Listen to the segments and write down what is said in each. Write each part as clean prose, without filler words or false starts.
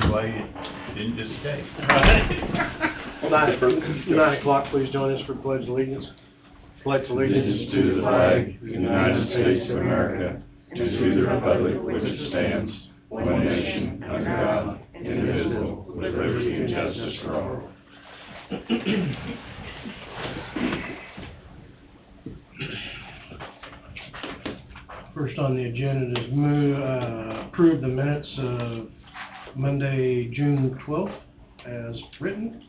why you didn't just stay. 9 o'clock, please join us for Pledge of Allegiance. Pledge allegiance to the flag of the United States of America, and to the republic which it stands, one nation, under God, indivisible, with liberty and justice for all. First on the agenda is approve the minutes of Monday, June 12th as written.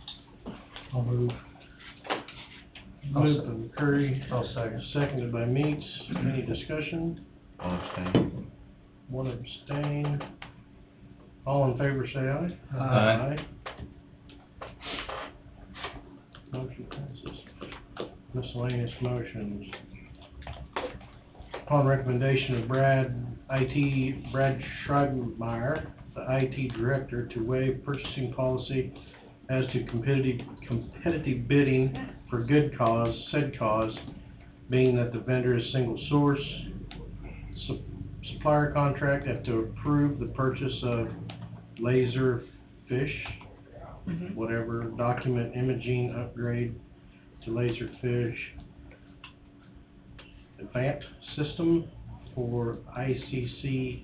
I'll move. Moved by Curry, I'll second. seconded by Meeks. Any discussion? I'll abstain. One abstain. All in favor say aye. Aye. Motion passes. Miscellaneous motions. Upon recommendation of Brad Schreiber, the IT Director, to waive purchasing policy as to competitive bidding for good cause, said cause being that the vendor is single source, supplier contract, have to approve the purchase of laser fish, whatever, document imaging upgrade to laser fish, advanced system for ICC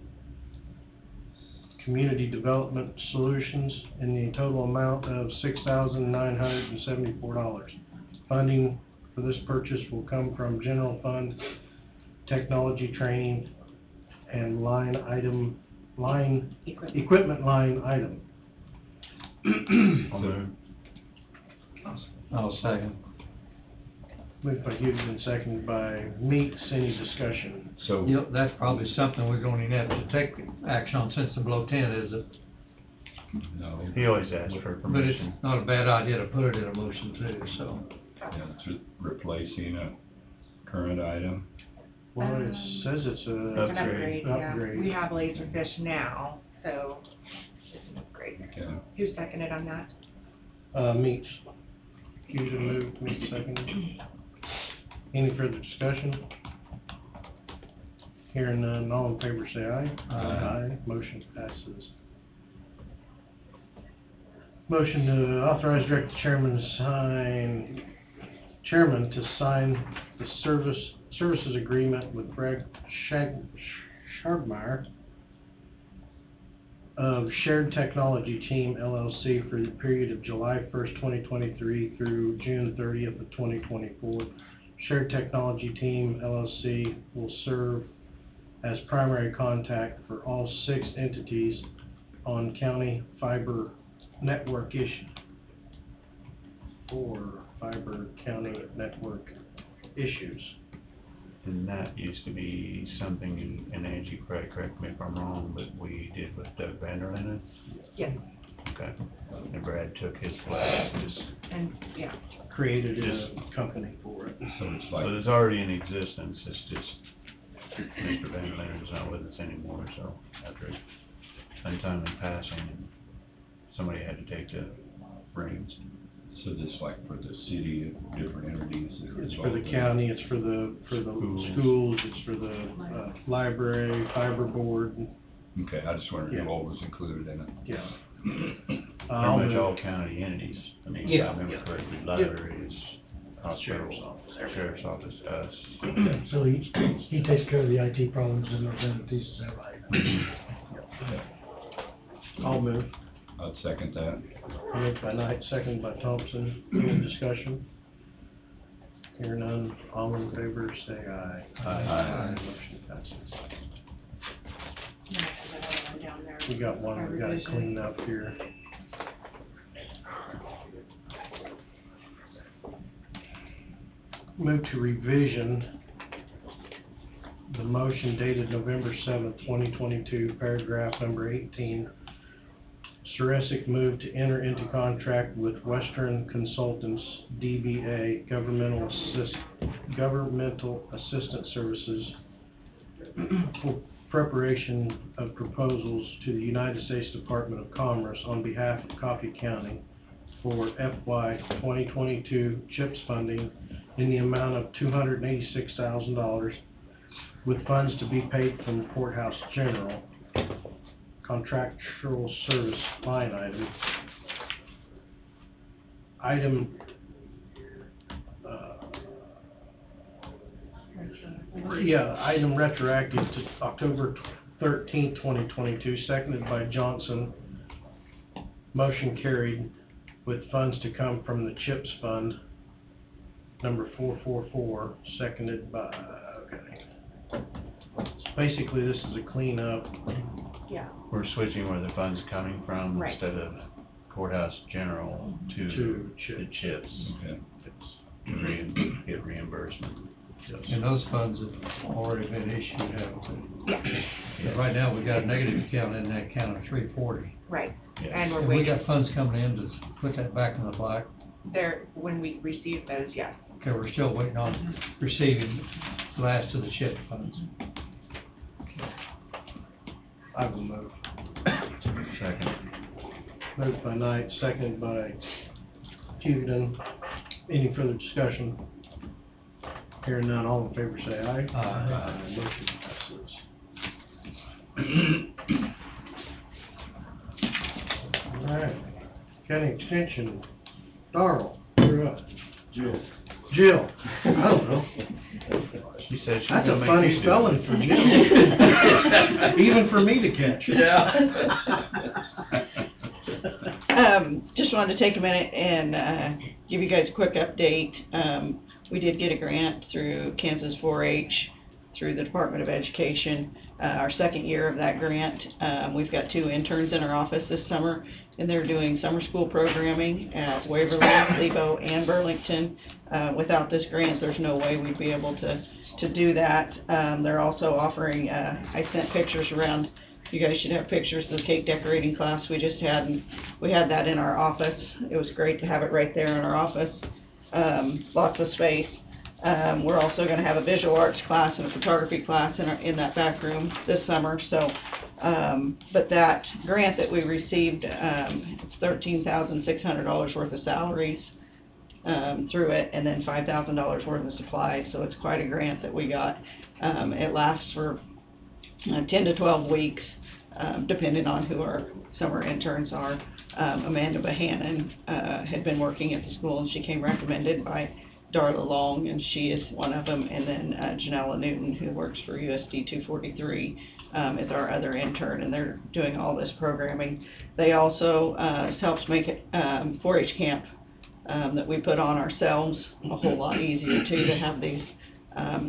Community Development Solutions in the total amount of $6,974. Funding for this purchase will come from General Fund, Technology Training, and equipment line item. I'll move. I'll second. Moved by Hughes and seconded by Meeks. Any discussion? So, Yep, that's probably something we're going to have to take action on since the below 10 is it? no, He always asks for But permission. it's not a bad idea to put it in a motion too, so. yeah, it's replacing a current item. Well, it says it's An a upgrade, yeah. upgrade. We have Laserfish now, so it's an upgrade. Okay. Who seconded on that? Meeks. Hughes moved, Meeks seconded. Any further discussion? Hearing none, all in favor say aye. Aye. Motion passes. Motion to authorize direct chairman to sign the services agreement with Brad Schreiber of Shared Technology Team LLC for the period of July 1st, 2023 through June 30th of 2024. Shared Technology Team LLC will serve as primary contact for all 6 entities on county fiber network issues. And that used to be something, and Angie, correct me if I'm wrong, but we did with Doug Vanderlinen? Yes, Okay. And Brad took his place, and, yeah. Created a company for it. So it's so like, it's already in existence, it's just Mr. Vanderlinen is not with us anymore, so after untimely passing, somebody had to take the reins. so this like for the city, different entities that are It's for involved the in county, it's for the schools, it's for the library, fiber board, it? Okay, I just wondered who all was included in it. yeah. Pretty much all county entities, I mean, if I remember correctly, libraries, hospitals, sheriff's office, us. So he takes care of the IT problems in those entities, is that right? I'll move. I'd second that. Moved by Knight, seconded by Thompson. Any discussion? Hearing none, all in favor say aye. Aye. Motion passes. Yeah, 'cause I have one down there. We got one we gotta Revision. clean up here. Move to revision the motion dated November 7th, 2022, paragraph number 18. Suresic moved to enter into contract with Western Consultants, DBA, Governmental Assistance Services for preparation of proposals to the United States Department of Commerce on behalf of Coffee County for FY 2022 CHIPS funding in the amount of $286,000 with funds to be paid from Courthouse General. contractual service line item. Item, item retroactive to October 13th, 2022, seconded by Johnson. Motion carried with funds to come from the CHIPS Fund, number 444, seconded by, okay. Basically, this is a cleanup. Yeah. We're switching where the fund's coming from, Right. instead of courthouse general To to CHIPS. the CHIPS. Okay. It's get reimbursement. And those funds have already been issued, haven't they? Yeah, But right now, we got a negative account in that account of 340. right. Yes. And we're And we waiting, got funds coming in to put that back in the black. when we receive those, yes. Okay, we're still waiting on receiving the last of the CHIP funds. I will move. Second. Moved by Knight, seconded by Hughden. Any further discussion? Hearing none, all in favor say aye. Aye. Motion passes. All right, county extension, Darrell, you're up. Jill. Jill, I don't know. She said she's That's gonna a make funny you do spelling it. for Jill. Even for me to catch. Just wanted to take a minute and give you guys a quick update. We did get a grant through Kansas 4-H, through the Department of Education, our second year of that grant. We've got 2 interns in our office this summer, and they're doing summer school programming at Waverly, Lebo, and Burlington. Without this grant, there's no way we'd be able to do that. They're also offering, I sent pictures around. You guys should have pictures of the cake decorating class we just had, and we had that in our office. It was great to have it right there in our office. Lots of space. We're also gonna have a visual arts class and a photography class in that back room this summer, so, but that grant that we received, it's $13,600 worth of salaries, through it, and then $5,000 worth of supplies, so it's quite a grant that we got. It lasts for 10 to 12 weeks, depending on who our summer interns are. Amanda Bohannon had been working at the school, and she came recommended by Darla Long, and she is one of them, and then Janella Newton, who works for USD 243, is our other intern, and they're doing all this programming. They also helps make it 4-H camp that we put on ourselves a whole lot easier too, to have these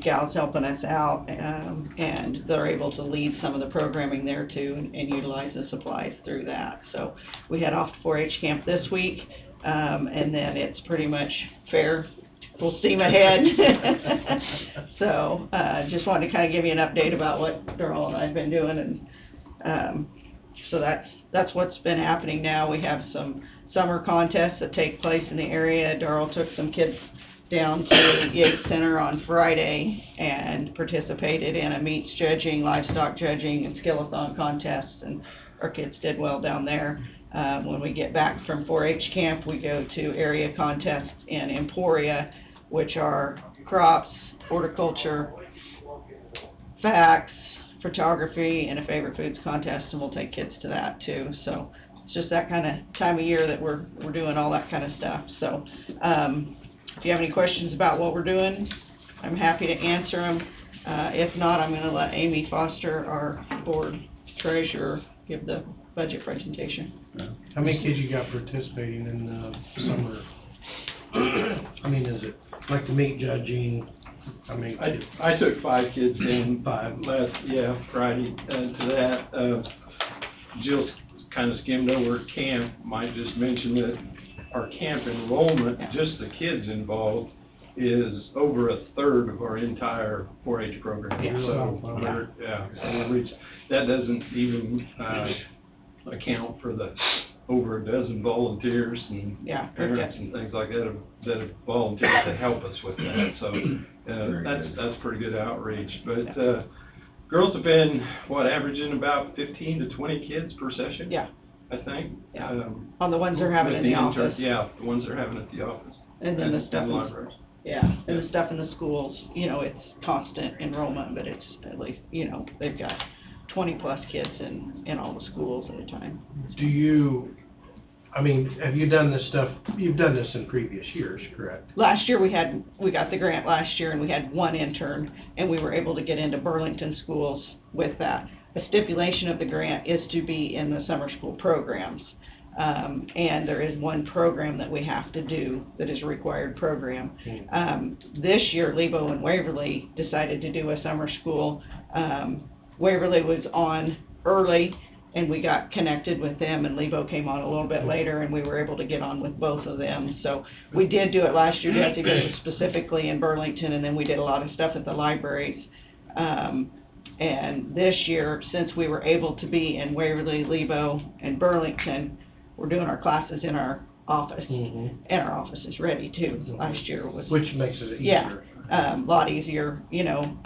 gals helping us out, and they're able to lead some of the programming there too, and utilize the supplies through that. So we head off to 4-H camp this week, and then it's pretty much full steam ahead. So just wanted to kind of give you an update about what Darrell and I've been doing, and so that's what's been happening now. We have some summer contests that take place in the area. Darrell took some kids down to Yates Center on Friday and participated in a meats judging, livestock judging, and skill-a-thon contests, and our kids did well down there. When we get back from 4-H camp, we go to area contests in Emporia, which are crops, horticulture, facts, photography, and a favorite foods contest, and we'll take kids to that too. So it's just that kind of time of year that we're doing all that kind of stuff. So if you have any questions about what we're doing, I'm happy to answer them. If not, I'm going to let Amy Foster, our board treasurer, give the budget presentation. How many kids you got participating in the summer? I mean, is it like the meat judging? I mean, I took 5 kids in 5. Friday to that. Jill kind of skimmed over camp. Might just mention that our camp enrollment, just the kids involved, is over 1/3 of our entire 4-H program. Yeah. So Wow. so we reached, that doesn't even account for the over a dozen volunteers and Yeah, parents and things like that have volunteered to help us with that. So that's pretty good outreach. But girls have been averaging about 15 to 20 kids per session. Yeah. I think. Yeah. On the ones they're having with in the interns, office. Yeah, the ones they're having at the office. And then the stuff and in, libraries. and the stuff in the schools, it's constant enrollment, but it's at least, they've got 20-plus kids in all the schools at a time. Do you, I mean, have you done this stuff, you've done this in previous years, correct? Last year, we got the grant last year, and we had one intern, and we were able to get into Burlington schools with that. The stipulation of the grant is to be in the summer school programs. And there is one program that we have to do that is a required program. This year, Lebo and Waverly decided to do a summer school. Waverly was on early, and we got connected with them, and Lebo came on a little bit later, and we were able to get on with both of them. So we did do it last year, just because it was specifically in Burlington, and then we did a lot of stuff at the libraries. And this year, since we were able to be in Waverly, Lebo, and Burlington, we're doing our classes in our office, and our office is ready too. Last year was, Which makes it yeah, easier. a lot easier, you know,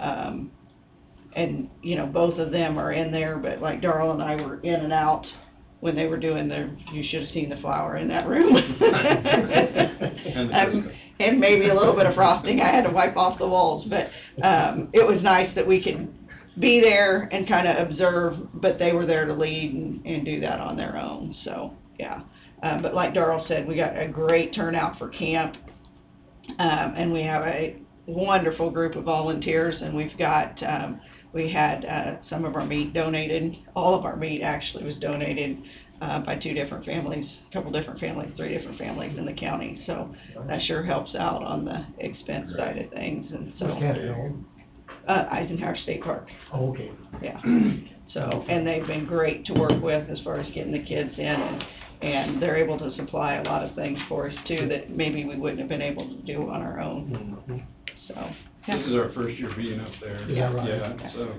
and, you know, both of them are in there, but like Darrell and I were in and out when they were doing their, you should have seen the flour in that room. And maybe a little bit of frosting, I had to wipe off the walls, but, it was nice that we could be there and kind of observe, but they were there to lead and do that on their own, so, yeah. But like Darrell said, we got a great turnout for camp, and we have a wonderful group of volunteers, and we've got, we had some of our meat donated. All of our meat actually was donated by 2 different families, a couple different families, 3 different families in the county, so that sure helps out on the expense side of things, and so. What's Canton home? Eisenhower State Park, Oh, okay. yeah. So, and they've been great to work with as far as getting the kids in, and they're able to supply a lot of things for us too that maybe we wouldn't have been able to do on our own, so. This is our first year being up there. Is that right? Yeah, so,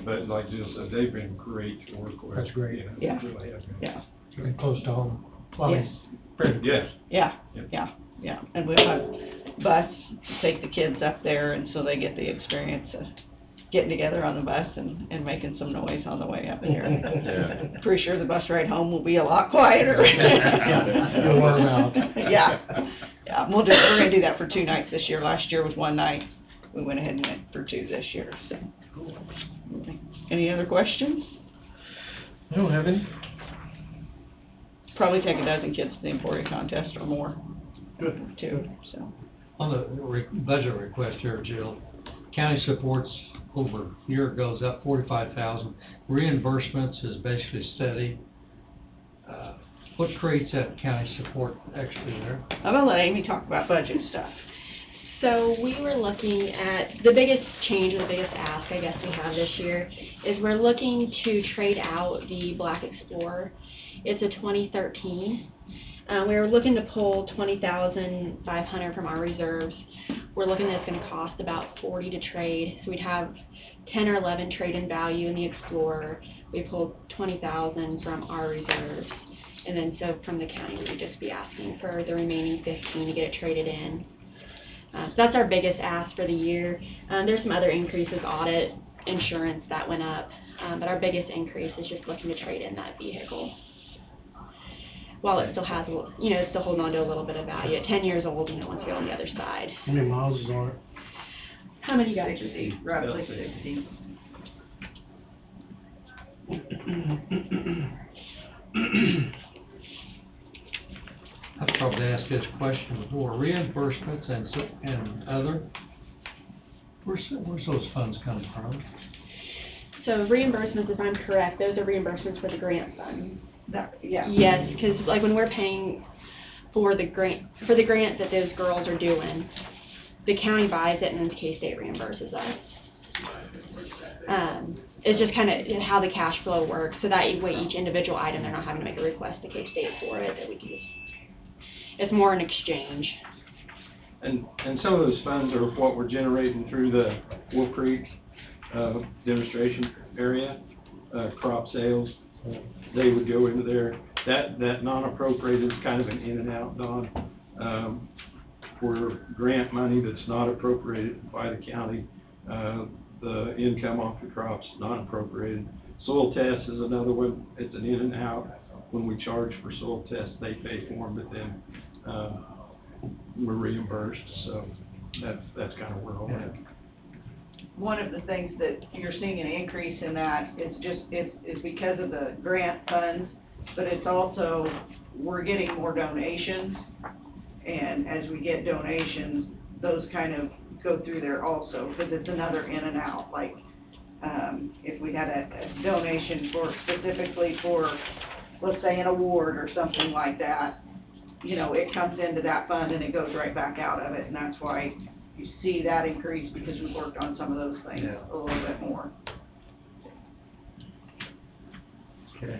but like Jill said, they've been great to work with. That's great. you know, Yeah. really have been. Yeah, And close to home. Well, Yes. Yes. yeah, Yep. yeah, and we'll have bus to take the kids up there, and so they get the experience of getting together on the bus and making some noise on the way up here. Yeah. Pretty sure the bus ride home will be a lot quieter. Yeah, you'll wear 'em out. Yeah, yeah, we're gonna do that for 2 nights this year. Last year was 1 night. We went ahead and went for 2 this year, so. Any other questions? I don't have any. Probably take a dozen kids to the Emporia contest or more, Good. too, so. On the budget request here, Jill, county supports over year goes up 45,000. Reimbursements is basically steady. What creates that county support extra there? I'm gonna let Amy talk about budget stuff. So we were looking at, the biggest change, or the biggest ask, I guess, we have this year, is we're looking to trade out the Black Explorer. It's a 2013. We were looking to pull $20,500 from our reserves. We're looking at it's going to cost about $40 to trade. So we'd have 10 or 11 trade-in value in the Explorer. We pulled $20,000 from our reserves. And then so from the county, we would just be asking for the remaining 15 to get it traded in. So that's our biggest ask for the year. There's some other increases, audit, insurance, that went up. But our biggest increase is just looking to trade in that vehicle. While it still has, you know, it's still holding on to a little bit of value. At 10 years old, you know, once you're on the other side. How many miles is on it? How many you got? 60, roughly 60. I've probably asked this question before. Reimbursements and other, where's those funds coming from? So reimbursements, if I'm correct, those are reimbursements for the grant fund. Yeah. Yes, because like when we're paying for the grant that those girls are doing, the county buys it and then K-State reimburses us. It's just kind of how the cash flow works. So that way each individual item, they're not having to make a request to K-State for it. That we can just, it's more an exchange. And some of those funds are what we're generating through the Wolf Creek demonstration area, crop sales. They would go into there. That non-appropriated is kind of an in and out, Don. For grant money that's not appropriated by the county, the income off the crops not appropriated. Soil test is another one. It's an in and out. When we charge for soil tests, they pay for them, but then we're reimbursed. So that's kind of where all that. one of the things that you're seeing an increase in that is just, it's because of the grant funds, but it's also, we're getting more donations, and as we get donations, those kind of go through there also, because it's another in and out, like, if we had a donation for, specifically for, let's say, an award or something like that, you know, it comes into that fund and it goes right back out of it, and that's why you see that increase, because we've worked on some of those things a little bit more. Okay.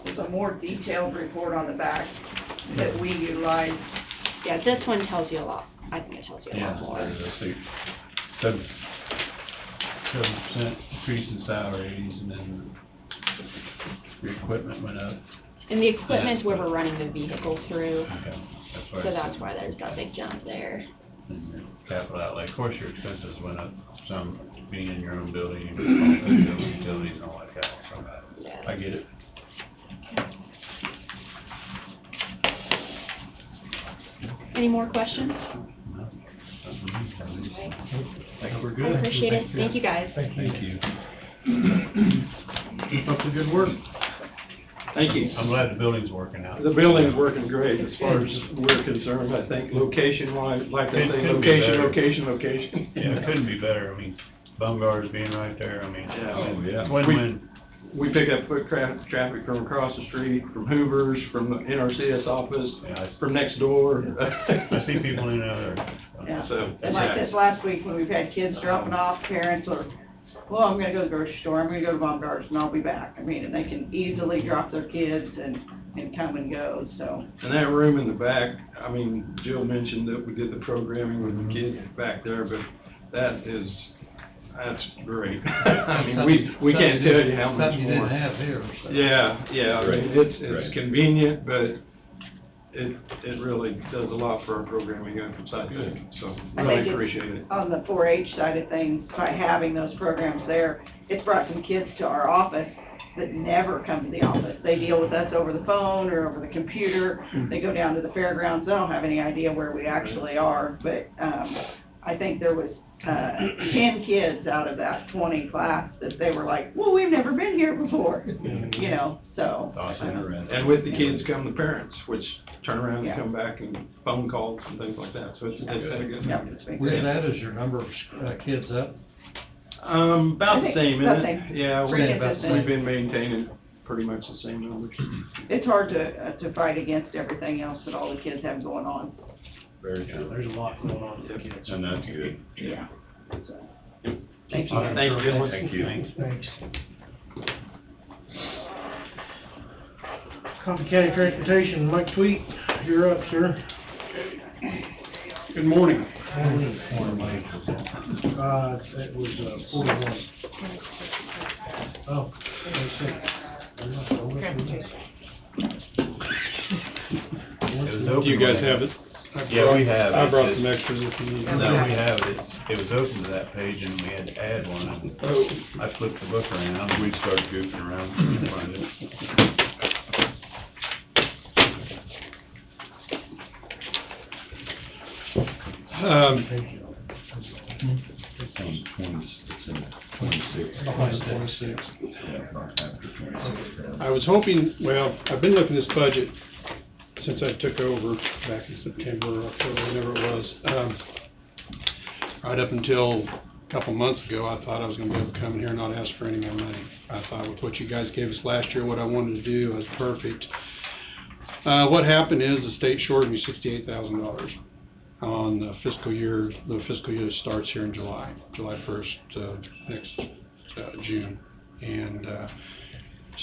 There's a more detailed report on the back that we utilize. Yeah, this one tells you a lot. I think it tells you a lot Yeah, more. let's see, 7% increase in salaries, and then the equipment went up. And the equipment's where we're running the vehicle through, Okay, that's why. so that's why there's that big jump there. And your capital outlay, of course, your expenses went up, some being in your own building, and your utilities and all like that, so Yeah. I get it. Any more questions? No, I think we're I good. appreciate it. Thank you, guys. Thank you. Thank you. Keep up the good work. Thank you. I'm glad the building's working out. The building's working great as far as we're concerned, I think, location-wise, like I say, Couldn't be location, better. location. Yeah, it couldn't be better, I mean, Bumgar's being right there, I mean, Yeah. win-win. We pick up foot traffic from across the street, from Hoover's, from the NRCS office, Yeah, from next door. I see people in there. Yeah. So, And like yeah. this last week, when we've had kids dropping off, parents are, well, I'm gonna go to the grocery store, I'm gonna go to Baumgart's, and I'll be back. I mean, and they can easily drop their kids and come and go, so. And that room in the back, I mean, Jill mentioned that we did the programming with the kids back there, but that's great. I mean, we can't tell you how much Something you didn't more. have here, so. Yeah, I mean, Right, it's right. convenient, but it really does a lot for our programming and from side to side, so I really think it's- appreciate it. On the 4-H side of things, by having those programs there, it's brought some kids to our office that never come to the office. They deal with us over the phone or over the computer. They go down to the fairgrounds. They don't have any idea where we actually are. But I think there was 10 kids out of that 20 class that they were like, well, we've never been here before, you know, so. Awesome. And with the kids come the parents, which turn around and Yeah. come back and phone calls and things like that, so it's been a good. Yep, it's been With great. that, is your number of kids up? About I the think same, about isn't it? the same. Yeah, Pretty we've consistent. been maintaining pretty much the same numbers. It's hard to fight against everything else that all the kids have going on, Very Yeah, good. there's a lot going on with the kids. And that's good. yeah. So, Yep. thank you. Thank you, gentlemen. Thank you. Thanks. Coffee County Transportation, Mike Tweet, you're up, sir. Good morning. It was 41. Oh, let's see. It was open. Do you guys have it? Yeah, we have it. I brought It's- some extras if you need. No, we have it. It was open to that page and we had to add one. And I flipped the book around. We start goofing around, couldn't find it. Thank you. It's on 20, it's in 26. Behind 26. Yeah, after 26. I was hoping, well, I've been looking at this budget since I took over back in September or October, whenever it was. Right up until a couple months ago, I thought I was gonna be able to come in here and not ask for any more money. I thought with what you guys gave us last year, what I wanted to do was perfect. What happened is the state shorted me $68,000 on the fiscal year that starts here in July 1st, next June. And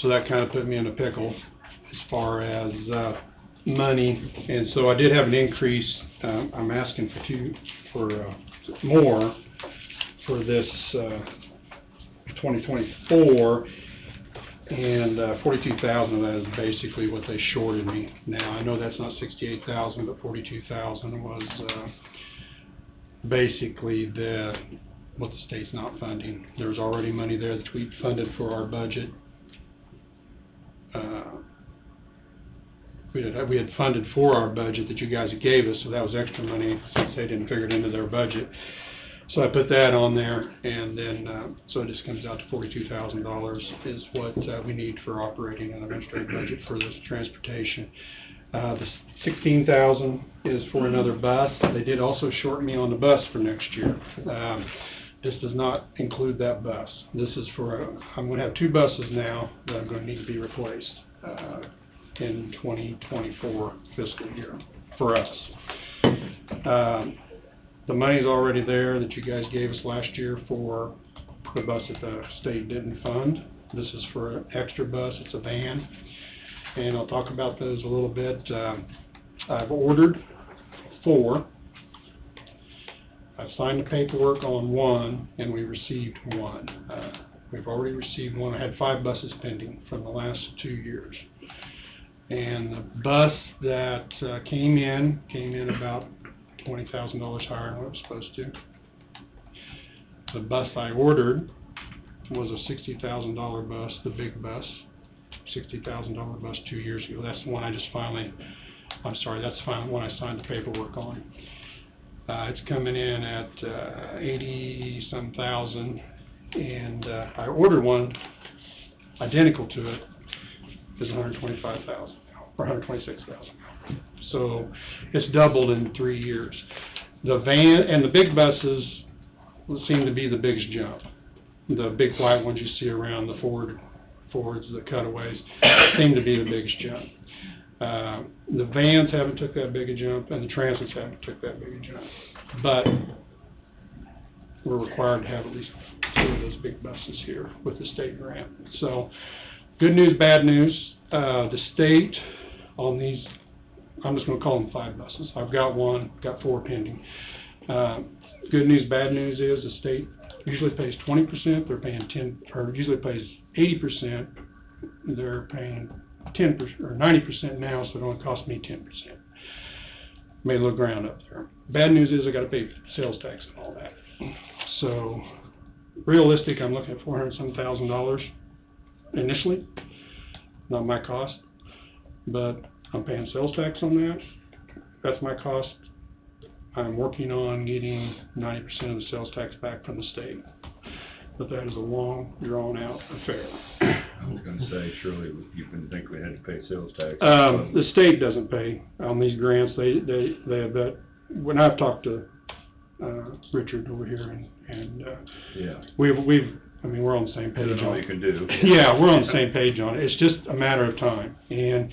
so that kind of put me in a pickle as far as money. And so I did have an increase. I'm asking for more for this 2024. And 42,000 of that is basically what they shorted me. Now, I know that's not 68,000, but 42,000 was basically what the state's not funding. There's already money there that we funded for our budget we had funded for our budget that you guys had gave us, so that was extra money since they didn't figure it into their budget. So I put that on there, and then, so it just comes out to $42,000 is what we need for operating and administrative budget for this transportation. The $16,000 is for another bus. They did also shorten me on the bus for next year. This does not include that bus. This is for, I'm going to have 2 buses now that I'm going to need to be replaced in 2024 fiscal year for us. The money's already there that you guys gave us last year for the bus that the state didn't fund. This is for an extra bus. It's a van, and I'll talk about those a little bit. I've ordered 4. I've signed the paperwork on 1, and we received 1. We've already received 1. I had 5 buses pending from the last 2 years. And the bus that came in about $20,000 higher than what it was supposed to. The bus I ordered was a $60,000 bus, the big bus, $60,000 bus 2 years ago. That's the one I just finally, I'm sorry, that's the final one I signed the paperwork on. It's coming in at 80-some thousand, and I ordered one identical to it. It's $125,000 or $126,000. So it's doubled in 3 years. The van and the big buses seem to be the biggest jump. The big white ones you see around, the Fords, the Cutaways, seem to be the biggest jump. The vans haven't took that big a jump, and the Transits haven't took that big a jump. But we're required to have at least 2 of those big buses here with the state grant. So good news, bad news. The state on these, I'm just going to call them 5 buses. I've got 1, got 4 pending. Good news, bad news is the state usually pays 20%. They're paying 10, or usually pays 80%. They're paying 10% or 90% now, so it only costs me 10%. Made a little ground up there. Bad news is I got to pay sales tax and all that. So realistic, I'm looking at $400-some thousand initially, not my cost, but I'm paying sales tax on that. That's my cost. I'm working on getting 90% of the sales tax back from the state, but that is a long, drawn-out affair. I was going to say, surely you didn't think we had to pay sales tax. The state doesn't pay on these grants. They have that. When I've talked to Richard over here, and yeah, we've I mean, we're on the same page. that's all you can do. Yeah, we're on the same page on it. It's just a matter of time. And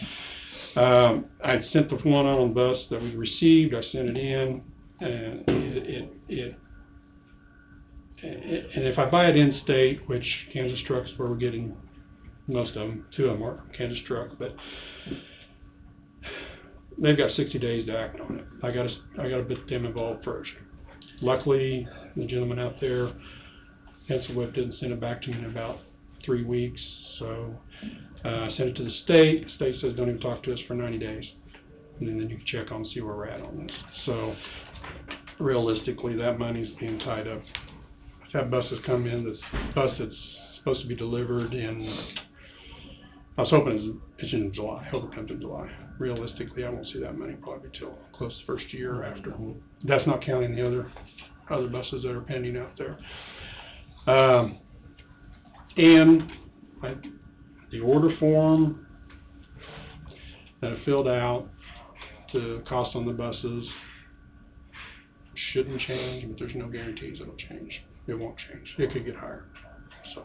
I sent the one on the bus that we received. I sent it in, and and if I buy it in state, which Kansas Truck is where we're getting most of them, 2 of them are Kansas Truck, but they've got 60 days to act on it. I got to get them involved first. Luckily, the gentleman out there, Pencil Whip, didn't send it back to me in about 3 weeks, so I sent it to the state. The state says don't even talk to us for 90 days, and then you can check on and see where we're at on this. So realistically, that money's being tied up. I've had buses come in, this bus that's supposed to be delivered in, I was hoping it's in July. I hope it comes in July. Realistically, I won't see that money probably till close to the first year after. That's not counting the other buses that are pending out there. And the order form that I filled out, the cost on the buses shouldn't change, but there's no guarantees it'll change. It won't change. It could get higher. So,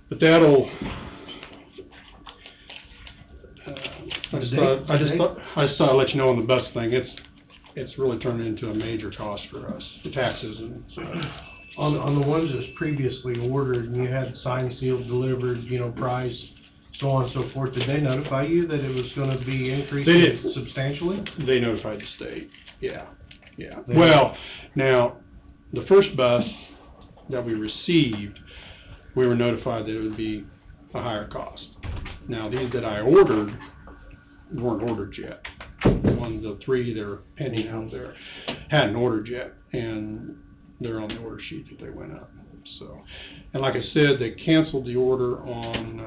but that'll. I just thought I'd let you know on the bus thing. It's really turned into a major cost for us. The taxes and stuff. On the ones that's previously ordered, and you had signed, sealed, delivered, price, so on and so forth, did they notify you that it was going to be increasing substantially? They notified the state. Yeah. Well, now, the first bus that we received, we were notified that it would be a higher cost. Now, these that I ordered weren't ordered yet. The 3 that are pending out there hadn't ordered yet, and they're on the order sheet that they went up. So, and like I said, they canceled the order on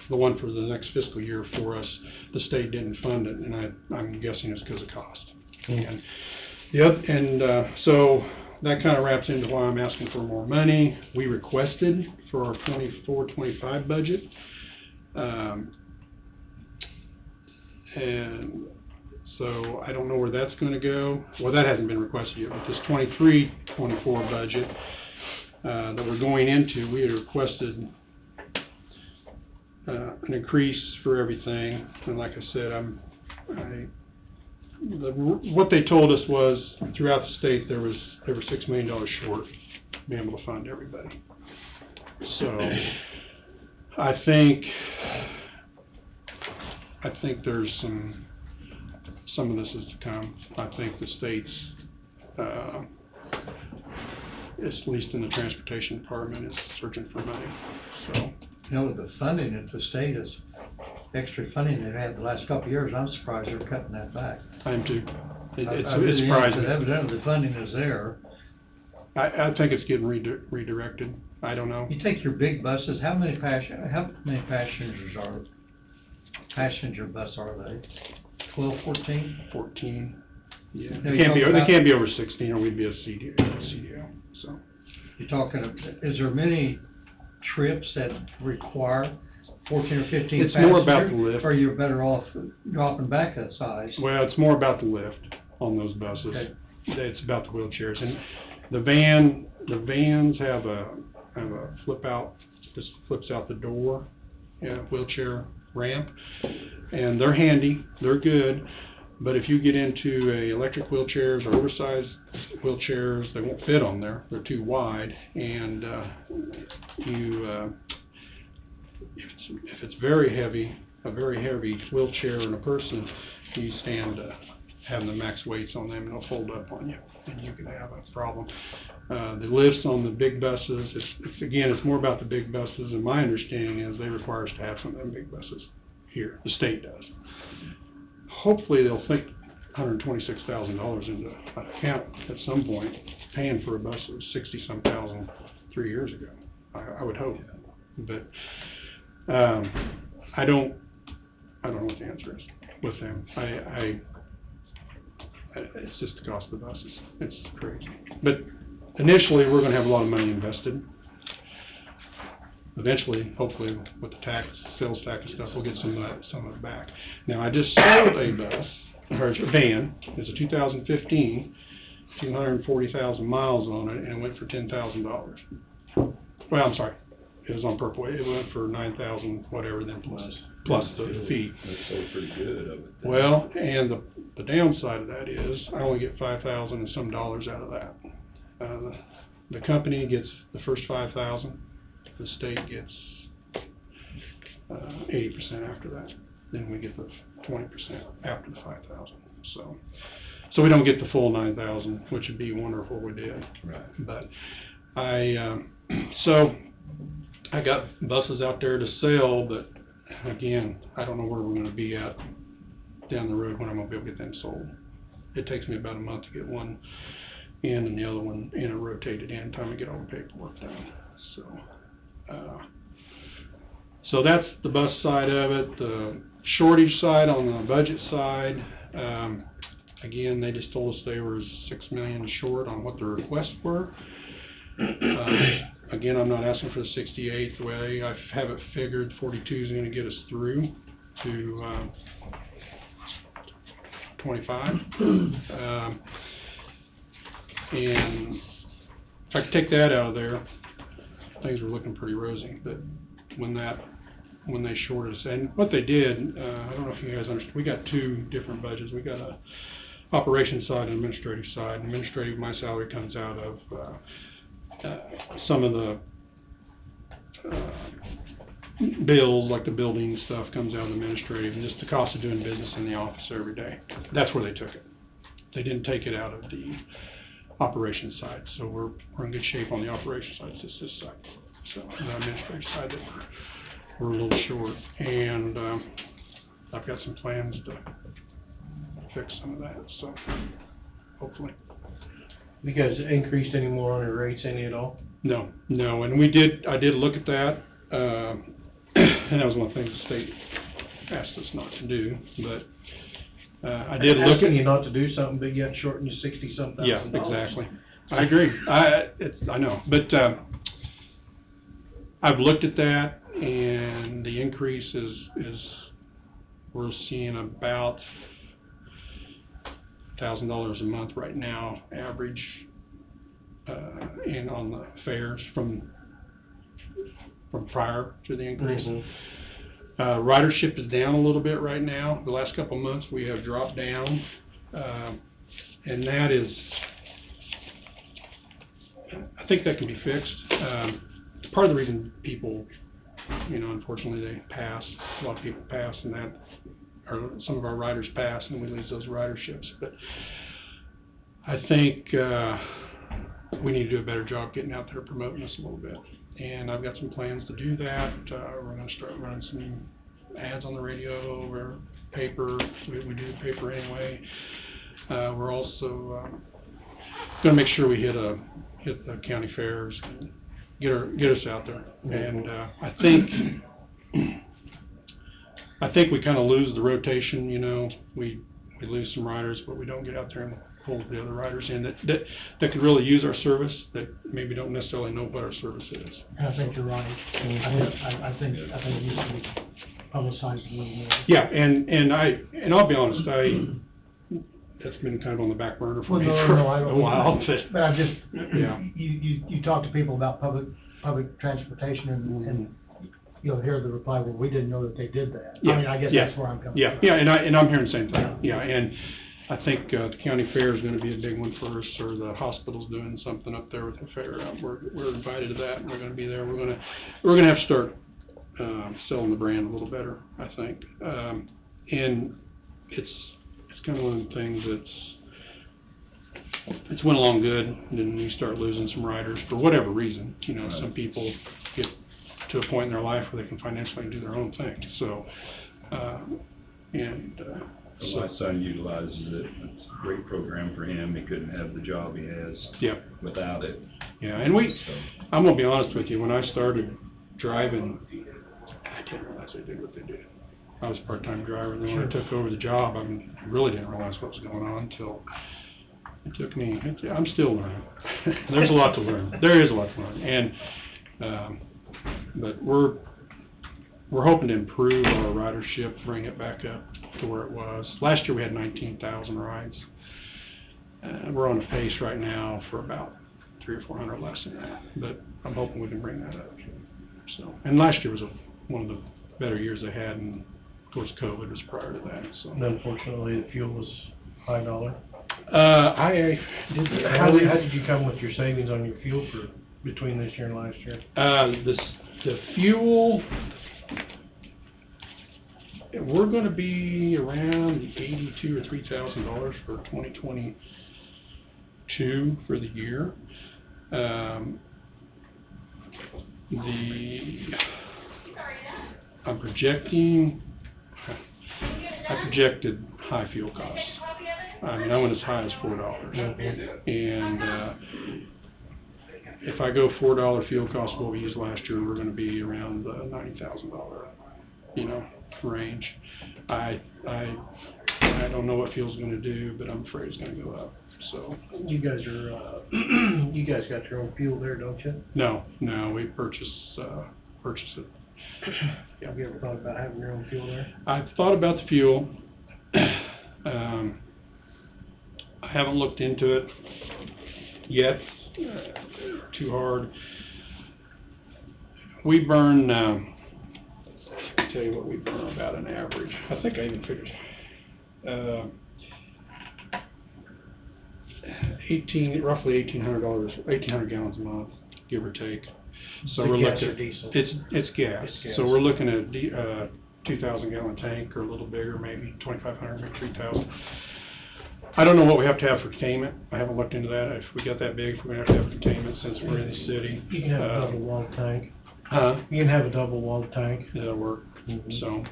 the one for the next fiscal year for us, the state didn't fund it, and I'm guessing it's because of cost. And so that kind of wraps into why I'm asking for more money. We requested for our 24-25 budget, and so I don't know where that's going to go. Well, that hasn't been requested yet, but this 23-24 budget that we're going into, we had requested an increase for everything, and like I said, what they told us was throughout the state they were $6 million short being able to fund everybody. So I think there's some of this is to come. I think the state's, at least in the transportation department, is searching for money. So. You know, the funding at the state is extra funding they've had the last couple of years. I'm surprised they're cutting that back. I am too. It really am, surprising. 'cause evidently the funding is there. I think it's getting redirected. I don't know. You take your big buses, how many passenger bus are they? 12, 14? 14. Yeah. Now, They you're can't be over 16, or we'd be a CDL. So. You're talking, is there many trips that require 14 or 15 passengers? It's more about the lift. Or you're better off dropping back that size? Well, it's more about the lift on those buses. Okay. It's about the wheelchairs, and the vans have a flip out, just flips out the door, wheelchair ramp, and they're handy, they're good. But if you get into electric wheelchairs or oversized wheelchairs, they won't fit on there. They're too wide, and if it's very heavy, a very heavy wheelchair and a person, you stand having the max weights on them, and they'll fold up on you, and you can have a problem. The lifts on the big buses, it's more about the big buses, and my understanding is they require us to have some of them big buses here. The state does. Hopefully they'll think $126,000 into an account at some point, paying for a bus that was 60-some thousand 3 years ago. I would hope, but I don't know what the answer is with them. It's just the cost of the buses. It's crazy. But initially, we're going to have a lot of money invested. Eventually, hopefully, with the sales tax and stuff, we'll get some of it back. Now, I just sold a bus, or a van. It's a 2015, 240,000 miles on it, and it went for $10,000. Well, I'm sorry, it was on Purple. It went for $9,000 whatever, then plus the fee. That's still pretty good of it. Well, and the downside of that is I only get $5,000 and some dollars out of that. The company gets the first $5,000. The state gets 80% after that. Then we get the 20% after the $5,000. So we don't get the full $9,000, which would be wonderful if we did. Right. But so I got buses out there to sell, but again, I don't know where we're going to be at down the road when I'm going to be able to get them sold. It takes me about a month to get one in and the other one in a rotated in, time to get all the paperwork done. So that's the bus side of it. The shortage side, on the budget side, again, they just told us they were $6 million short on what their requests were. Again, I'm not asking for the 68. The way I have it figured, 42 is going to get us through to 25. And if I could take that out of there, things were looking pretty rosy. But when they shorted us, and what they did, I don't know if you guys understand, we got two different budgets. We got a operations side and administrative side. Administrative, my salary comes out of some of the bills, like the building stuff, comes out of administrative, and just the cost of doing business in the office every day. That's where they took it. They didn't take it out of the operations side, so we're in good shape on the operations side. It's just this side, so the administrative side that we're a little short, and I've got some plans to fix some of that. So hopefully. You guys increased any more on your rates any at all? No, and I did look at that. and that was one of the things the state asked us not to do, but, I did look at. Asking you not to do something, but yet shorten you $60-some thousand. Yeah, exactly. I agree. I know, but, I've looked at that, and the increase is, we're seeing about $1,000 a month right now, average, and on the fares from prior to the increase. Mhm. Ridership is down a little bit right now. The last couple of months, we have dropped down, and that is, I think that can be fixed. Part of the reason people, unfortunately, they pass, a lot of people pass, and that, or some of our riders pass, and we lose those riderships. But I think we need to do a better job getting out there promoting us a little bit. And I've got some plans to do that. We're going to start running some ads on the radio or paper. We do the paper anyway. We're also going to make sure we hit the county fairs and get us out there. And I think we kind of lose the rotation. We lose some riders, but we don't get out there and pull the other riders in that could really use our service, that maybe don't necessarily know what our service is. And I think you're right. I think it needs to be publicized a little more. Yeah, and I'll be honest, that's been kind of on the back burner for me for a while. But I just, Yeah. you talk to people about public transportation and you'll hear the reply, well, we didn't know that they did that. Yeah, I mean, I guess yeah, that's where I'm coming Yeah, from. yeah, and I'm hearing the same thing. Yeah, and I think the county fair is going to be a big one for us, or the hospital's doing something up there with the fair. We're invited to that, and we're going to be there. We're going to have to start selling the brand a little better, I think. And it's kind of one of the things it's went along good, and then you start losing some riders for whatever reason. Right. Some people get to a point in their life where they can financially do their own thing. So, My son utilizes it. It's a great program for him. He couldn't have the job he has yeah, without it. yeah, and I'm gonna be honest with you. When I started driving, I didn't realize they did what they did. I was a part-time driver, and then when I took over the job, I really didn't realize what was going on until it took me. I'm still learning. There's a lot to learn. There is a lot to learn, and but we're hoping to improve our ridership, bring it back up to where it was. Last year we had 19,000 rides. We're on a pace right now for about 300 or 400 less than that, but I'm hoping we can bring that up. So, and last year was one of the better years they had, and of course COVID was prior to that. So, And unfortunately, the fuel was high dollar. How How did you come with your savings on your fuel for between this year and last year? The fuel, we're going to be around $82,000 or $3,000 for 2022 for the year. I projected high fuel costs. I mean, I went as high as $4. And if I go $4 fuel costs, what we used last year, we're going to be around the $90,000, range. I don't know what fuel's going to do, but I'm afraid it's going to go up. So You guys you guys got your own fuel there, don't you? no, we purchase it. Yeah. Have you ever thought about having your own fuel there? I've thought about the fuel. I haven't looked into it yet too hard. We burn, I'll tell you what we burn about an average. I think I even figured roughly $1,800 gallons a month, give or take. So The we're gas looking or diesel? It's gas. It's gas. So we're looking at 2,000 gallon tank or a little bigger, maybe 2,500, maybe 3,000. I don't know what we have to have for containment. I haven't looked into that. If we got that big, if we're gonna have to have containment since we're in the city. You can have a double walled tank. Huh? You can have a double walled tank. That'll work. Mhm. So,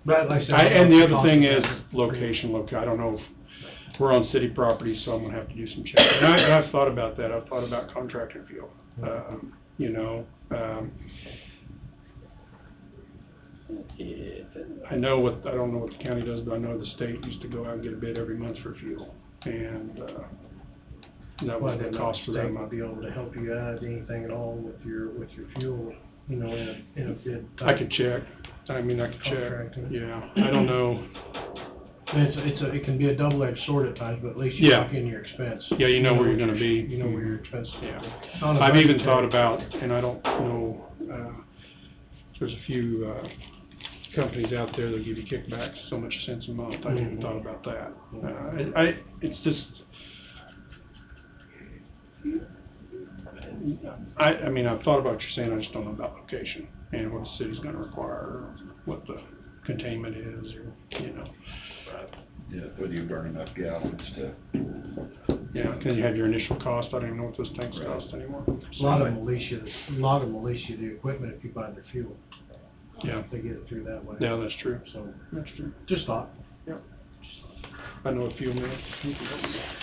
But like I said, and the other cost thing of is that. location. I don't know if we're on city property, so I'm gonna have to do some checking. And I've thought about that. I've thought about contracting fuel. I don't know what the county does, but I know the state used to go out and get a bid every month for fuel, and, that was the cost for that State month. might be able to help you add anything at all with your fuel, you know, in a bid. I could check, I could check, Contracting. yeah, I don't know, And it can be a double-edged sword at times, but at least you Yeah. lock in your expense. yeah, you know where you're gonna be. You know where your expenses Yeah. are. On a I've even budgetary- thought about, and I don't know, there's a few, companies out there that give you kickbacks, so much cents a month, I even thought about that. It's just, I've thought about what you're saying, I just don't know about location, and what the city's gonna require, or what the containment is, or, you know. Yeah, whether you burn enough gallons to. Yeah, because you have your initial cost, I don't even know what those tanks Right. cost anymore. A lot of them lease you the equipment if you buy their fuel. Yeah, They get it through that way. yeah, that's true, So, that's true. just thought, I know a few minutes.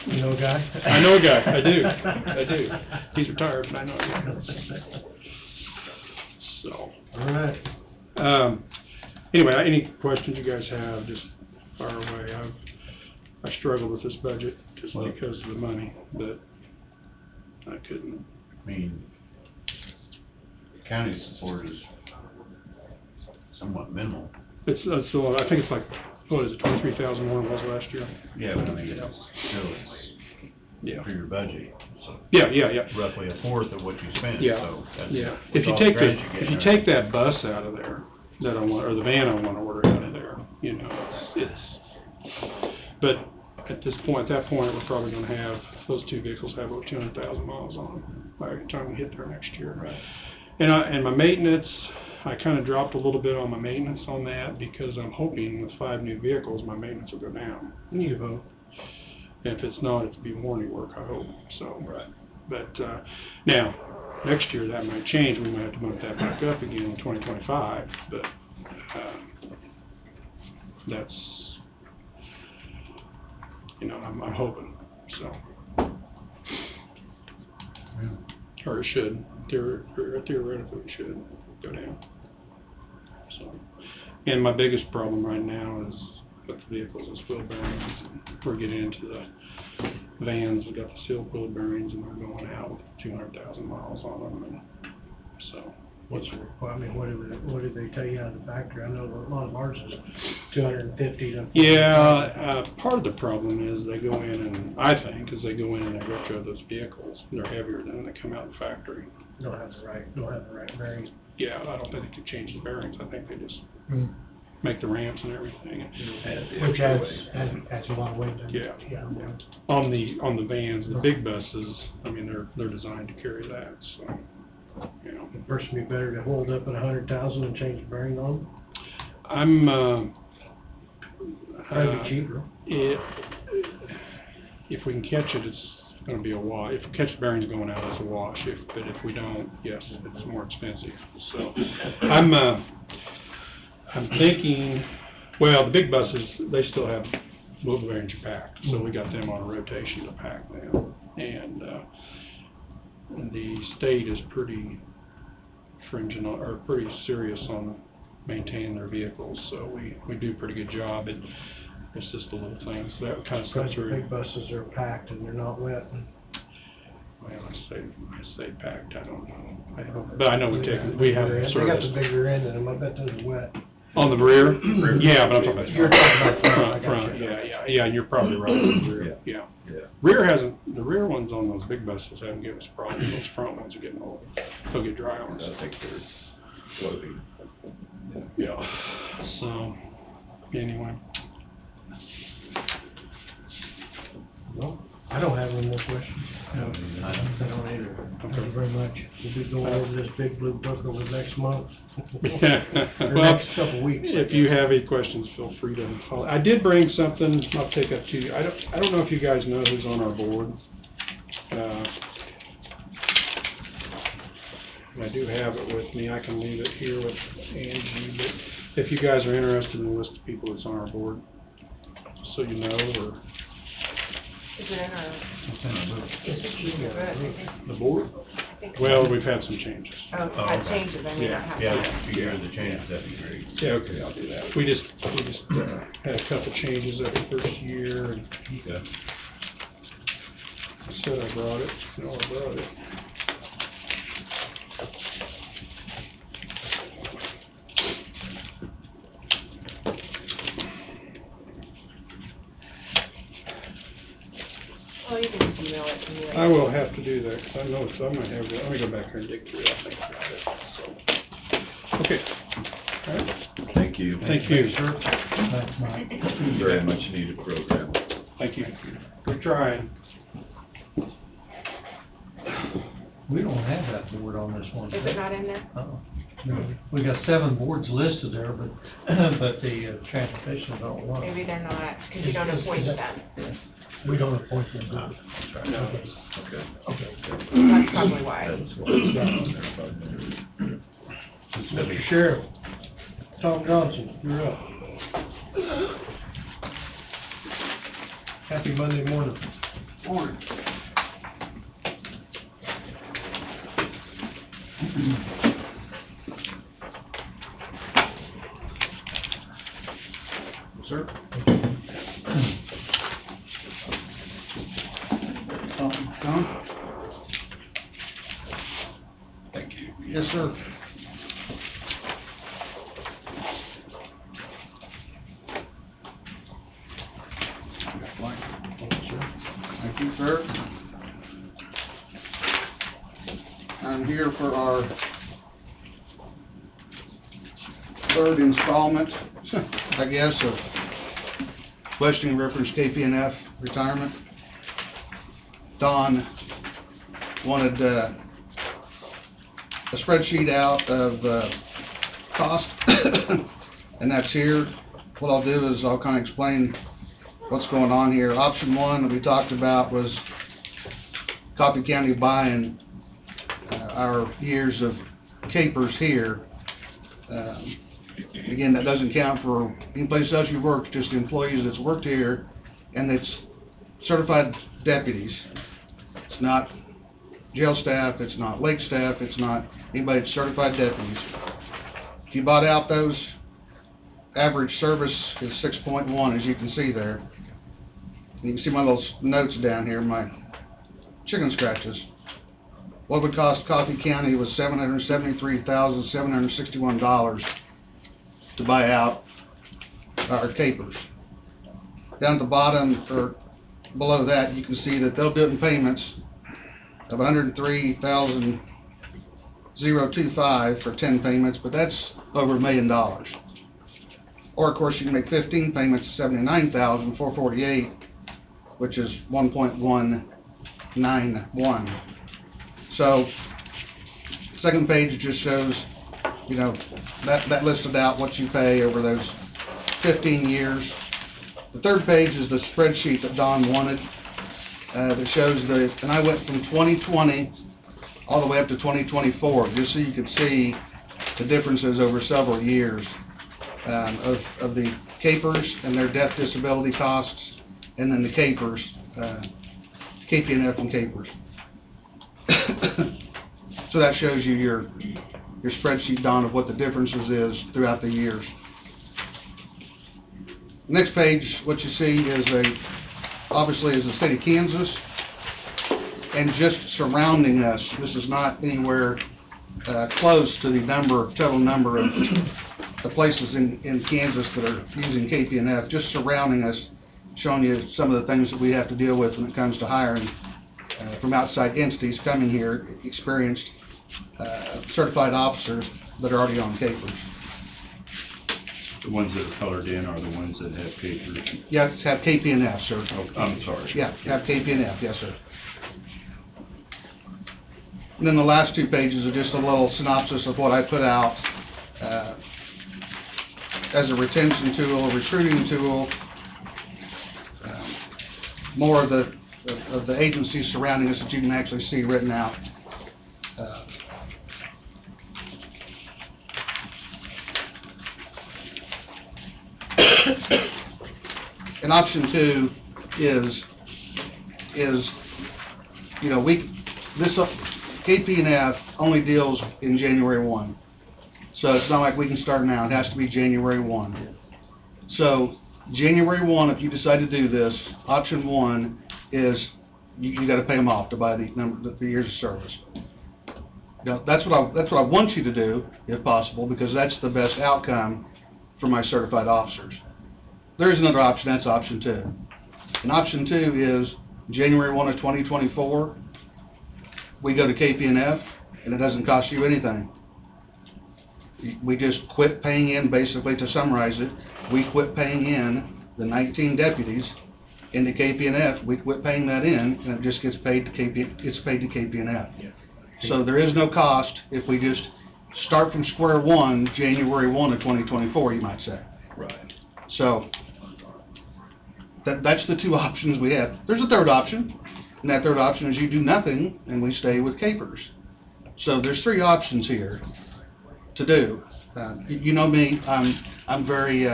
you know a guy? I know a guy, I do. He's retired, but I know a guy. So, All right. anyway, any questions you guys have, just fire away. I struggled with this budget just Well- because of the money, but I couldn't. I mean, county support is somewhat minimal. It's, so I think it's like, what is it, 23,000 more than it was last year? Yeah, but I mean, it's Yeah. for your budget, so Yeah. roughly a fourth of what you spend, Yeah, so that's. yeah. with If you all the take grants you get if you and take that bus out of there, that I want, or the van I want to order out of there, you know, but at that point, we're probably gonna have, those two vehicles have over 200,000 miles on them by the time we hit there next year. Right. And my maintenance, I kind of dropped a little bit on my maintenance on that, because I'm hoping with 5 new vehicles, my maintenance will go down. You vote. If it's not, it'll be warranty work, I hope, so. Right. But, now, next year that might change, we might have to bump that back up again in 2025, but, that's, you know, I'm hoping, so. Or it should, theoretically it should go down, so. And my biggest problem right now is with the vehicles is wheel bearings. We're getting into the vans, we got the sealed wheel bearings, and they're going out with 200,000 miles on them, and so. What's the requirement, what did they tell you out of the factory? I know a lot of ours is 250 to. Yeah, part of the problem is they go in and, I think, is they go in and they retro those vehicles, and they're heavier than they come out of the factory. Don't have the right bearings. Yeah, I don't think they could change the bearings, I think they just Mm. make the ramps and everything. Which adds a lot of weight. Yeah. Yeah. On the vans, the big buses, I mean, they're designed to carry that, so, you know. The person be better to hold up at 100,000 and change the bearing on them? I'm, Probably cheaper. If we can catch it, it's gonna be a wash. If we catch the bearings going out, it's a wash. But if we don't, yes, it's more expensive. So, I'm thinking, well, the big buses, they still have wheel bearings are packed, so we got them on a rotation to pack now. And, the state is pretty stringent, or pretty serious on maintaining their vehicles, so we do a pretty good job. It's just the little things that kind of Because comes the through. big buses are packed and they're not wet. Well, I say packed, I don't know. But I know we have They got the service. bigger end in them, I bet those are wet. On the rear? Yeah, but I'm talking about You're talking about front, I got front, you. yeah, and you're probably right, on the rear, yeah. The rear ones on those big buses haven't given us problems, those front ones are getting old, they'll get dry on us. I think they're floating. Yeah, so, anyway. Well, I don't have any more questions. No, I don't either. Thank you very much. We'll be going over this big blue book over the next month. Or Well, next couple of weeks. if you have any questions, feel free to call. I did bring something, I'll take up to you. I don't know if you guys know who's on our board. I do have it with me. I can leave it here with Angie, but if you guys are interested in the list of people that's on our board, so you know, or Is it in our, It's in a book. is it in our book, I think? the board. Well, we've had some changes. Oh, Oh, that okay. changes, I mean, I Yeah, have Yeah, to. if you hear the changes, that'd be great. Yeah, okay, I'll do that. We just had a couple changes at the first year, and Okay. I said I brought it, no, I brought it. Well, you can just email it to me. I will have to do that, 'cause I know some I have, let me go back here and dig through it, I think I got it, so. Okay. All right, Thank you. thank you. Thanks, Mike. Very much needed program. Thank you. We're trying. We don't have that board on this one. Is it not in there? Uh-uh. No, we got 7 boards listed there, but, but the transportation don't want. Maybe they're not, because you don't appoint them. We don't appoint them, do we? No. Okay. Okay. That's probably why. That's why it's not on there. Mr. Sheriff, Tom Johnson, you're up. Happy Monday morning. Morning. Sir? Tom? Thank you. Yes, sir. Thank you, sir. I'm here for our third installment, I guess, of questioning reference KPNF retirement. Don wanted a spreadsheet out of cost, and that's here. What I'll do is I'll kind of explain what's going on here. Option one that we talked about was Coffee County buying our years of capers here. Again, that doesn't count for any place else you've worked, just the employees that's worked here, and it's certified deputies. It's not jail staff, it's not lake staff, it's not anybody that's certified deputies. If you bought out those, average service is 6.1, as you can see there. And you can see my little notes down here, my chicken scratches. What would cost Coffee County was $773,761 to buy out our capers. Down at the bottom, or below that, you can see that they'll do it in payments of $103,025 for 10 payments, but that's over $1 million. Or, of course, you can make 15 payments of $79,448, which is 1.191. So, second page just shows, you know, that listed out what you pay over those 15 years. The third page is the spreadsheet that Don wanted, that shows and I went from 2020 all the way up to 2024, just so you could see the differences over several years of the capers and their death disability costs, and then the capers, KPNF and capers. So that shows you your spreadsheet, Don, of what the differences is throughout the years. Next page, what you see is obviously is the state of Kansas, and just surrounding us. This is not anywhere close to the total number of the places in Kansas that are using KPNF. Just surrounding us, showing you some of the things that we have to deal with when it comes to hiring from outside entities coming here, experienced certified officers that are already on capers. The ones that are colored in are the ones that have capers. Yeah, have KPNF, sir. Oh, I'm sorry. Yeah, have KPNF, yes, sir. And then the last two pages are just a little synopsis of what I put out as a retention tool, a recruiting tool, more of the agencies surrounding us that you can actually see written out. And option two is, you know, KP&F only deals in January 1. So it's not like we can start now, it has to be January 1. So, January 1, if you decide to do this, option 1 is you gotta pay them off to buy the years of service. Now, that's what I want you to do, if possible, because that's the best outcome for my certified officers. There is another option, that's option 2. And option 2 is January 1 of 2024, we go to KP&F, and it doesn't cost you anything. We just quit paying in, basically, to summarize it, we quit paying in the 19 deputies into KP&F, we quit paying that in, and it just gets paid to KP&F. So there is no cost if we just start from square one, January 1 of 2024, you might say. Right. So, that's the 2 options we have. There's a third option, and that third option is you do nothing, and we stay with capers. So there's 3 options here to do. You know me, I'm very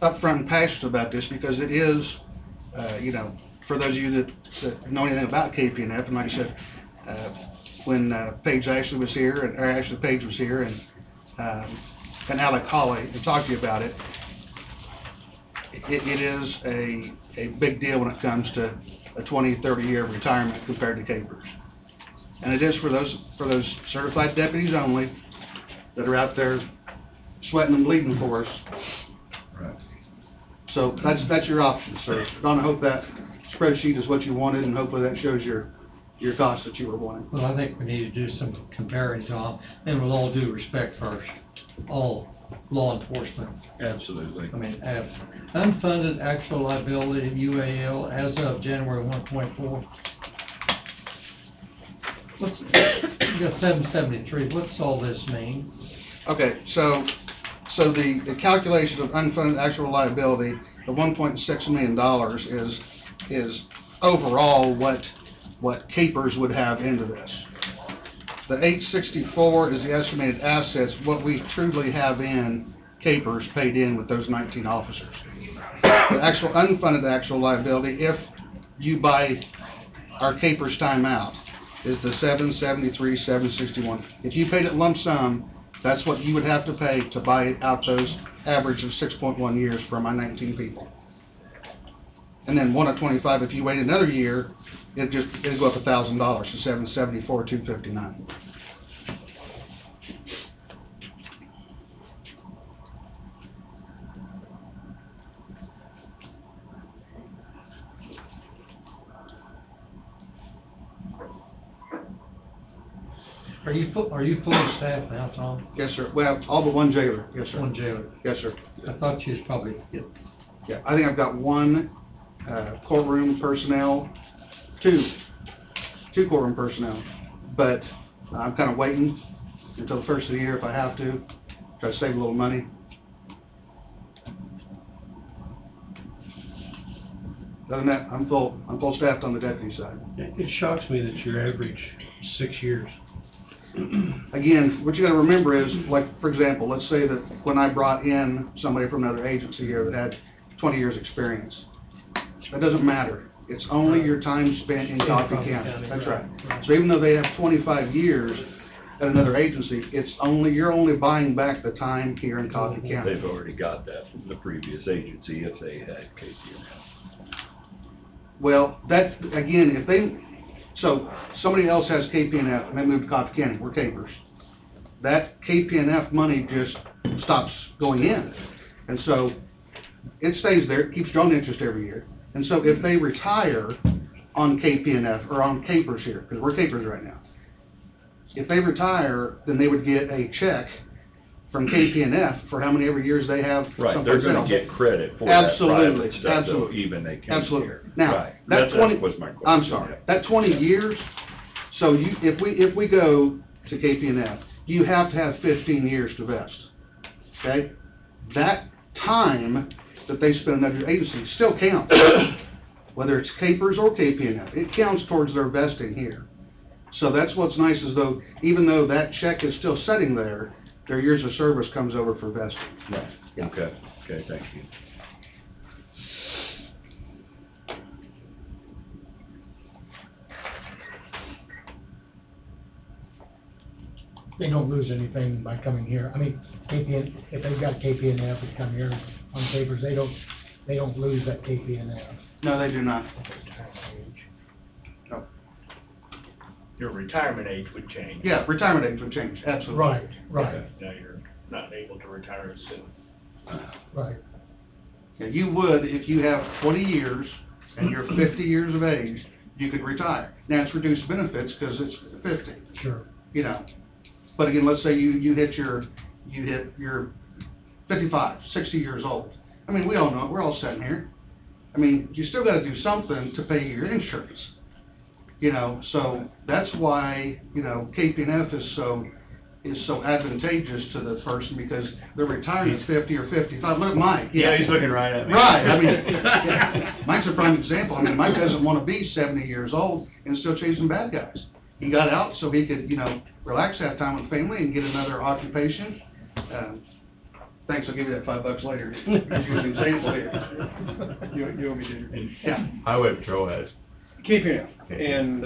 upfront and passionate about this because it is, you know, for those of you that know anything about KP&F, and like I said, when Paige Ashley was here, or Ashley Page was here, and Alec Hawley, to talk to you about it, it is a big deal when it comes to a 20, 30-year retirement compared to capers. And it is for those certified deputies only that are out there sweating and bleeding for us. Right. So that's your option, sir. Don, I hope that spreadsheet is what you wanted, and hopefully that shows your costs that you were wanting. Well, I think we need to do some comparing, Tom, and with all due respect for all law enforcement. Absolutely. I mean, unfunded actual liability, UAL, as of January 1.4. What's, you got 773, what's all this mean? Okay, so the calculation of unfunded actual liability, the $1.6 million is overall what capers would have into this. The 864 is the estimated assets, what we truly have in capers paid in with those 19 officers. The actual unfunded actual liability, if you buy our capers time out, is the 773, 761. If you paid it lump sum, that's what you would have to pay to buy out those average of 6.1 years for my 19 people. And then 1 of 25, if you wait another year, it'd go up $1,000 to 774, 259. Are you fully staffed now, Tom? Yes, sir. Well, all but one jailer. Yes, sir. One jailer. Yes, sir. I thought you was probably, Yeah, I think I've got 1 courtroom personnel, two courtroom personnel, but I'm kind of waiting until the first of the year if I have to, try to save a little money. Other than that, I'm full staffed on the deputy side. It shocks me that your average 6 years. Again, what you gotta remember is, like, for example, let's say that when I brought in somebody from another agency here that had 20 years experience, that doesn't matter. It's only your time spent in Coffee County. That's right. So even though they have 25 years at another agency, you're only buying back the time here in Coffee County. They've already got that from the previous agency if they had KP&F. Well, that, again, so somebody else has KP&F and they move to Coffee County, we're capers. That KP&F money just stops going in. And so it stays there, it keeps drawing interest every year. And so if they retire on KP&F, or on capers here, because we're capers right now, if they retire, then they would get a check from KP&F for how many every years they have. Right, they're gonna get credit for Absolutely, that private stuff, though, absolutely. even they came Absolutely. here. Now, Right. that 20 was my question. I'm sorry, that 20 years, so if we go to KP&F, you have to have 15 years to vest, okay? That time that they spend at your agency still counts, whether it's capers or KP&F, it counts towards their vesting here. So that's what's nice, is though, even though that check is still sitting there, their years of service comes over for vesting. Right, okay, thank you. they don't lose anything by coming here. I mean, KPN, if they've got KPNF and come here on papers, they don't lose that KPNF. No, they do not. No. Your retirement age would change. Yeah, retirement age would change, absolutely. Right, right, Now you're not able to retire as soon. right. Yeah, you would, if you have 20 years and you're 50 years of age, you could retire. Now, it's reduced benefits because it's 50, Sure. you know. But again, let's say you hit your 55, 60 years old. I mean, we all know it, we're all sitting here. I mean, you still gotta do something to pay your insurance. You know, so that's why, you know, KPNF is so advantageous to the person because they're retiring at 50 or 55. Look at Mike. Yeah, he's looking right at me. Right, I mean, Mike's a prime example. I mean, Mike doesn't want to be 70 years old and still chasing bad guys. He got out so he could, you know, relax, have time with family, and get another occupation. Thanks, I'll give you that $5 later. Give you an example here. You owe me dinner. And Yeah. Highway Patrol has, KPN, and,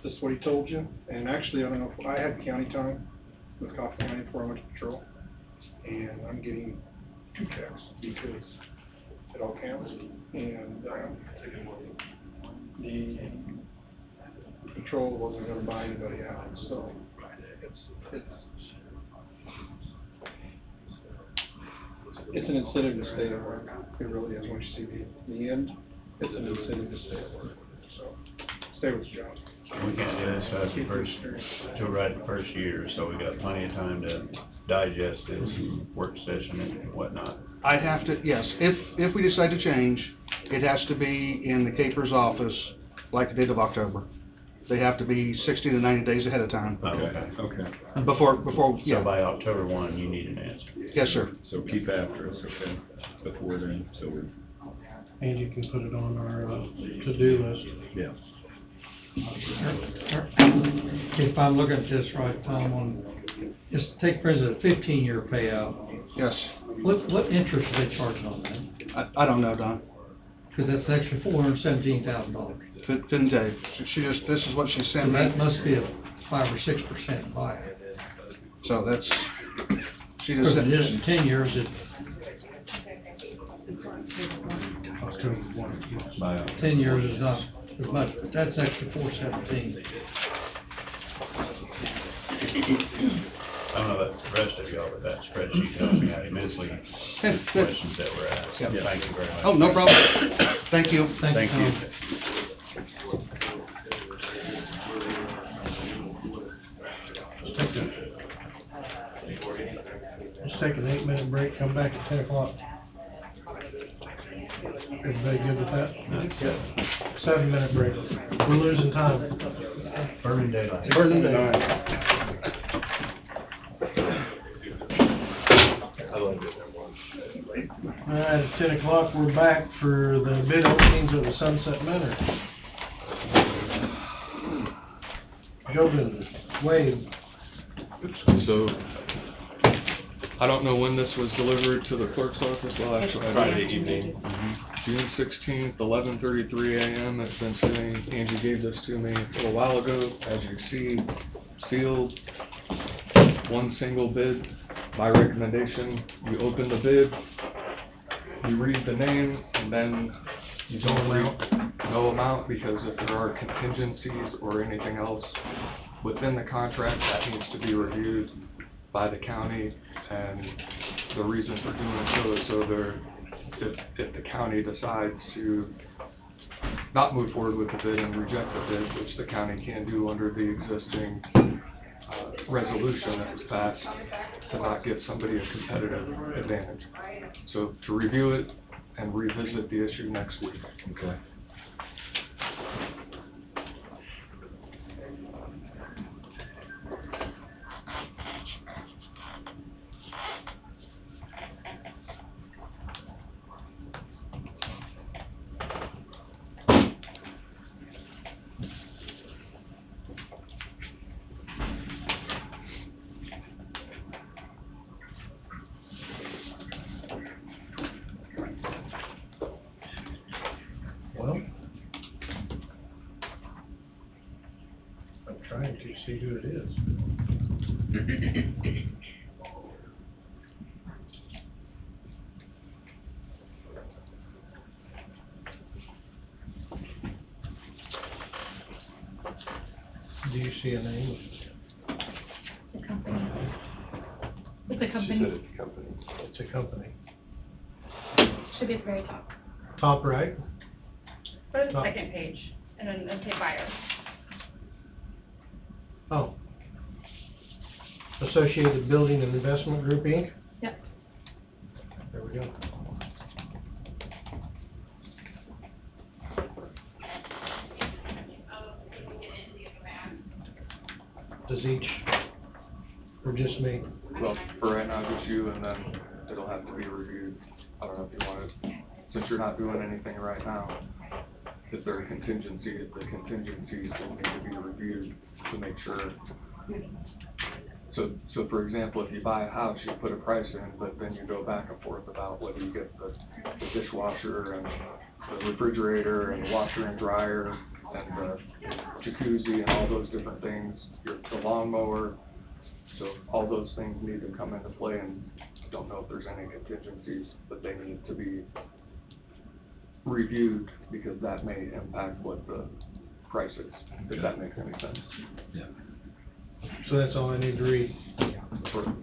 this is what he told you, and actually, I don't know, if I had county time with Coffee County before I went to patrol, and I'm getting 2 checks because it all counts, and, the patrol wasn't gonna buy anybody out, so it's an incentive to stay at work. It really is. Once you see the end, it's an incentive to stay at work, so stay with your job. we can't do this after first, till right the first year, so we got plenty of time to digest this work session and whatnot. I'd have to, yes, if we decide to change, it has to be in the Capers office like the date of October. They have to be 60 to 90 days ahead of time. Okay. Before, So yeah, by October 1, you need an answer. yes, sir. So keep after us, okay, before then, so we're, And you can put it on our, to-do list. yeah. If I'm looking at this right, Tom, on, just take for instance, a 15-year payout, Yes. what interest are they charging on that? I don't know, Don. Because that's an extra $417,000. Couldn't tell you. She just, this is what she So sent me. that must be a 5 or 6% buy. So that's, she just Because said, it is in 10 years, October 1. By 10 years is not as much, but that's extra 417. I don't know about the rest of y'all, but that spreadsheet helped me out immensely, Good, good. questions that were asked. Yeah. Thank you very much. Oh, no problem. Thank you. Thank you. Let's take an 8-minute break, come back at 10 o'clock. Everybody good with that? Good. 7-minute break. We're losing time. Burning daylight. Burning daylight. All right, at 10 o'clock, we're back for the bid openings of the Sunset Manor. Jobin, Wade, So, I don't know when this was delivered to the clerk's office, well, actually, I Friday evening. June 16th, 11:33 a.m. It's been sitting, Angie gave this to me a little while ago, as you see, sealed, one single bid. My recommendation, you open the bid, you read the name, and then you don't read no amount, because if there are contingencies or anything else within the contract, that needs to be reviewed by the county, and the reason for doing so is so there, if the county decides to not move forward with the bid and reject the bid, which the county can do under the existing resolution that was passed, to not give somebody a competitive advantage. So to review it and revisit the issue next week. Okay. well, I'm trying to see who it is. Do you see a name? The company. It's a company. It's a company. Should be at the very top. Top right? Go to the Top. second page, and then say buyer. Oh. Associated Building and Investment Group, Inc.? Yep. There we go. Does each, or just me? Well, for right now, just you, and then it'll have to be reviewed. I don't know if you want it, since you're not doing anything right now, if there are contingencies, the contingencies will need to be reviewed to make sure. So for example, if you buy a house, you put a price in, but then you go back and forth about whether you get the dishwasher and the refrigerator and the washer and dryer and the jacuzzi and all those different things, the lawnmower. So all those things need to come into play, and I don't know if there's any contingencies, but they need to be reviewed because that may impact what the price is, if that makes any sense. Yeah. So that's all I need to read.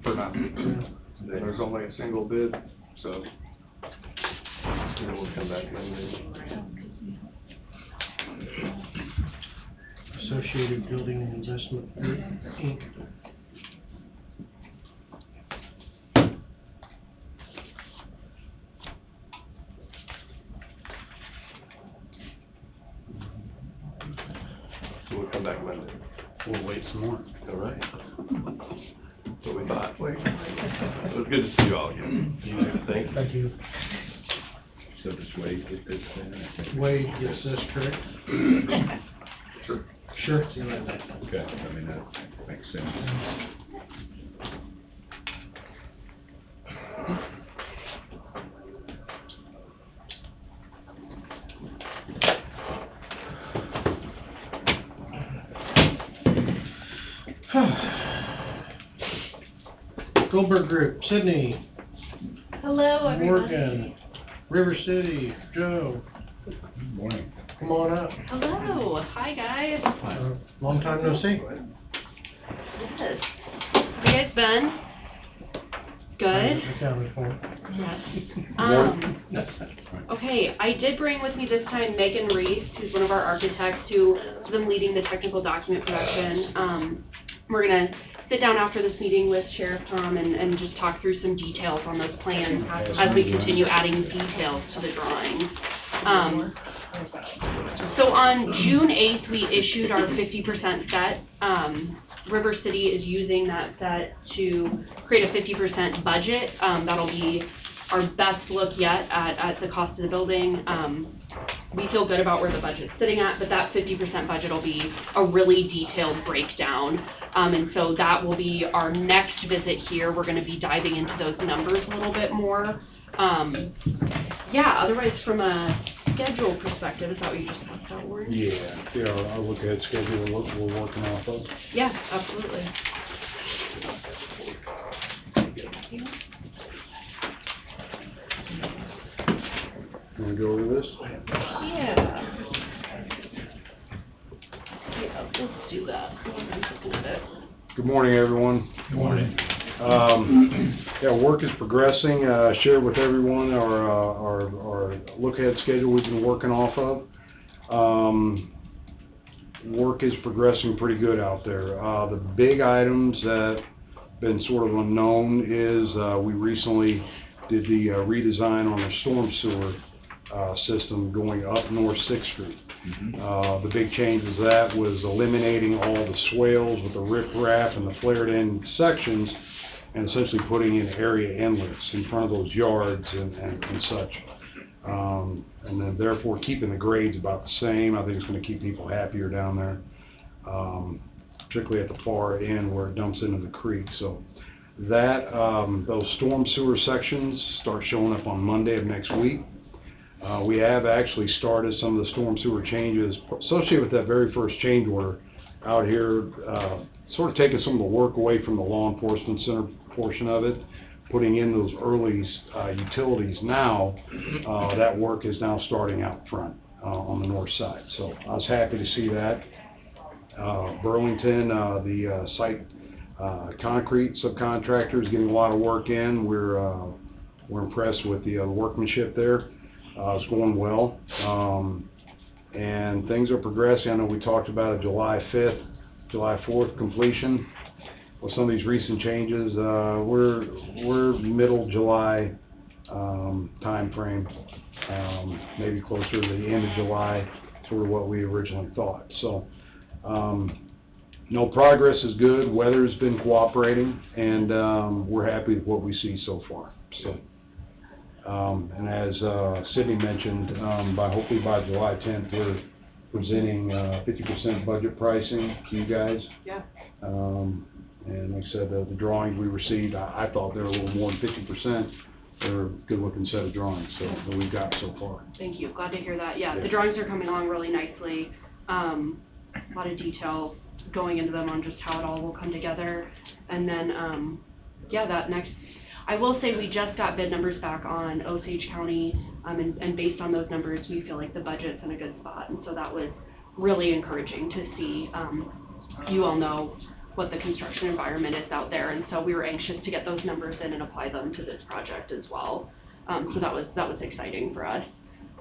For now. And there's only a single bid, so. And then we'll come back Monday. Associated Building and Investment Group, Inc. So we'll come back Monday. We'll wait some more. All right. That's what we thought. It was good to see you all again. You too, thanks. Thank you. So just wait, get this thing. Wade gets this correct? Sure. Sure. Okay, I mean, that makes sense. Goldberg Group, Sydney, Hello, everybody. Morgan, River City, Joe, Good morning. come on up. Hello. Hi, guys. Long time no see. Yes. How you guys been? Good. Accounted for. Yes. Okay, I did bring with me this time Megan Reese, who's one of our architects who has been leading the technical document production. We're gonna sit down after this meeting with Sheriff Tom and just talk through some details on those plans as we continue adding details to the drawings. So on June 8th, we issued our 50% set. River City is using that set to create a 50% budget. That'll be our best look yet at the cost of the building. We feel good about where the budget's sitting at, but that 50% budget will be a really detailed breakdown. And so that will be our next visit here. We're gonna be diving into those numbers a little bit more. Yeah, otherwise from a schedule perspective, is that what you just talked about, Warren? Yeah, I'll look at schedule, we're working off of. Yeah, absolutely. Wanna go over this? Yeah. Yeah, let's do that. I'm looking at it. Good morning, everyone. Good morning. Yeah, work is progressing, shared with everyone our look-ahead schedule we've been working off of. Work is progressing pretty good out there. The big items that been sort of unknown is we recently did the redesign on our storm sewer system going up North 6th Street. The big change is that was eliminating all the swales with the riprap and the flared end sections and essentially putting in area inlets in front of those yards and such. And then therefore keeping the grades about the same. I think it's going to keep people happier down there, particularly at the far end where it dumps into the creek. So that those storm sewer sections start showing up on Monday of next week. We have actually started some of the storm sewer changes associated with that very first change order out here, sort of taking some of the work away from the law enforcement center portion of it, putting in those early utilities now. That work is now starting out front on the north side. So I was happy to see that. Burlington, the site concrete subcontractor is getting a lot of work in. We're impressed with the workmanship there. It's going well. And things are progressing. I know we talked about a July 5th, July 4th completion. With some of these recent changes, we're middle July time frame, maybe closer to the end of July, sort of what we originally thought. So, no, progress is good. Weather's been cooperating, and we're happy with what we see so far. So, and as Sydney mentioned, hopefully by July 10th, we're presenting 50% budget pricing to you guys. Yeah. And like I said, the drawings we received, I thought they were a little more than 50%. They're a good-looking set of drawings that we've got so far. Thank you. Glad to hear that. Yeah, the drawings are coming along really nicely. A lot of detail going into them on just how it all will come together. And then, yeah, that next, I will say we just got bid numbers back on Osage County, and based on those numbers, we feel like the budget's in a good spot. And so that was really encouraging to see. You all know what the construction environment is out there, and so we were anxious to get those numbers in and apply them to this project as well. So that was exciting for us.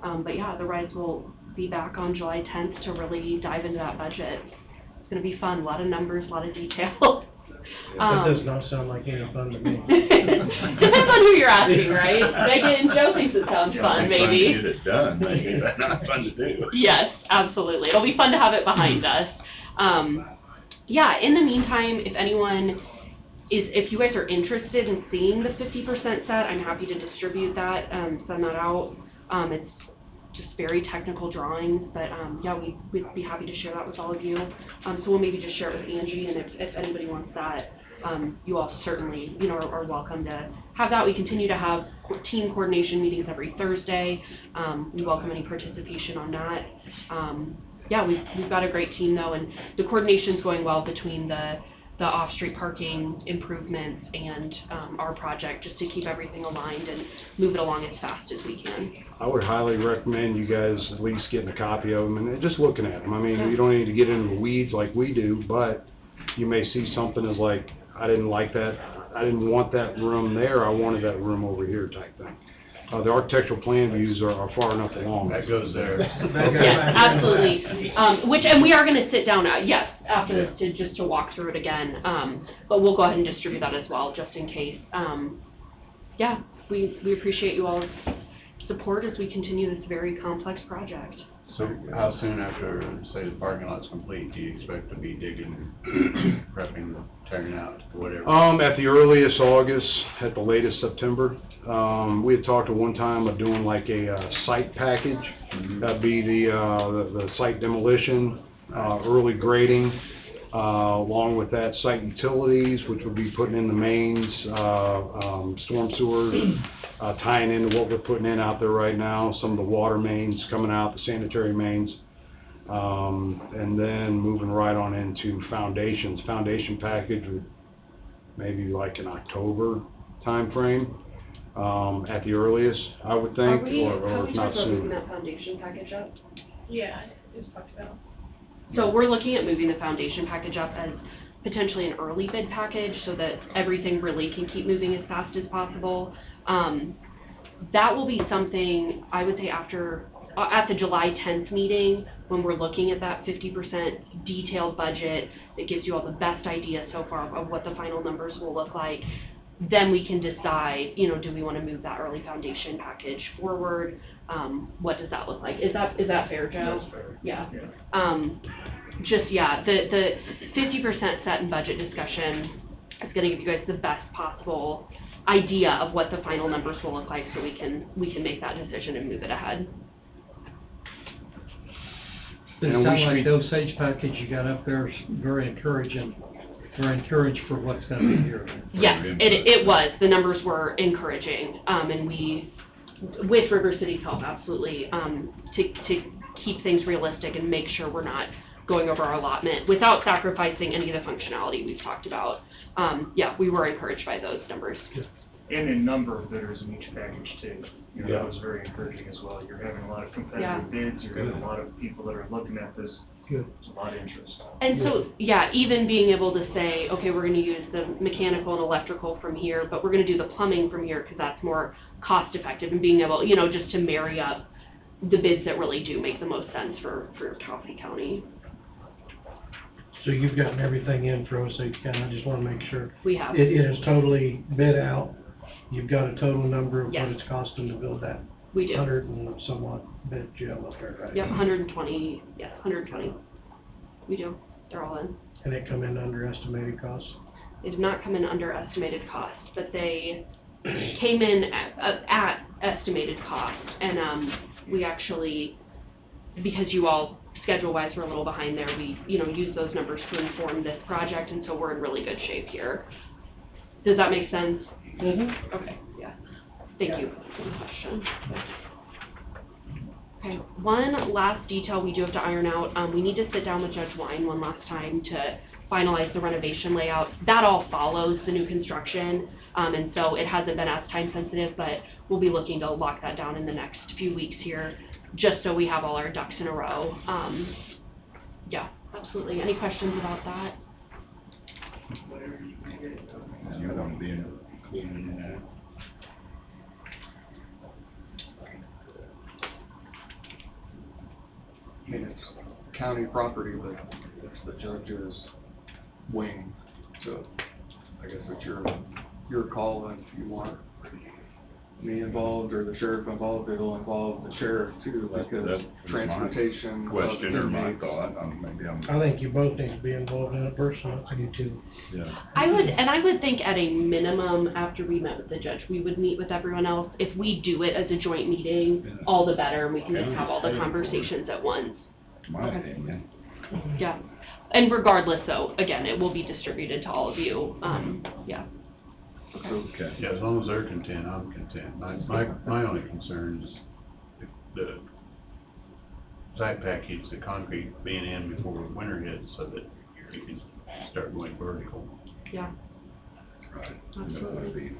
But yeah, the RISE will be back on July 10th to really dive into that budget. It's going to be fun, a lot of numbers, a lot of detail. That does not sound like any fun to me. Depends on who you're asking, right? Megan, Joe thinks it sounds fun, maybe. Get it done, maybe, but not fun to do. Yes, absolutely. It'll be fun to have it behind us. Yeah, in the meantime, if you guys are interested in seeing the 50% set, I'm happy to distribute that, send that out. It's just very technical drawings, but yeah, we'd be happy to share that with all of you. So we'll maybe just share it with Angie, and if anybody wants that, you all certainly, are welcome to have that. We continue to have team coordination meetings every Thursday. We welcome any participation on that. Yeah, we've got a great team though, and the coordination's going well between the off-street parking improvements and our project, just to keep everything aligned and move it along as fast as we can. I would highly recommend you guys at least getting a copy of them and just looking at them. I mean, you don't need to get into the weeds like we do, but you may see something as like, I didn't like that, I didn't want that room there, I wanted that room over here type thing. The architectural plan views are far enough along. That goes there. Yes, absolutely. And we are going to sit down, yes, after this to walk through it again. But we'll go ahead and distribute that as well, just in case. Yeah, we appreciate you all's support as we continue this very complex project. So how soon after, say, the parking lot's complete, do you expect to be digging, prepping, tearing out, whatever? At the earliest August, at the latest September. We had talked at one time of doing like a site package. That'd be the site demolition, early grading, along with that site utilities, which would be putting in the mains, storm sewers, tying into what we're putting in out there right now, some of the water mains coming out, the sanitary mains, and then moving right on into foundations. Foundation package would maybe like in October time frame. At the earliest, I would think, or if not moving sooner. that foundation package up? Yeah, it's talked about. So we're looking at moving the foundation package up as potentially an early bid package so that everything really can keep moving as fast as possible. That will be something, I would say, at the July 10th meeting, when we're looking at that 50% detailed budget that gives you all the best idea so far of what the final numbers will look like. Then we can decide, do we want to move that early foundation package forward? What does that look like? Is that fair, Joe? That's fair. Yeah. The 50% set and budget discussion is going to give you guys the best possible idea of what the final numbers will look like, so we can make that decision and move it ahead. It sounds like the Osage package you got up there is very encouraging. We're encouraged for what's going to be here. Yes, it was. The numbers were encouraging, and we, with River City's help, absolutely, to keep things realistic and make sure we're not going over our allotment without sacrificing any of the functionality we've talked about. Yeah, we were encouraged by those numbers. And in number of bidders in each package too. You know, Yeah. that was very encouraging as well. You're having a lot of Yeah. competitive bids, you're having a lot of people that are looking at this. Good. There's a lot of interest. And so, yeah, even being able to say, okay, we're gonna use the mechanical and electrical from here, but we're gonna do the plumbing from here, because that's more cost effective, and being able, you know, just to marry up the bids that really do make the most sense for Tallahassee County. So you've gotten everything in for Osage County, I just wanna make sure. We have. It is totally bid out, you've got a total number of what Yes. it's costing to build that We do. 100 and somewhat bed jail up there, right? Yep, 120, yes, 120. We do. They're all in. And it come in under estimated costs? They did not come in under estimated cost, but they came in at estimated cost. And we actually, because you all schedule-wise were a little behind there, we, you know, used those numbers to inform this project, and so we're in really good shape here. Does that make sense? Mm-hmm. Okay, yeah. Thank you for the question. Okay, one last detail we do have to iron out. We need to sit down with Judge Wine one last time to finalize the renovation layout. That all follows the new construction, and so it hasn't been as time sensitive, but we'll be looking to lock that down in the next few weeks here, just so we have all our ducks in a row. Yeah, absolutely. Any questions about that? You're gonna be included in that. I mean, it's county property, but it's the judge's wing, so I guess it's your call, and if you want me involved or the sheriff involved, it'll involve the sheriff too, because That's my transportation of question or my inmates. thought, maybe I'm. I think you both need to be involved in it personally. I do too. Yeah. I would think at a minimum, after we met with the judge, we would meet with everyone else. If we do it as a joint meeting, all the better, and we can just have all the conversations at once. My opinion. Yeah. And regardless, though, again, it will be distributed to all of you. Yeah. Okay. Yeah, as long as they're content, I'm content. My only concern is the site package, the concrete being in before winter hits, so that you can start going vertical. Yeah. Right. Absolutely.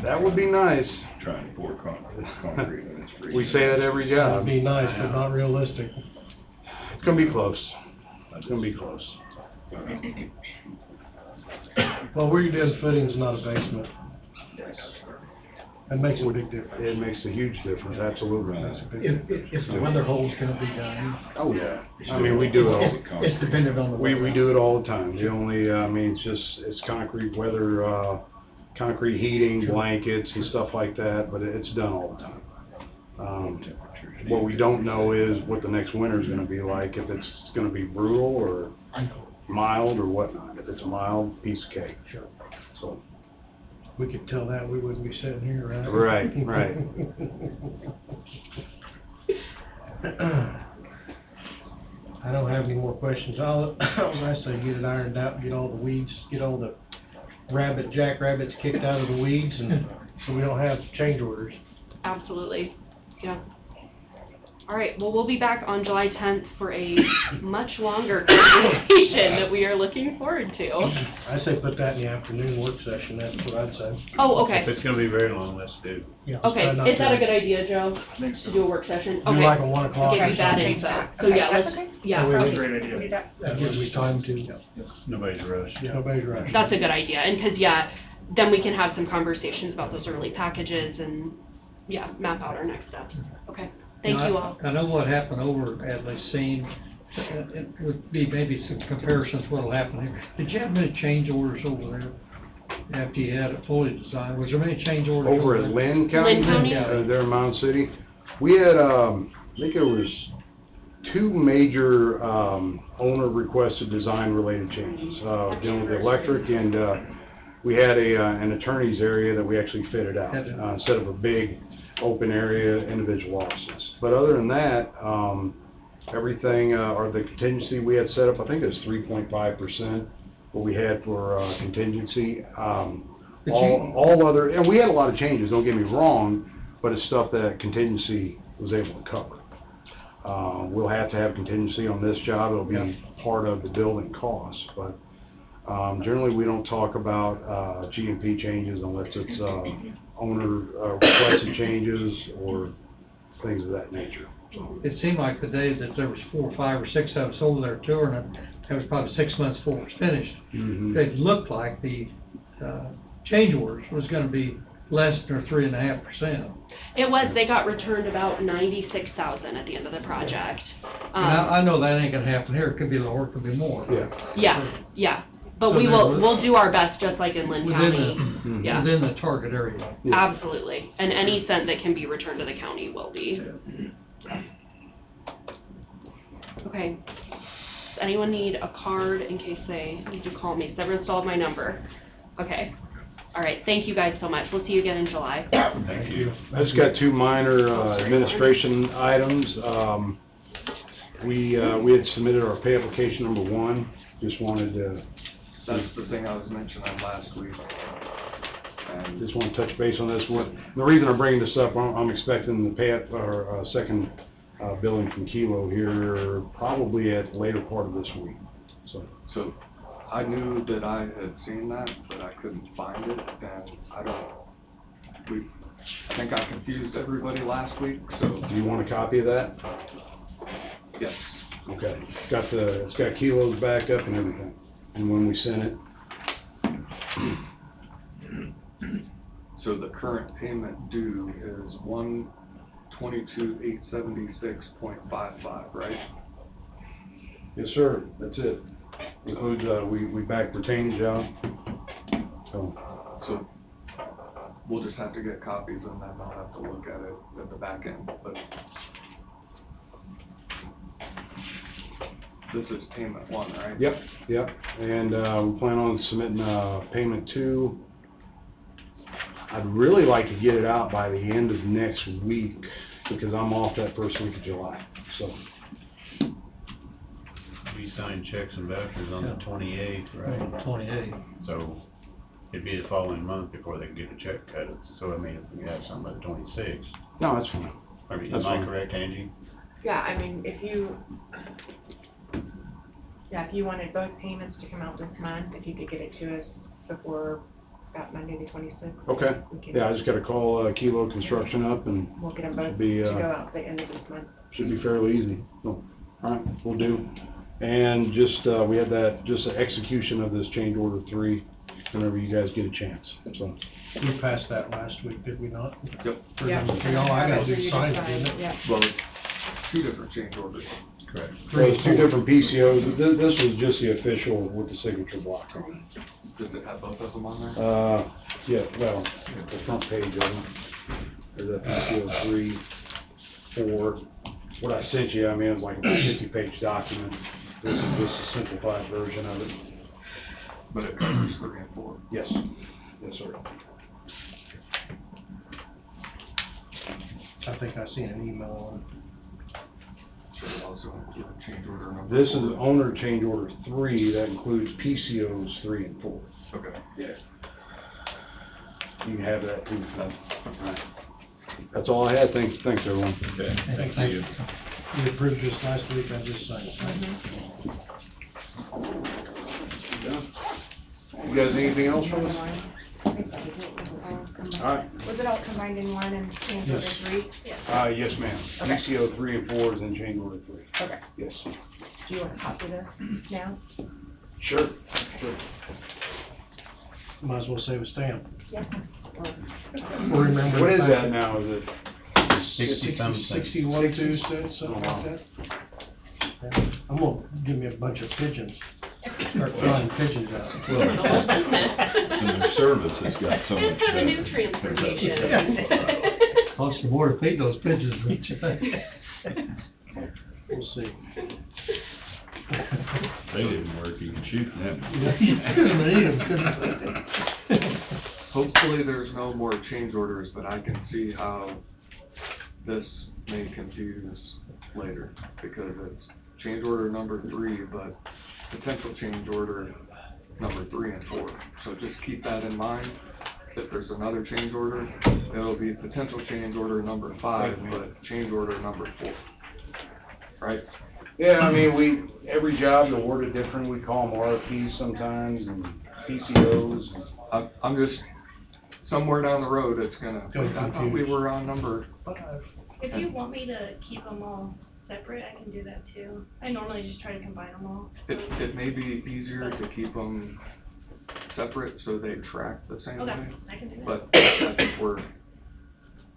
That would be nice. Trying to pour concrete when it's freezing. We say that every job. It'd be nice, but not realistic. It's gonna be close. It's gonna be close. Well, where you're doing footings, not a basement. It makes a big difference. It makes a huge difference, absolutely. If the weather hole's gonna be done. Oh, yeah. I mean, we do it all. It's dependent on the weather. We do it all the time. The only, I mean, it's concrete weather, concrete heating, blankets and stuff like that, but it's done all the time. What we don't know is what the next winter's gonna be like, if it's gonna be brutal or mild or whatnot. If it's a mild, piece of cake. Sure. So, We could tell that, we wouldn't be sitting here, right? Right. I don't have any more questions. I'll, as I say, get it ironed out, get all the weeds, get all the jackrabbits kicked out of the weeds, and so we don't have change orders. Absolutely. Yeah. All right, well, we'll be back on July 10th for a much longer conversation that we are looking forward to. I say put that in the afternoon work session, that's what I'd say. Oh, okay. If it's gonna be very long, let's do. Yeah, Okay, try not is that to- a good idea, Joe, to do a work session? Do Okay. like a 1 o'clock Give or you that something. info. So, Okay, yeah, that's let's, okay. yeah, That way we- Great idea. Do that. That gives me time to, Nobody's rushed. Nobody's rushing. that's a good idea. And because, yeah, then we can have some conversations about those early packages and, yeah, map out our next steps. Okay, thank you all. I know what happened over at Lacine. It would be maybe some comparisons what'll happen here. Did you have many change orders over there after you had it fully designed? Was there many change orders over over at there? Lynn County? Lynn County? There in Mound City. We had, I think there was 2 major, owner-requested design-related changes, dealing with the electric, and, we had an attorney's area that we actually fitted out, instead of a big open area, individual offices. But other than that, everything, or the contingency we had set up, I think it was 3.5%, what we had for, contingency. All other, and we had a lot of changes, don't get me wrong, but it's stuff that contingency was able to cover. We'll have to have contingency on this job, it'll be part of the building cost, but, generally, we don't talk about, GMP changes unless it's, owner, requested changes or things of that nature. It seemed like the day that there was 4 or 5 or 6 of us over there touring it, that was probably 6 months before it was finished. Mhm. It looked like the, change orders was gonna be less than 3.5%. It was, they got returned about 96,000 at the end of the project. And I know that ain't gonna happen here, it could be lower, it could be more. Yeah, but So we then will, we're- we'll do our best, just like in Lynn Within County. the, Yeah. within the target area. Absolutely, and any cent that can be returned to the county will be. Okay, does anyone need a card in case they need to call me? Does everyone still have my number? Okay, all right, thank you guys so much, we'll see you again in July. Thank you. I just got 2 minor, administration items. We had submitted our pay application number 1, just wanted to, That's the thing I was mentioning last week. And just want to touch base on this one. The reason I'm bringing this up, I'm expecting the pay, or, second, billing from Kilo here probably at the later part of this week, so. so I knew that I had seen that, but I couldn't find it, and I think I confused everybody last week, so. Do you want a copy of that? Yes. Okay, it's got Kilo's backup and everything, and when we sent it. So the current payment due is $122,876.55, right? Yes, sir, that's it. Includes, we back retained job, So we'll just have to get copies and then I'll have to look at it at the back end, but this is payment 1, right? Yep, and, we plan on submitting, payment 2. I'd really like to get it out by the end of next week, because I'm off that first week of July, so. We signed checks and vouchers on the 28th, right? 28. So it'd be the following month before they can get a check cut. So, I mean, if we have something by the 26th. No, that's fine. I mean, That's am I fine. correct, Angie? Yeah, I mean, if you wanted both payments to come out this month, if you could get it to us before that Monday, the 26th. Okay, we can- yeah, I just gotta call, Kilo Construction up and We'll get them both should be, to go out the end of this month. should be fairly easy. So, all right, we'll do. And just, we had just an execution of this change order 3, whenever you guys get a chance, so. We passed that last week, did we not? Yep. For Yeah. number 3, all I gotta do So you is sign it, decide, didn't it? Yeah. Well, it's 2 different change orders. Correct. So it's 2 different PCOs, this was just the official with the signature block on it. Does it have both of them on there? Yeah, well, the front page of them, there's a PCO 3, 4. What I sent you, I mean, it's like a 50-page document. This is just a simplified version of it. But it covers 3 and 4. Yes, yes, sir. I think I seen an email on Should it also include change order number? This is 4? owner change order 3, that includes PCOs 3 and 4. Okay. Yeah. You can have that too. Alright. That's all I had, thanks everyone. Okay, it. thank you. You approved this last week, I just signed it. You guys, anything else from us? I think that was it. Was it all combined? Alright. Was it all combined in one and change order 3? Yes. Yes, ma'am. Okay. PCO 3 and 4 is in change order 3. Okay. Yes. Do you want to copy this now? Sure. Might as well save a stamp. Yeah. Or remember. What is back that to now, is it? 60-something cents. 61, 2 cents, something like that? Yeah. I'm gonna give me a bunch of pigeons. Start flying pigeons out. And the service has got so much It's kind of new better. transportation. Costs you more to feed those pigeons, don't you think? We'll see. They didn't work, you can shoot them. Hopefully there's no more change orders, but I can see how this may confuse later, because it's change order number 3, but potential change order number 3 and 4. So just keep that in mind. If there's another change order, it'll be potential change order number 5, but change order number 4. right? Yeah, I mean, every job's awarded different, we call them RFPs sometimes, and PCOs. I'm just, somewhere down the road, it's gonna, Gonna I thought we confuse. were on number 5. If you want me to keep them all separate, I can do that too. I normally just try to combine them all. It may be easier to keep them separate so they track the same Okay, way, I can do that. but I think we're,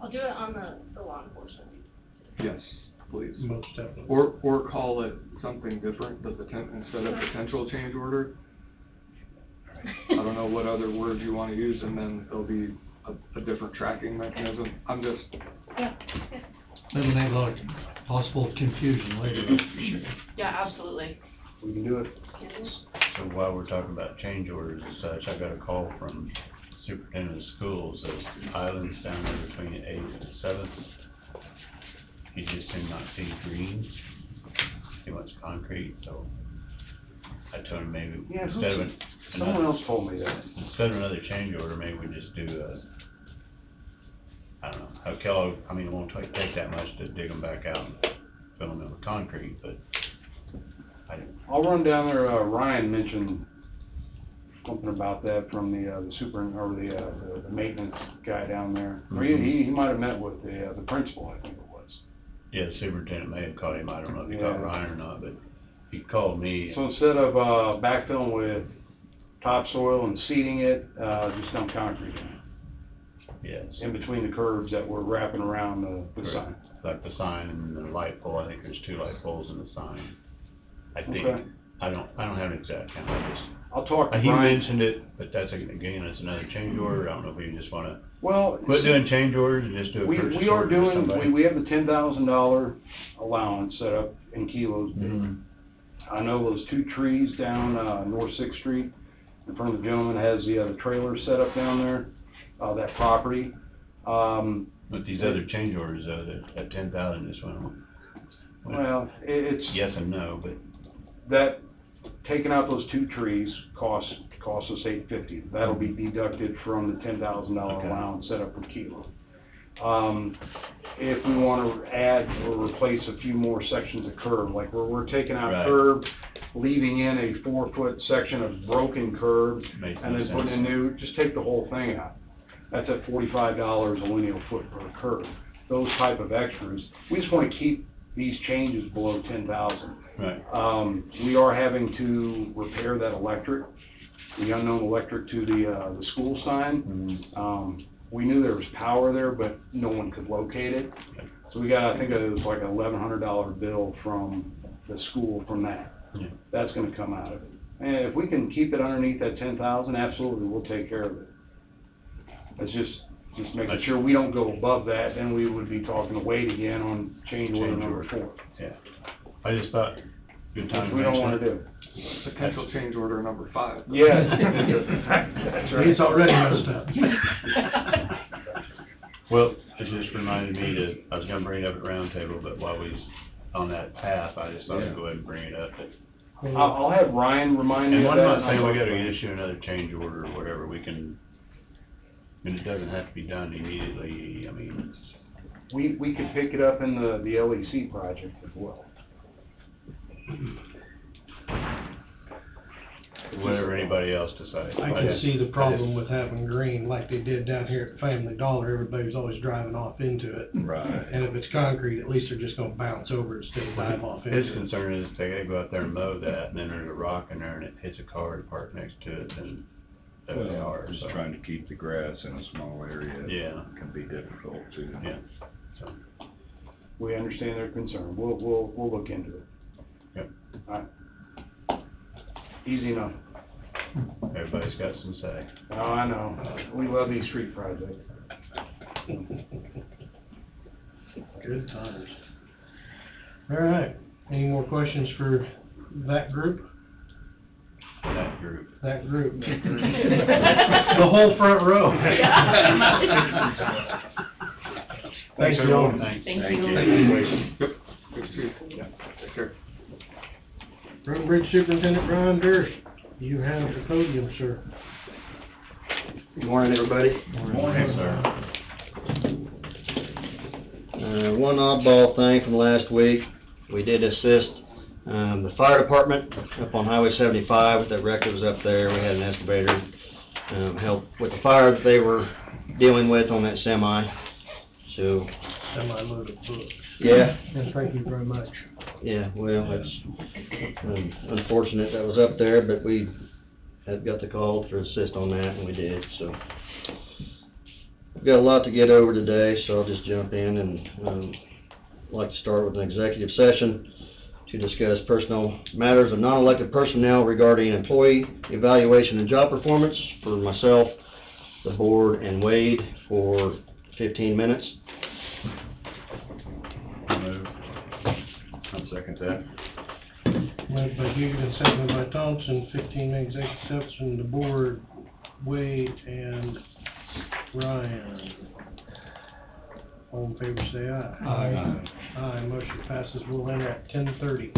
I'll do it on the law enforcement. yes, please. Most definitely. Or call it something different, instead of potential change order. I don't know what other words you wanna use, and then there'll be a different tracking mechanism. I'm just, Yeah. Eliminate a lot of possible confusion later, that's for sure. Yeah, absolutely. We can do it. So while we're talking about change orders and such, I got a call from superintendent of schools, those islands down there between 8th and 7th. He just did not see green. He wants concrete, so I told him maybe Yeah, instead of someone else told me that. instead of another change order, maybe we just do I don't know, how Kellogg, I mean, it won't take that much to dig them back out and fill them in with concrete, but I'll run down there, Ryan mentioned something about that from the the maintenance guy down there. Or he might have met with the principal, I think it was. yeah, the superintendent may have called him, I don't know if he Yeah. called Ryan or not, but he called me. So instead of, backfilling with topsoil and seeding it, just dump concrete in. Yes. In between the curbs that were wrapping around the Correct. sign. Like the sign and the light pole, I think there's 2 light poles in the sign. I think, Okay. I don't have an exact count, I just. I'll talk to He Brian. mentioned it, but that's, again, it's another change order, I don't know if we just wanna Well, quit doing change orders and just do a purchase we are order to doing, somebody. we have the $10,000 allowance set up in kilos. Mhm. I know those 2 trees down, North Sixth Street, in front of the gentleman has the trailer set up down there, that property. But these other change orders, though, that 10,000 just went on. Well, it's. Yes and no, but. That, taking out those 2 trees costs us $850. That'll be deducted from the $10,000 Okay. allowance set up for kilo. If we wanna add or replace a few more sections of curb, like we're taking out Right. curb, leaving in a 4-foot section of broken curb, Makes and no then putting in sense. new, just take the whole thing out. That's at $45 a lineal foot per curb. Those type of extras, we just wanna keep these changes below 10,000. Right. We are having to repair that electric, the unknown electric to the school sign. Mhm. We knew there was power there, but no one could locate it. So we got, I think it was like an $1,100 bill from the school from that. Yeah. That's gonna come out of it. And if we can keep it underneath that 10,000, absolutely, we'll take care of it. It's just making sure we don't go above that, then we would be talking to Wade again on change order number 4. Yeah. I just thought, good time Which to we don't mention wanna it. do. potential change order number 5. Yes. That's right. He's already messed up. Well, it just reminded me that, I was gonna bring it up at roundtable, but while we was on that path, I just thought I'd go ahead and bring it up. I'll have Ryan remind me And of I'm that. not saying I'll- we gotta issue another change order or whatever, we can, and it doesn't have to be done immediately, I mean, We could pick it up in the LEC project as well. whatever anybody else decides. I can see the problem with having green like they did down here at Family Dollar. Everybody's always driving off into it. Right. And if it's concrete, at least they're just gonna bounce over it instead of dive off into His it. concern is they gotta go out there and mow that, and then there's a rock in there and it hits a car parked next to it, and there they are, Just so. trying to keep the grass in a small area. Yeah. Can be difficult too. Yeah, so, We understand their concern. We'll look into it. yep, All right. Easy enough. everybody's got some say. Oh, I know. We love these street projects. Good times. All right, any more questions for that group? That group. That group. The whole front row. Thanks, everyone. Joe. Thanks. Thank Thank you. you. Yep, good to see you. Yeah, take care. Road Bridge Superintendent Brian Durst, you have the podium, sir. Good morning, everybody. Morning, sir. One oddball thing from last week, We did assist, the fire department up on Highway 75, that wreck that was up there. We had an excavator, help with the fire that they were dealing with on that semi. So, Semi-loaded books. yeah. And thank you very much. Yeah, well, it's unfortunate that was up there, but we had got the call for assist on that, and we did, so. We've got a lot to get over today, so I'll just jump in and, I'd like to start with an executive session to discuss personnel matters of non-elected personnel regarding employee evaluation and job performance for myself, the board, and Wade for 15 minutes. Move. I'll second that. Moved by Hughes and seconded by Thompson, 15-minute executive session, the board, Wade and Ryan. All in favor, say aye. Aye. Aye, motion passes. We'll enter at 10:30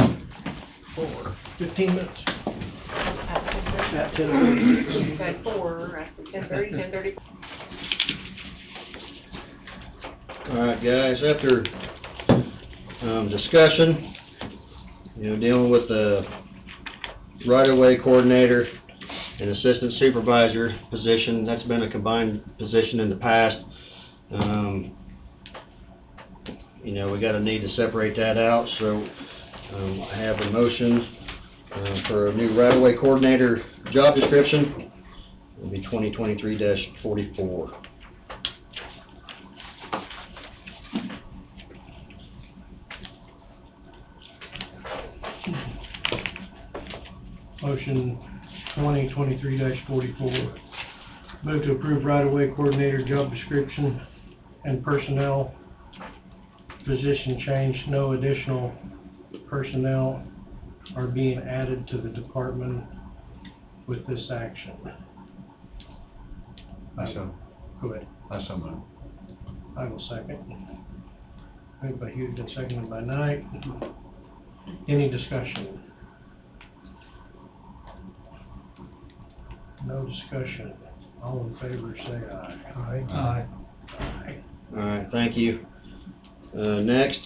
for 15 minutes. At 10:30. You said 4, at 10:30, 10:30. All right, guys, after discussion, dealing with the right-of-way coordinator and assistant supervisor position, that's been a combined position in the past. We got a need to separate that out, so I have a motion for a new right-of-way coordinator job description. It'll be 2023-44. Motion 2023-44. Move to approve right-of-way coordinator job description and personnel position change. No additional personnel are being added to the department with this action. Go ahead. I so move. I will second. Moved by Hughes and seconded by Knight. Any discussion? No discussion. All in favor, say aye. Aye. Aye. Aye. All right, thank you. Next,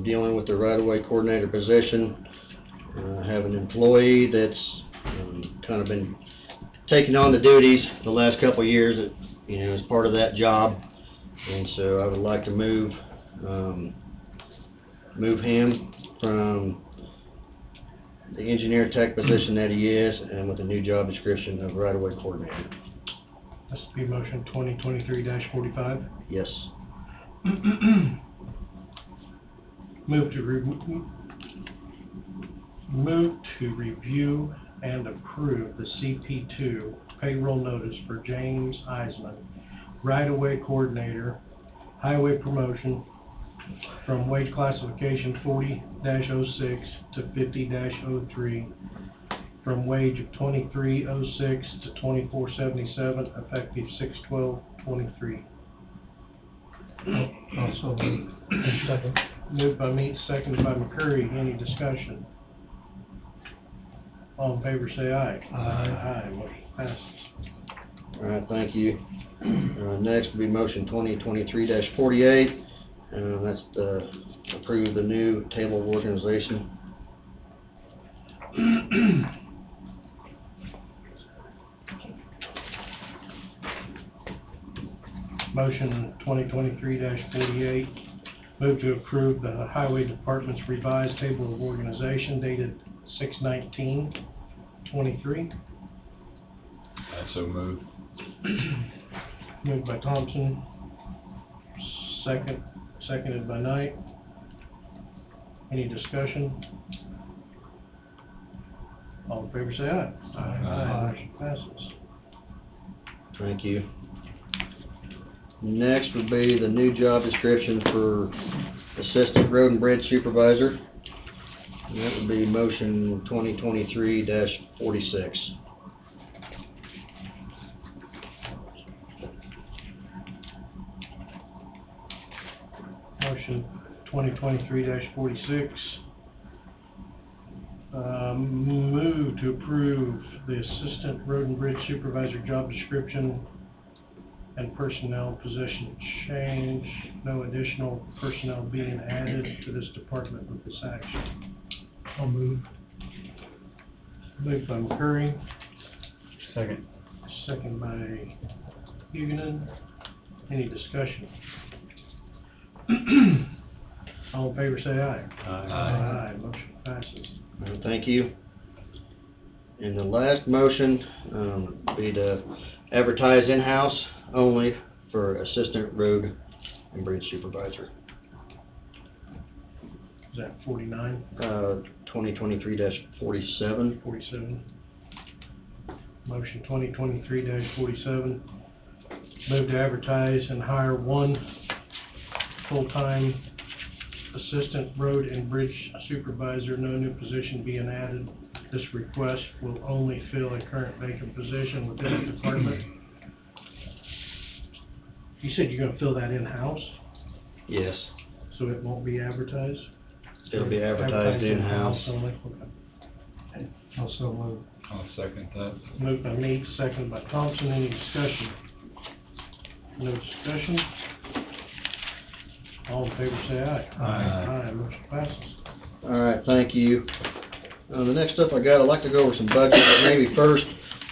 dealing with the right-of-way coordinator position, I have an employee that's kind of been taking on the duties the last couple of years, as part of that job, and so I would like to move him from the engineer tech position that he is, and with a new job description of right-of-way coordinator. This will be motion 2023-45. Yes. Move to review and approve the CP2 payroll notice for James Eisman, right-of-way coordinator, highway promotion, from wage classification 40-06 to 50-03, from wage of $23.06 to $24.77, effective 6/12/23. Also, Second. Moved by Meeks, seconded by McCurry. Any discussion? All in favor, say aye. Aye, motion passes. All right, thank you. Next will be motion 2023-48. That's to approve the new table of organization. Motion 2023-48. Move to approve the Highway Department's revised table of organization dated 6/19/23. I so move. Moved by Thompson, seconded by Knight. Any discussion? All in favor, say aye. Aye. Motion passes. Thank you. Next would be the new job description for Assistant Road and Bridge Supervisor. And that would be motion 2023-46. Motion 2023-46. Move to approve the Assistant Road and Bridge Supervisor job description and personnel position change. No additional personnel being added to this department with this action. I'll move. Moved by McCurry, Second. second by Huguenin. Any discussion? All in favor say aye. Aye, motion passes. Thank you. And the last motion, would be to advertise in-house only for assistant road and bridge supervisor. Is that 49? 2023-47. 47. Motion 2023-47. Move to advertise and hire one full-time assistant road and bridge supervisor, no new position being added. This request will only fill a current vacant position within the department. You said you're gonna fill that in-house, Yes, so it won't be advertised? it'll be advertised in-house. Only, okay. Also move. I'll second that. Moved by Meeks, seconded by Thompson. Any discussion? No discussion? All in favor say aye. Aye, motion passes. All right, thank you. The next up I got, I'd like to go over some budget, but maybe first,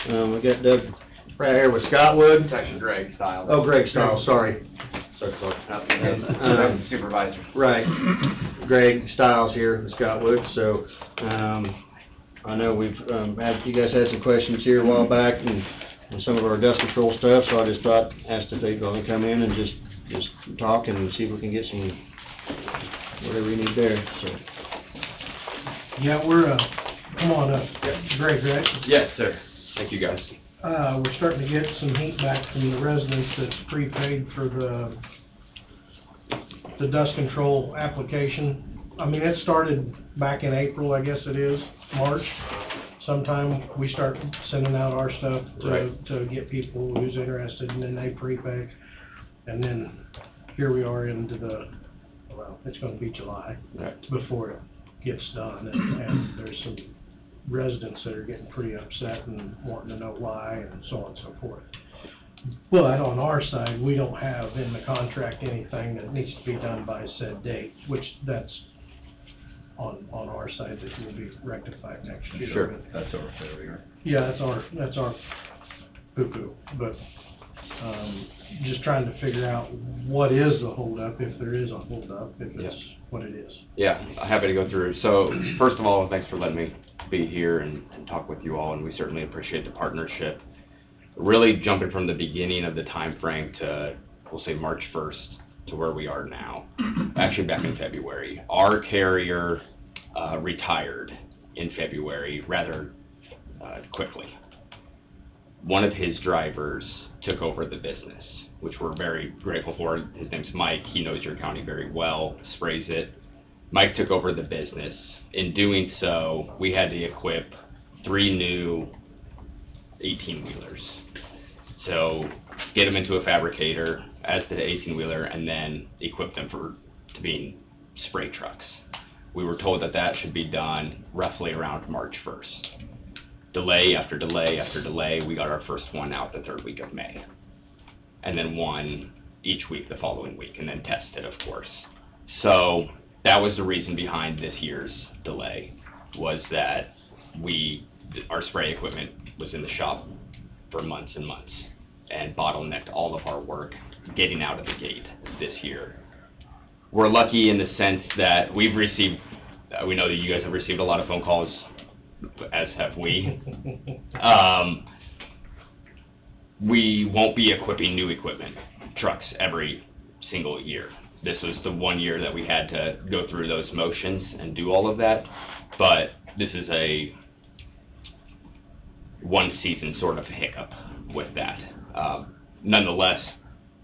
we got Doug right here with Scottwood. It's actually Greg Stiles. Oh, Greg Stiles, sorry. Supervisor. Right, Greg Stiles here with Scottwood, so, I know we've, you guys had some questions here a while back and some of our dust control stuff, so I just thought, asked if they'd want to come in and just talk and see if we can get some, whatever we need there, so. Yeah, we're, come on up. Greg, right? Yes, sir. Thank you, guys. We're starting to get some heat back from the residents that's prepaid for the dust control application. I mean, it started back in April, I guess it is, March. Sometime we start sending out our stuff to get people who's interested, and then they prepay. And then here we are into well, it's gonna be July before it gets done, and there's some residents that are getting pretty upset and wanting to know why, and so on and so forth. But on our side, we don't have in the contract anything that needs to be done by said date, which that's on our side that will be rectified next year. Sure, that's our failure. Yeah, that's our poo-poo, but, just trying to figure out what is the holdup, if there is a holdup, if it's what it is. Yeah, I'm happy to go through. So, first of all, thanks for letting me be here and talk with you all, and we certainly appreciate the partnership. Really jumping from the beginning of the time frame to, we'll say, March 1st to where we are now, actually back in February. Our carrier retired in February rather quickly. One of his drivers took over the business, which we're very grateful for. His name's Mike. He knows your county very well, sprays it. Mike took over the business. In doing so, we had to equip 3 new 18-wheelers. So get them into a fabricator as to the 18-wheeler and then equip them to being spray trucks. We were told that that should be done roughly around March 1st. Delay after delay after delay, we got our first one out the 3rd week of May. And then one each week the following week, and then tested, of course. So that was the reason behind this year's delay, was that our spray equipment was in the shop for months and months and bottlenecked all of our work getting out of the gate this year. We're lucky in the sense that we know that you guys have received a lot of phone calls, as have we. We won't be equipping new equipment, trucks, every single year. This was the one year that we had to go through those motions and do all of that, but this is a one season sort of hiccup with that. Nonetheless,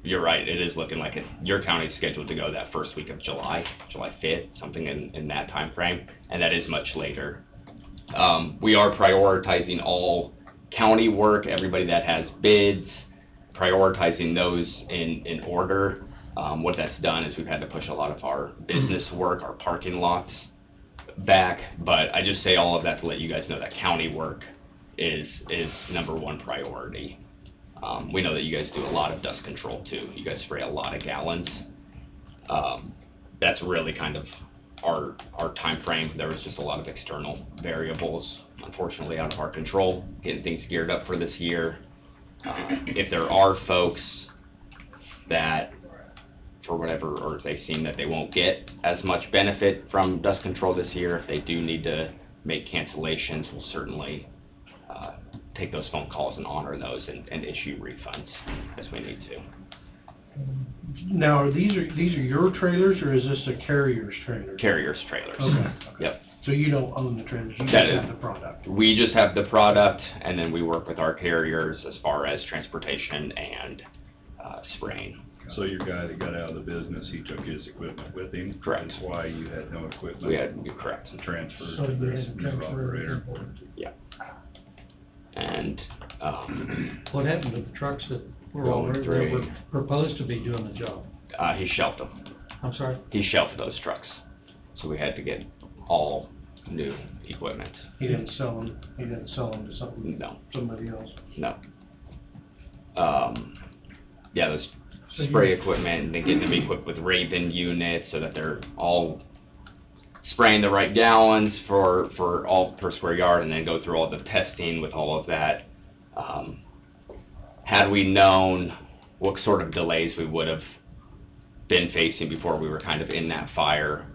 you're right, it is looking like your county's scheduled to go that first week of July 5th, something in that time frame, and that is much later. We are prioritizing all county work, everybody that has bids, prioritizing those in order. What that's done is we've had to push a lot of our business work, our parking lots back, but I just say all of that to let you guys know that county work is number one priority. We know that you guys do a lot of dust control too. You guys spray a lot of gallons. That's really kind of our time frame. There was just a lot of external variables, unfortunately, out of our control, getting things geared up for this year. If there are folks that, for whatever, or if they seem that they won't get as much benefit from dust control this year, if they do need to make cancellations, we'll certainly take those phone calls and honor those and issue refunds as we need to. Now, are these are your trailers, or is this a carrier's trailer? Carriers trailers. Okay. Yep. So you don't own the trailers, you just That is- have the product? We just have the product, and then we work with our carriers as far as transportation and spraying. So your guy that got out of the business, he took his equipment with him? Correct. That's why you had no equipment? We had, correct. To transfer So to you this had to new transfer operator? Yeah. And, What happened to the trucks that were Going already, that through. were proposed to be doing the job? he shelved them. I'm sorry? He shelved those trucks. So we had to get all new equipment. He didn't sell them to somebody else? No. Yeah, those So spray you- equipment, and then getting them equipped with Raven units so that they're all spraying the right gallons for all per square yard, and then go through all the testing with all of that. Had we known what sort of delays we would have been facing before we were kind of in that fire,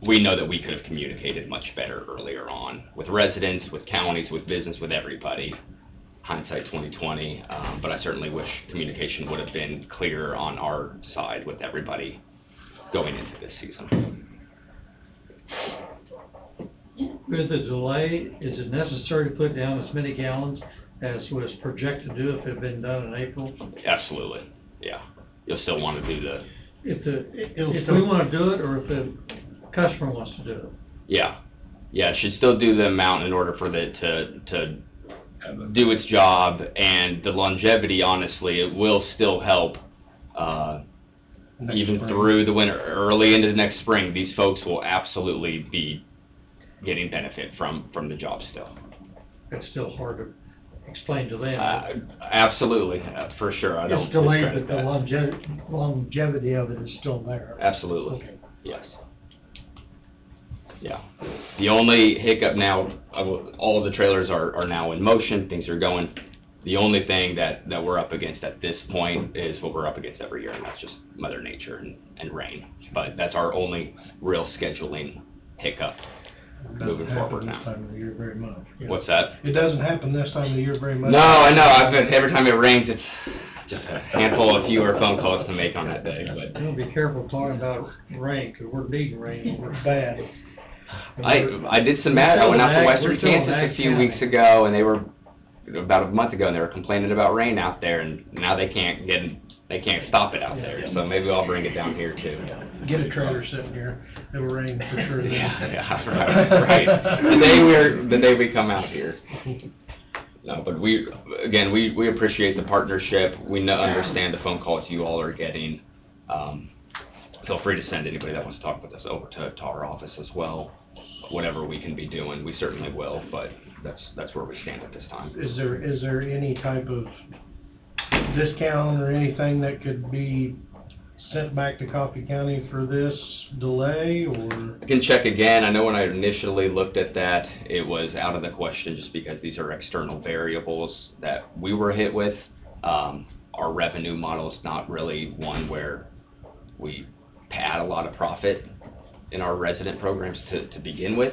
we know that we could have communicated much better earlier on with residents, with counties, with business, with everybody. Hindsight 2020, but I certainly wish communication would have been clearer on our side with everybody going into this season. With the delay, is it necessary to put down as many gallons as was projected to do if it had been done in April? Absolutely, yeah. You'll still want to do the, If we want to do it, or if the customer wants to do it? yeah. Yeah, it should still do the amount in order for it to do its job, and the longevity, honestly, it will still help, even spring. through the winter, early into the next spring. These folks will absolutely be getting benefit from the job still. It's still hard to explain to them. Absolutely, for sure. I don't It's delayed, discredit but the that. longevity of it is still there. Absolutely, Okay. yes. Yeah. The only hiccup now, all of the trailers are now in motion, things are going. The only thing that we're up against at this point is what we're up against every year, and that's just Mother Nature and rain. But that's our only real scheduling hiccup moving forward now. It doesn't happen this time of the year very much. Yeah. What's that? It doesn't happen this time of the year very much. No, I know. I've been, every time it rains, it's just a handful of fewer phone calls to make on that day, but. You know, be careful talking about rain, 'cause we're needing rain, we're bad. I did some math. I went out to Western Kansas a few weeks ago, and they were about a month ago, and they were complaining about rain out there, and now they can't stop it out there. So maybe I'll bring it down here too. Get a trailer sitting here, it'll rain for sure. Yeah, right. The day we come out here. No, but we appreciate the partnership. We understand the phone calls you all are getting. Feel free to send anybody that wants to talk with us over to our office as well. Whatever we can be doing, we certainly will, but that's where we stand at this time. Is there any type of discount or anything that could be sent back to Coffee County for this delay, or? I can check again. I know when I initially looked at that, it was out of the question just because these are external variables that we were hit with. Our revenue model is not really one where we pad a lot of profit in our resident programs to begin with.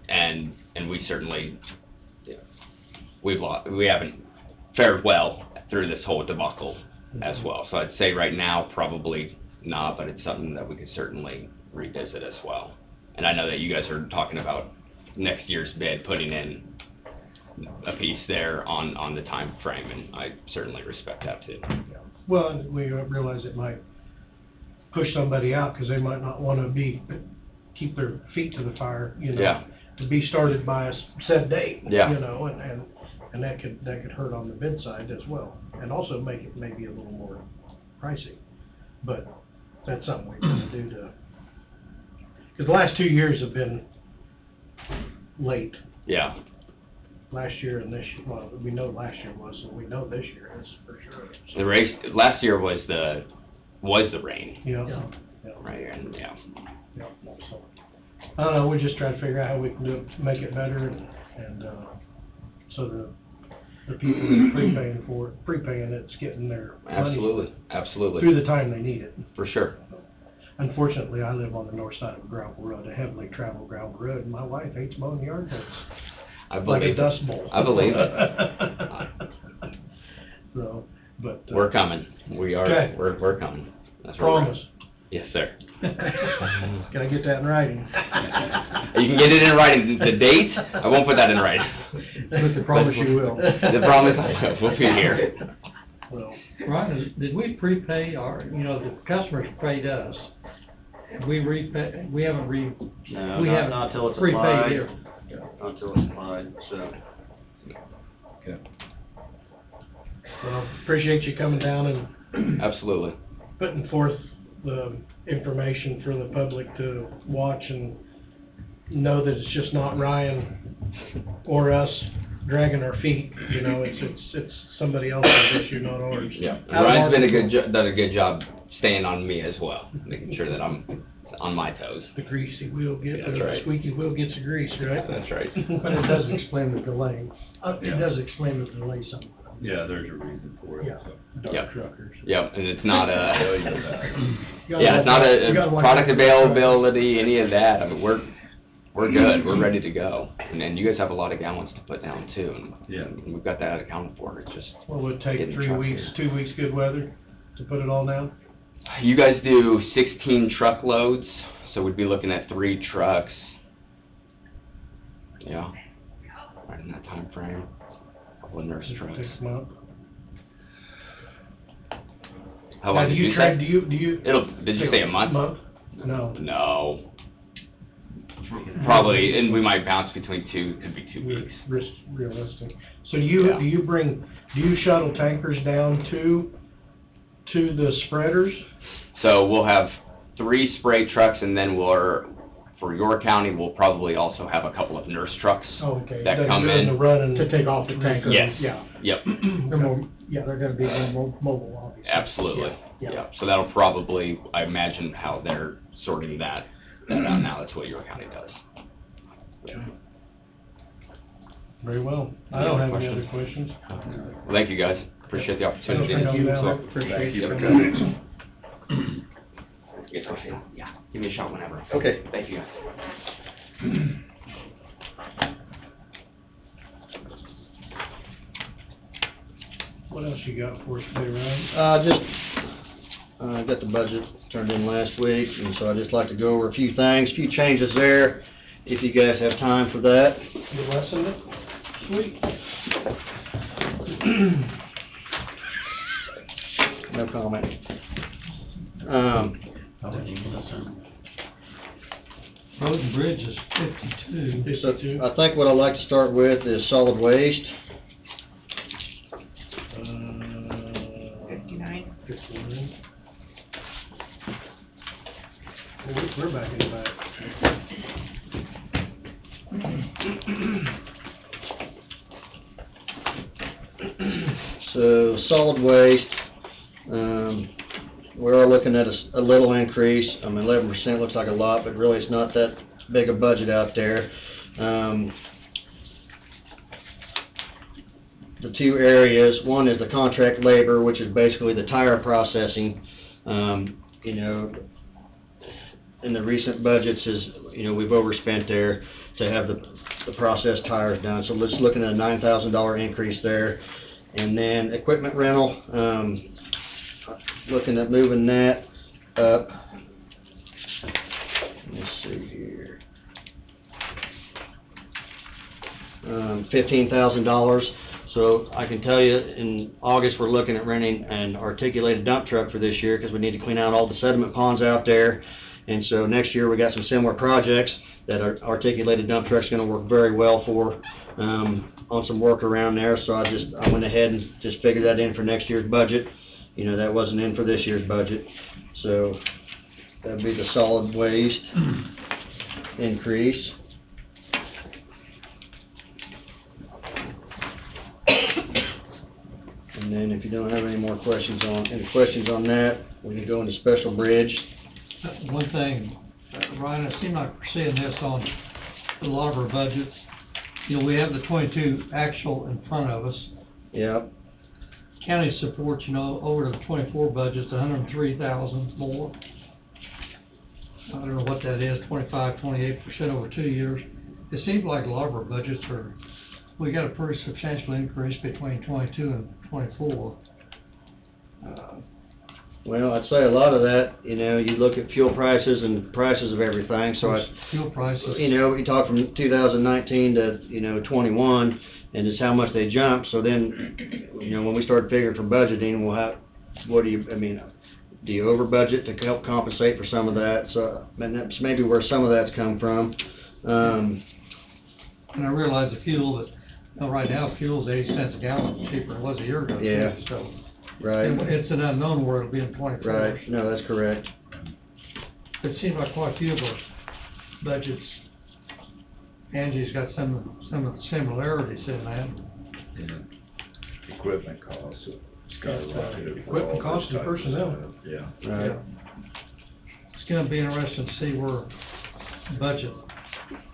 And we certainly, we haven't fared well through this whole debacle as well. So I'd say right now, probably not, but it's something that we could certainly revisit as well. And I know that you guys are talking about next year's bid, putting in a piece there on the time frame, and I certainly respect that too. Well, we realize it might push somebody out, because they might not want to keep their feet to the fire, you know. Yeah. To be started by a said date. Yeah. You know, and that could hurt on the bid side as well, and also make it maybe a little more pricey. But that's something we can do to, because the last 2 years have been late. Yeah. last year and this, well, we know last year was, so we know this year is for sure. The race, last year was the rain. Yeah. Right here, and yeah. Yeah, so, I don't know, we're just trying to figure out how we can do it, to make it better, and, so the people that are prepaying it's getting their money Absolutely. through the time they need it. For sure. Unfortunately, I live on the north side of a gravel road, a heavily traveled gravel road, and my wife hates mowing the yard. I Like a believe dust it. bowl. I believe it. So, but. We're coming. We are, Okay. we're coming. That's where we're at. Promise. Yes, sir. Can I get that in writing? You can get it in writing. The date, I won't put that in writing. But the promise you will. The promise I will. We'll be here. Well, Ryan, did we prepay our, the customers paid us? We repay, we haven't No, we haven't not till it's prepaid applied. here. Not till it's applied, so. well, appreciate you coming down and Absolutely. putting forth the information for the public to watch and know that it's just not Ryan or us dragging our feet, it's somebody else's issue, not ours. Yeah. Out of Ryan's our been control. done a good job staying on me as well, making sure that I'm on my toes. The greasy wheel gets, That's the right. squeaky wheel gets the grease, right? That's right. But it does explain the delay. It does explain the delay somewhat. Yeah, there's a reason for it, Yeah. so. Yep. Truckers. Yep, and it's not You gotta yeah, it's not you gotta a watch product out for the availability, any of that. I mean, we're good. We're ready to go. And you guys have a lot of gallons to put down too. And Yeah. and we've got that accounted for. It's just, Well, would it take getting 3 trucks weeks, here. 2 weeks good weather to put it all down? You guys do 16 truckloads, so we'd be looking at 3 trucks. Yeah, right in that time frame. Couple of nurse trucks. 6 months. How Now, long do did you you trade, say? do you? Did you say a month? No. No. Probably, and we might bounce between 2, could be 2 weeks. Realistic. So Yeah. do you shuttle tankers down to the spreaders? So we'll have 3 spray trucks, and then for your county, we'll probably also have a couple of nurse trucks Oh, okay. that come doing the in. run and. To take off the tanker. Yes. Yeah. Yep, They're more, yeah, they're gonna be more mobile, obviously. absolutely. Yeah. Yep, so that'll probably, I imagine how they're sorting that out now, that's what your county does. Very well. I don't have any other questions. Well, thank you, guys. Appreciate the opportunity. Thank you. Appreciate you. Yes, okay. Yeah, give me a shot whenever. Okay. Thank you, guys. What else you got for us today, Ryan? Got the budget turned in last week, and so I'd just like to go over a few things, a few changes there, if you guys have time for that. You lessened it? Sweet. No comment. Road and bridge is 52. So I think what I'd like to start with is solid waste. 59. 59. We're back in the back. So solid waste, we are looking at a little increase. I mean, 11% looks like a lot, but really it's not that big a budget out there. The 2 areas, one is the contract labor, which is basically the tire processing. In the recent budgets we've overspent there to have the processed tires done. So let's looking at a $9,000 increase there. And then equipment rental, looking at moving that up. Let's see here. $15,000. So I can tell you in August, we're looking at renting an articulated dump truck for this year because we need to clean out all the sediment ponds out there. And so next year we got some similar projects that our articulated dump truck's gonna work very well for, on some work around there. So I went ahead and just figured that in for next year's budget. That wasn't in for this year's budget. So that'd be the solid waste increase. you don't have any more questions on that, we can go into special bridge. One thing, Ryan, it seemed like we're seeing this on a lot of our budgets. You know, we have the 22 actual in front of us. Yep. County supports, you know, over the 24 budget's 103,000 more. I don't know what that is, 28% over 2 years. It seems like a lot of our budgets are, we got a pretty substantial increase between 22 and 24. Well, I'd say a lot of that, you know, you look at fuel prices and prices of everything, so Fuel prices. you know, we talk from 2019 to, you know, 21, and just how much they jumped, so then, you know, when we started figuring for budgeting, do you over budget to help compensate for some of that? So, and that's maybe where some of that's come from. And I realize the fuel that, you know, right now, fuel's 80 cents a gallon cheaper than it was a year ago. Yeah. Too, so. Right. It's an unknown where it'll be in 24. Right, no, that's correct. It seems like quite a few of our budgets, Angie's got some of the similarities in that. Yeah. Equipment costs have skyrocketed. Equipment costs and personnel. Yeah. Right. It's gonna be interesting to see where the budget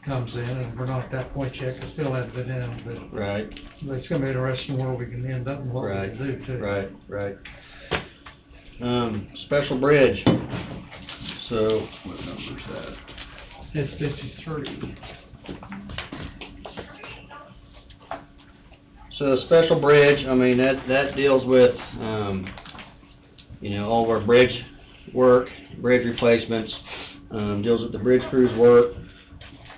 comes in, and we're not at that point yet, 'cause still hasn't been in, but. Right. But it's gonna be interesting where we can end up and what we Right, can do too. right. Special bridge. So, What number's that? It's 53. So the special bridge, I mean, that deals with, you know, all of our bridge work, bridge replacements, deals with the bridge crews work.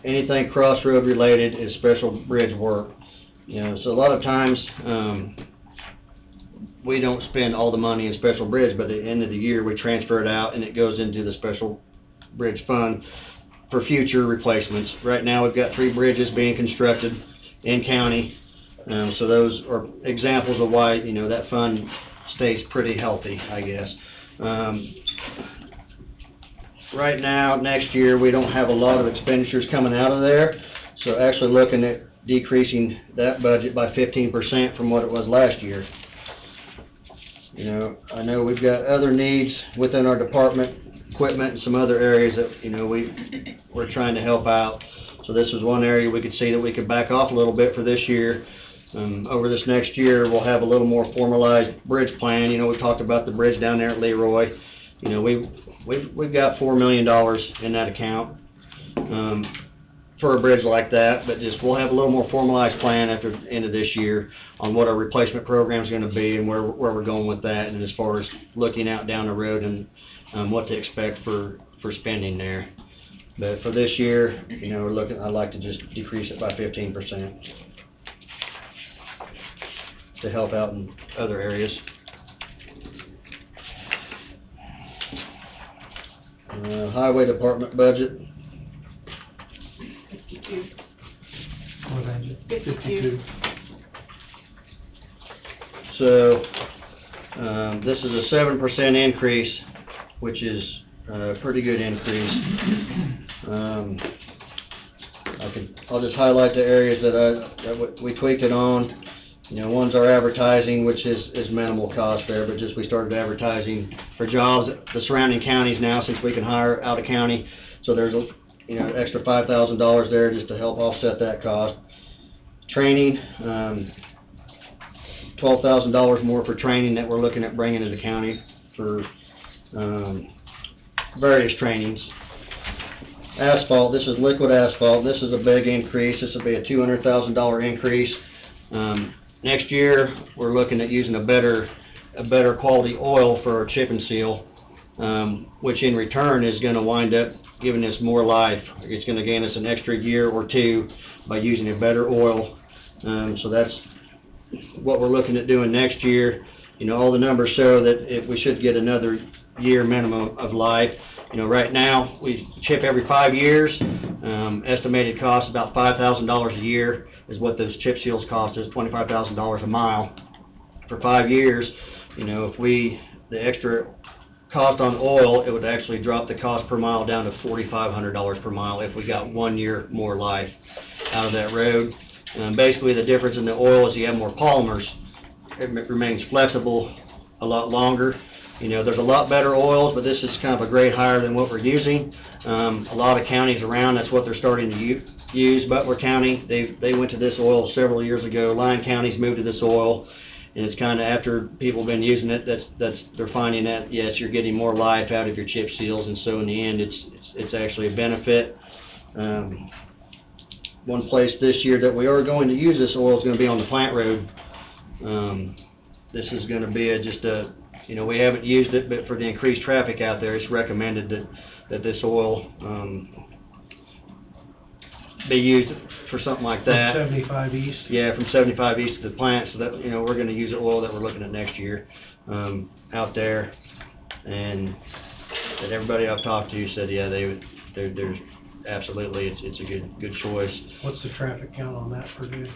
Anything crossroad related is special bridge work. You know, so a lot of times, we don't spend all the money in special bridge, but at the end of the year, we transfer it out and it goes into the special bridge fund for future replacements. Right now, we've got 3 bridges being constructed in county. So those are examples of why, you know, that fund stays pretty healthy, I guess. Right now, next year, we don't have a lot of expenditures coming out of there. So actually looking at decreasing that budget by 15% from what it was last year. You know, I know we've got other needs within our department, equipment and some other areas that, you know, we're trying to help out. So this was one area we could see that we could back off a little bit for this year. Over this next year, we'll have a little more formalized bridge plan. You know, we talked about the bridge down there at Leroy. You know, we've got $4 million in that account for a bridge like that, but just we'll have a little more formalized plan after the end of this year on what our replacement program is going to be and where we're going with that, and as far as looking out down the road and what to expect for spending there. But for this year, you know, I'd like to just decrease it by 15% to help out in other areas. Highway department budget. 52. What, Angie? 52. So, this is a 7% increase, which is a pretty good increase. I'll just highlight the areas that we tweaked it on. You know, one's our advertising, which is minimal cost there, but just we started advertising for jobs at the surrounding counties now since we can hire out of county. So there's a, you know, extra $5,000 there just to help offset that cost. Training, $12,000 more for training that we're looking at bringing to the county for various trainings. Asphalt, this is liquid asphalt. This is a big increase. This will be a $200,000 increase. Next year, we're looking at using a better quality oil for our chip and seal, which in return is going to wind up giving us more life. It's going to gain us an extra year or 2 by using a better oil. So that's what we're looking at doing next year. You know, all the numbers show that we should get another year minimum of life. You know, right now, we chip every 5 years. Estimated cost about $5,000 a year is what those chip seals cost us, $25,000 a mile for 5 years. You know, if the extra cost on oil, it would actually drop the cost per mile down to $4,500 per mile if we got 1 year more life out of that road. Basically, the difference in the oil is you have more polymers it remains flexible a lot longer. You know, there's a lot better oils, but this is kind of a grade higher than what we're using. A lot of counties around, that's what they're starting to use. Butler County, they went to this oil several years ago. Lyon County's moved to this oil, and it's kind of after people have been using it, they're finding that, yes, you're getting more life out of your chip seals, and so in the end, it's actually a benefit. One place this year that we are going to use this oil is going to be on the plant road. This is going to be you know, we haven't used it, but for the increased traffic out there, it's recommended that this oil be used for something like that. From 75 east? Yeah, from 75 east to the plant, so that, you know, we're going to use the oil that we're looking at next year out there. And that everybody I've talked to said, yeah, there's absolutely, it's a good choice. What's the traffic count on that per day?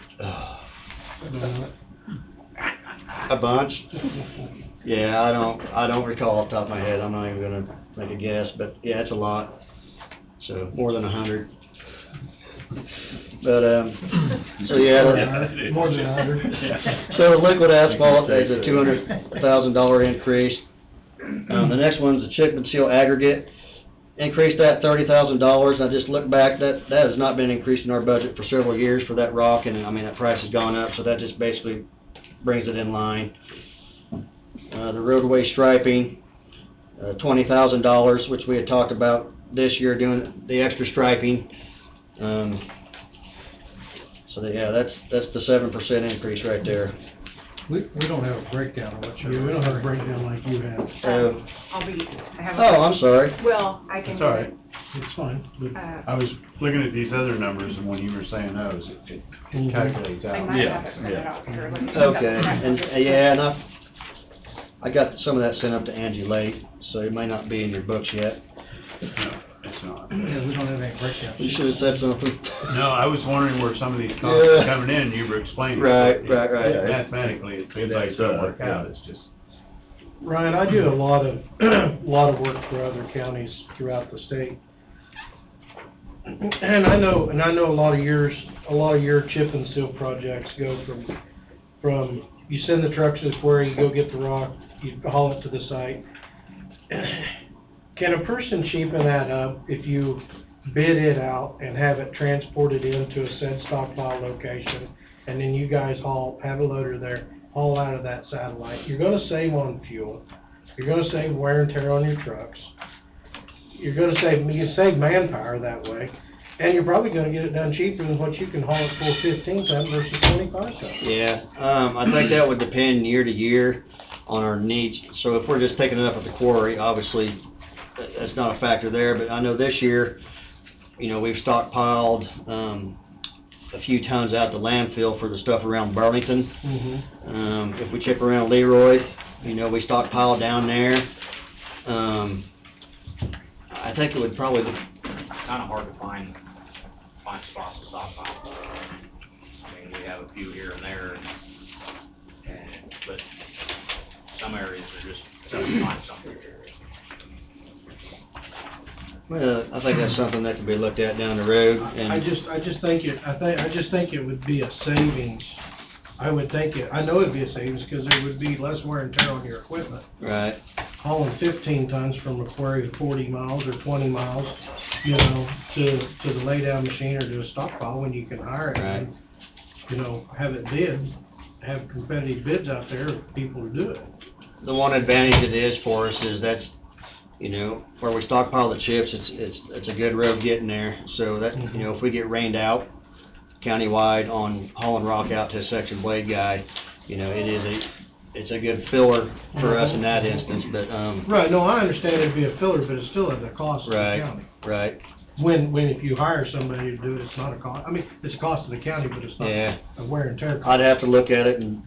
A bunch. Yeah, I don't recall off the top of my head. I'm not even gonna make a guess, but yeah, it's a lot. So more than 100. But so yeah, more than 100. So liquid asphalt, there's a $200,000 increase. The next one's the chip and seal aggregate. Increased that $30,000. I just looked back, that has not been increased in our budget for several years for that rock, and I mean that price has gone up, so that just basically brings it in line. The roadway striping, $20,000, which we had talked about this year doing the extra striping. So yeah, that's the 7% increase right there. We don't have a breakdown of what you're. Yeah, we don't have a breakdown like you have. I have. Oh, I'm sorry. Well, I can. It's all right. It's fine. I was looking at these other numbers, and when you were saying those, it calculates out. I might have it printed out here. Let me check Okay, that. and yeah, and I got some of that sent up to Angie late, so it may not be in your books yet. No, it's not. Yeah, we don't have any breakdown. You should have said something. No, I was wondering where some of these costs are coming in, you were explaining. Right. Mathematically, it seems like it doesn't work out, it's just. Ryan, I do a lot of work for other counties throughout the state. And I know a lot of your chip and seal projects go from you send the truck to the quarry, you go get the rock, you haul it to the site. Can a person cheapen that up if you bid it out and have it transported into a said stockpile location, and then you guys have a loader there, haul out of that satellite? You're gonna save on fuel, you're gonna save wear and tear on your trucks, you can save manpower that way, and you're probably gonna get it done cheaper than what you can haul it for 15 tons versus 25 tons. Yeah, I think that would depend year to year on our needs. So if we're just picking it up at the quarry, obviously, that's not a factor there, but I know this year, you know, we've stockpiled a few tons out the landfill for the stuff around Burlington. Mm-hmm. If we chip around Leroy, you know, we stockpile down there. I think it would probably be Kind of hard to find spots to stockpile. I mean, we have a few here and there, but some areas are just trying to find something. Well, I think that's something that could be looked at down the road. And I just think it would be a savings. I know it'd be a savings because there would be less wear and tear on your equipment. Right. Hauling 15 tons from a quarry to 40 miles or 20 miles, you know, to the laydown machine or to a stockpile when you can hire it. Right. And, you know, have competitive bids out there for people to do it. The one advantage it is for us is that's, you know, where we stockpile the chips, it's a good road getting there. So that, you know, if we get rained out countywide on hauling rock out to a section blade guy, you know, it's a good filler for us in that instance. But right, no, I understand it'd be a filler, but it's still at the cost of the county. Right. When if you hire somebody to do it, it's not a cost. I mean, it's a cost to the county, but it's not a wear and tear cost. I'd have to look at it and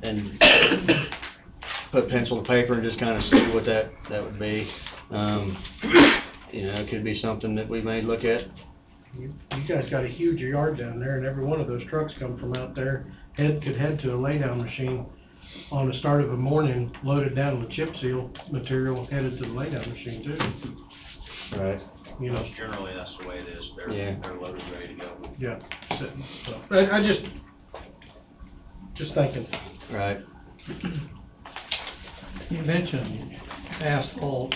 put pencil to paper and just kind of see what that would be. You know, it could be something that we may look at. You guys got a huge yard down there, and every one of those trucks come from out there. Could head to a laydown machine on the start of the morning, loaded down with chip seal material, headed to the laydown machine too. Right. You know. Generally, that's the way it is. They're loaded, ready to go. Yeah. So I just thinking. Right. You mentioned asphalt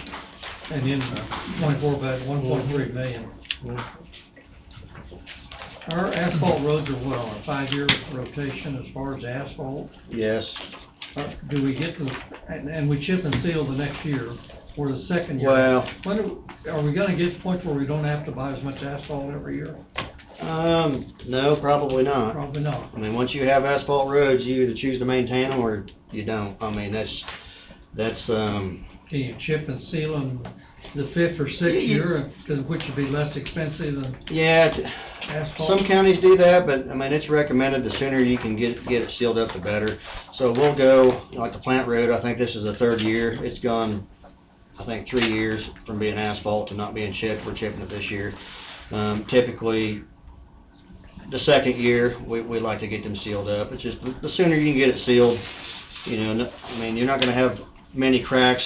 and in the 24 budget, 1.3 million. Our asphalt roads are well, a 5-year rotation as far as asphalt. Yes. Do we get to, and we chip and seal the next year, or the second year? Well- When are we gonna get to the point where we don't have to buy as much asphalt every year? No, probably not. Probably not. I mean, once you have asphalt roads, you either choose to maintain them or you don't. I mean, that's, Can you chip and seal them the 5th or 6th year, which would be less expensive than yeah, asphalt? some counties do that, but I mean, it's recommended the sooner you can get it sealed up, the better. So we'll go, like the Plant Road, I think this is the 3rd year. It's gone, I think, 3 years from being asphalt to not being chipped. We're chipping it this year. Typically, the 2nd year, we like to get them sealed up. It's just, the sooner you can get it sealed, you know, I mean, you're not gonna have many cracks,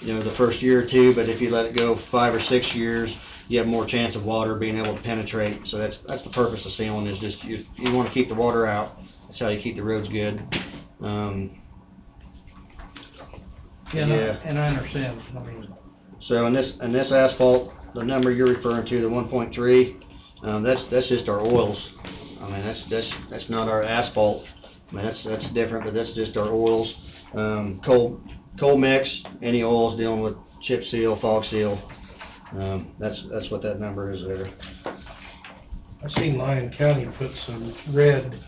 you know, the first year or two, but if you let it go 5 or 6 years, you have more chance of water being able to penetrate. So that's the purpose of sealing, is just, you wanna keep the water out. That's how you keep the roads good. And I understand, I mean. So in this asphalt, the number you're referring to, the 1.3, that's just our oils. I mean, that's not our asphalt. I mean, that's different, but that's just our oils. Cold mix, any oils dealing with chip seal, fog seal. That's what that number is there. I've seen Lyon County put some red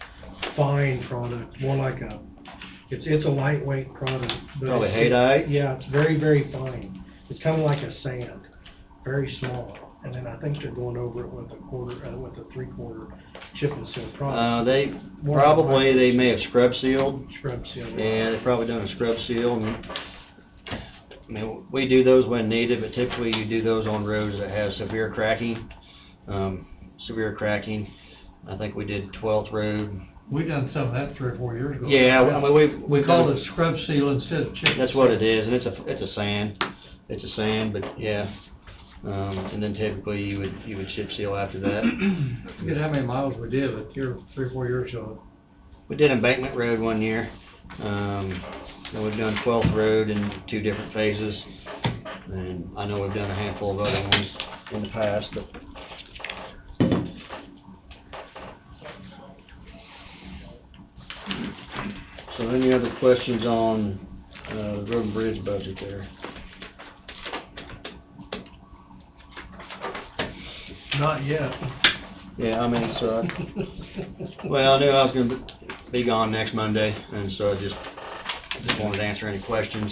fine product, more like it's a lightweight product. But Probably it's- haydite? Yeah, it's very, very fine. It's kind of like a sand, very small. And then I think they're going over it with a 3/4 chip and seal product. They may have scrub sealed. Scrub seal. Yeah, they're probably doing a scrub seal. And, I mean, we do those when needed, but typically you do those on roads that have severe cracking. I think we did 12th Road. We done some of that 3 or 4 years ago. Yeah, I mean, we called it scrub seal instead of chip. That's what it is, and it's a sand. It's a sand, but yeah. And then typically you would chip seal after that. I forget how many miles we did, but 3 or 4 years ago. We did Embankment Road one year. And we've done 12th Road in 2 different phases. And I know we've done a handful of other ones in the past, but. So any other questions on, the road and bridge budget there? Not yet. Yeah, I mean, so, well, I knew I was gonna be gone next Monday, and so I just wanted to answer any questions.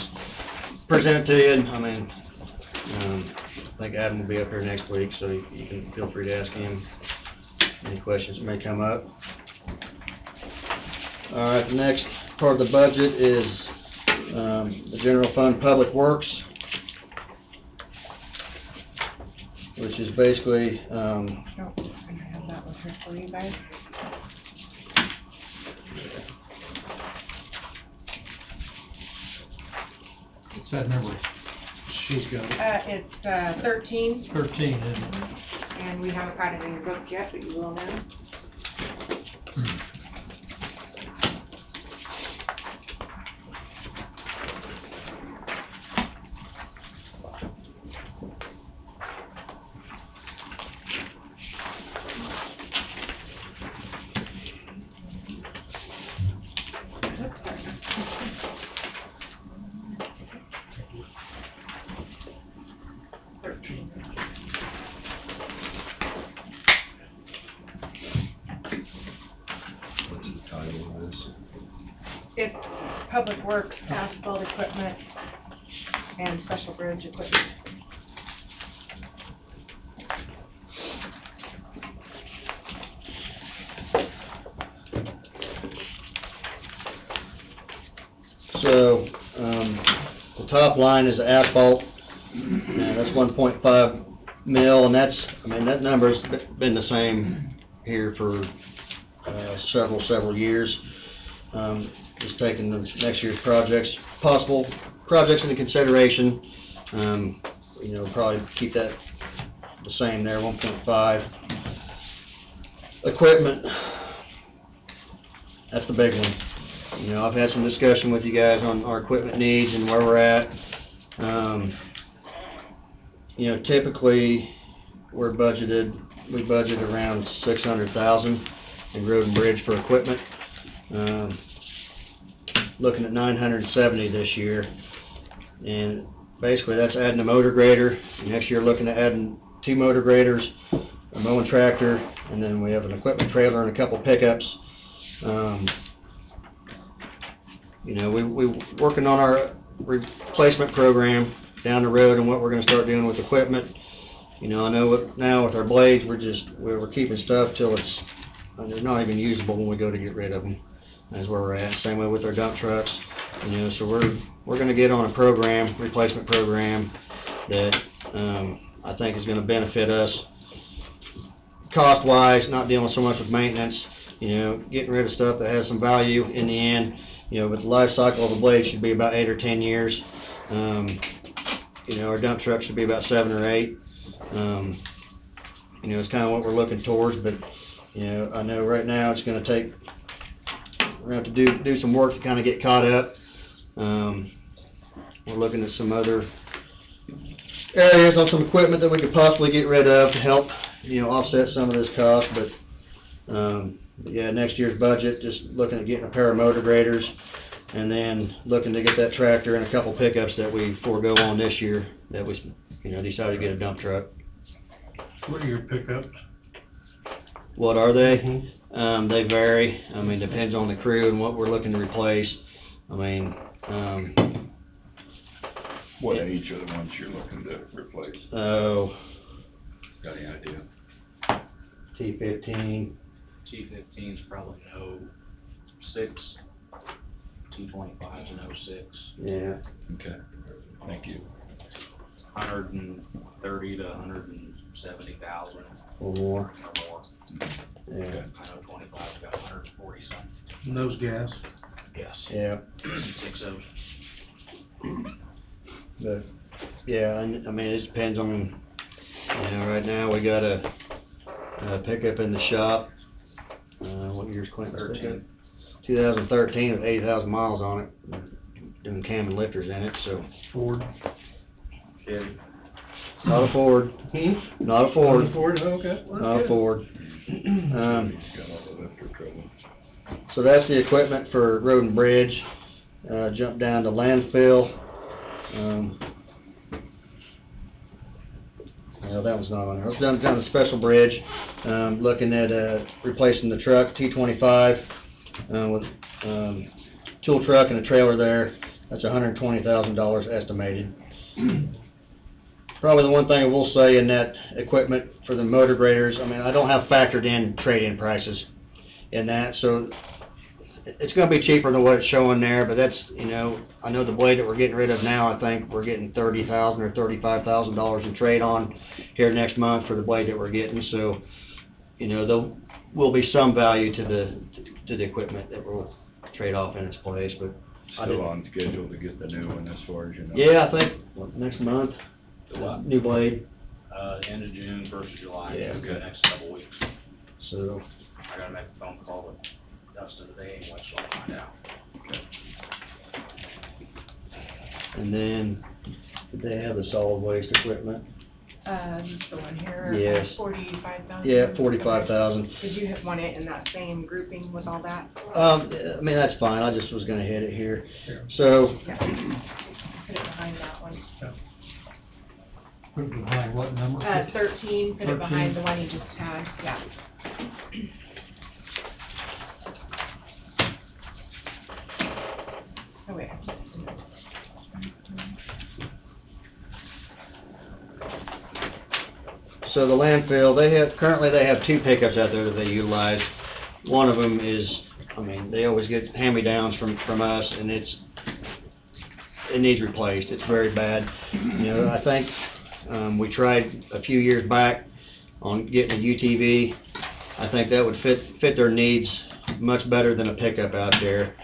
Present it to you, and, I mean, I think Adam will be up here next week, so you can feel free to ask him any questions that may come up. All right, the next part of the budget is, the general fund public works, which is basically, Oh, I have that one here for you guys. What's that number? She's got it. It's 13. 13, isn't it? And we haven't got it in your book yet, but you will now. what's the title of this? It's Public Works, asphalt equipment, and special bridge equipment. So, the top line is asphalt, and that's 1.5 mil, and that's, I mean, that number's been the same here for, several years. Just taking the next year's possible projects into consideration, you know, probably keep that the same there, 1.5. Equipment, that's the big one. You know, I've had some discussion with you guys on our equipment needs and where we're at. You know, typically, we budget around 600,000 in road and bridge for equipment. Looking at 970 this year, and basically that's adding a motor grader. Next year, looking at adding 2 motor graders, a mowing tractor, and then we have an equipment trailer and a couple pickups. You know, we're working on our replacement program down the road and what we're going to start doing with equipment. You know, I know now with our blades, we're keeping stuff till they're not even usable when we go to get rid of them. That's where we're at. Same way with our dump trucks. You know, so we're going to get on a replacement program that I think is going to benefit us cost-wise, not dealing so much with maintenance. You know, getting rid of stuff that has some value in the end. You know, but the life cycle of the blade should be about 8 or 10 years. You know, our dump truck should be about 7 or 8. You know, it's kind of what we're looking towards, but, you know, I know right now it's going to take, we're going to have to do some work to kind of get caught up. We're looking at some other areas on some equipment that we could possibly get rid of to help, you know, offset some of this cost, but yeah, next year's budget, just looking at getting a pair of motor graders, and then looking to get that tractor and a couple pickups that we forego on this year, that we, you know, decided to get a dump truck. What are your pickups? What are they? They vary. I mean, depends on the crew and what we're looking to replace. I mean, What age are the ones you're looking to replace? Oh. Got any idea? T15. T15's probably an 06, T25's an 06. Yeah. Okay, thank you. 130 to 170,000. Or more. Yeah. I know 25's got 140 something. Nose gas? Yes. Yeah. 6 But, yeah, I mean, it depends on, you know, right now we got a pickup in the shop. What year's Clinton's pickup? 2013 with 80,000 miles on it. Doing cam and lifters in it, so. Ford? Yeah. Not a Ford. Not a Ford. Not a Ford, okay. Not a Ford. Got all the lifter trouble. So that's the equipment for road and bridge. Jump down to landfill. No, that one's not on there. Let's down to special bridge. Looking at replacing the truck, T25, with tool truck and a trailer there. That's $120,000 estimated. Probably the one thing I will say in that equipment for the motor graders, I mean, I don't have factored in trade-in prices in that, so it's going to be cheaper than what it's showing there, but that's, you know, I know the blade that we're getting rid of now, I think we're getting $30,000 or $35,000 in trade on here next month for the blade that we're getting, so, you know, there will be some value to the equipment that we'll trade off in its place, but. Still on schedule to get the new one as far as you know? Yeah, I think next month, new blade. End of June, 1st of July. Yeah. Okay. Next couple weeks. So. I gotta make a phone call with Dustin today anyway, so I'll find out. Okay. And then, did they have the solid waste equipment? The one here, Yes. 45,000? Yeah, 45,000. Did you want it in that same grouping with all that? I mean, that's fine, I just was gonna hit it here. So, Yeah. Put it behind that one. Put it behind what number? 13, put it 13. behind the one you just had, yeah. Oh, wait. so the landfill, currently they have 2 pickups out there that they utilize. One of them is, I mean, they always get hand-me-downs from us, and it needs replaced, it's very bad. You know, I think, we tried a few years back on getting a UTV. I think that would fit their needs much better than a pickup out there.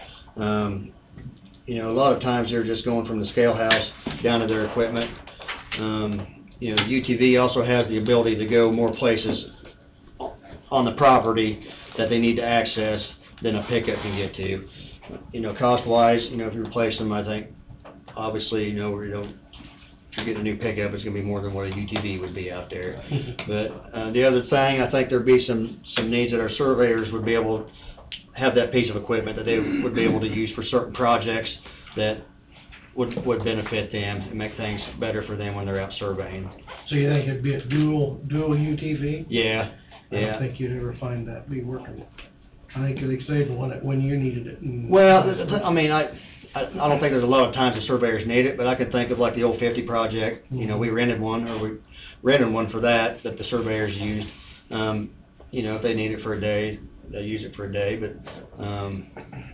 You know, a lot of times they're just going from the scale house down to their equipment. You know, UTV also has the ability to go more places on the property that they need to access than a pickup can get to. you know, cost-wise, you know, if you replace them, I think, obviously, you know, if you're getting a new pickup, it's gonna be more than what a UTV would be out there. But, the other thing, I think there'd be some needs that our surveyors would be able to have that piece of equipment that they would be able to use for certain projects that would benefit them and make things better for them when they're out surveying. So you think it'd be a dual UTV? Yeah, I yeah. don't think you'd ever find that be working. I think they saved one when you needed it. and- Well, I mean, I don't think there's a lot of times the surveyors need it, but I can think of like the old 50 project, you know, we rented one for that the surveyors used. You know, if they need it for a day, they use it for a day, but,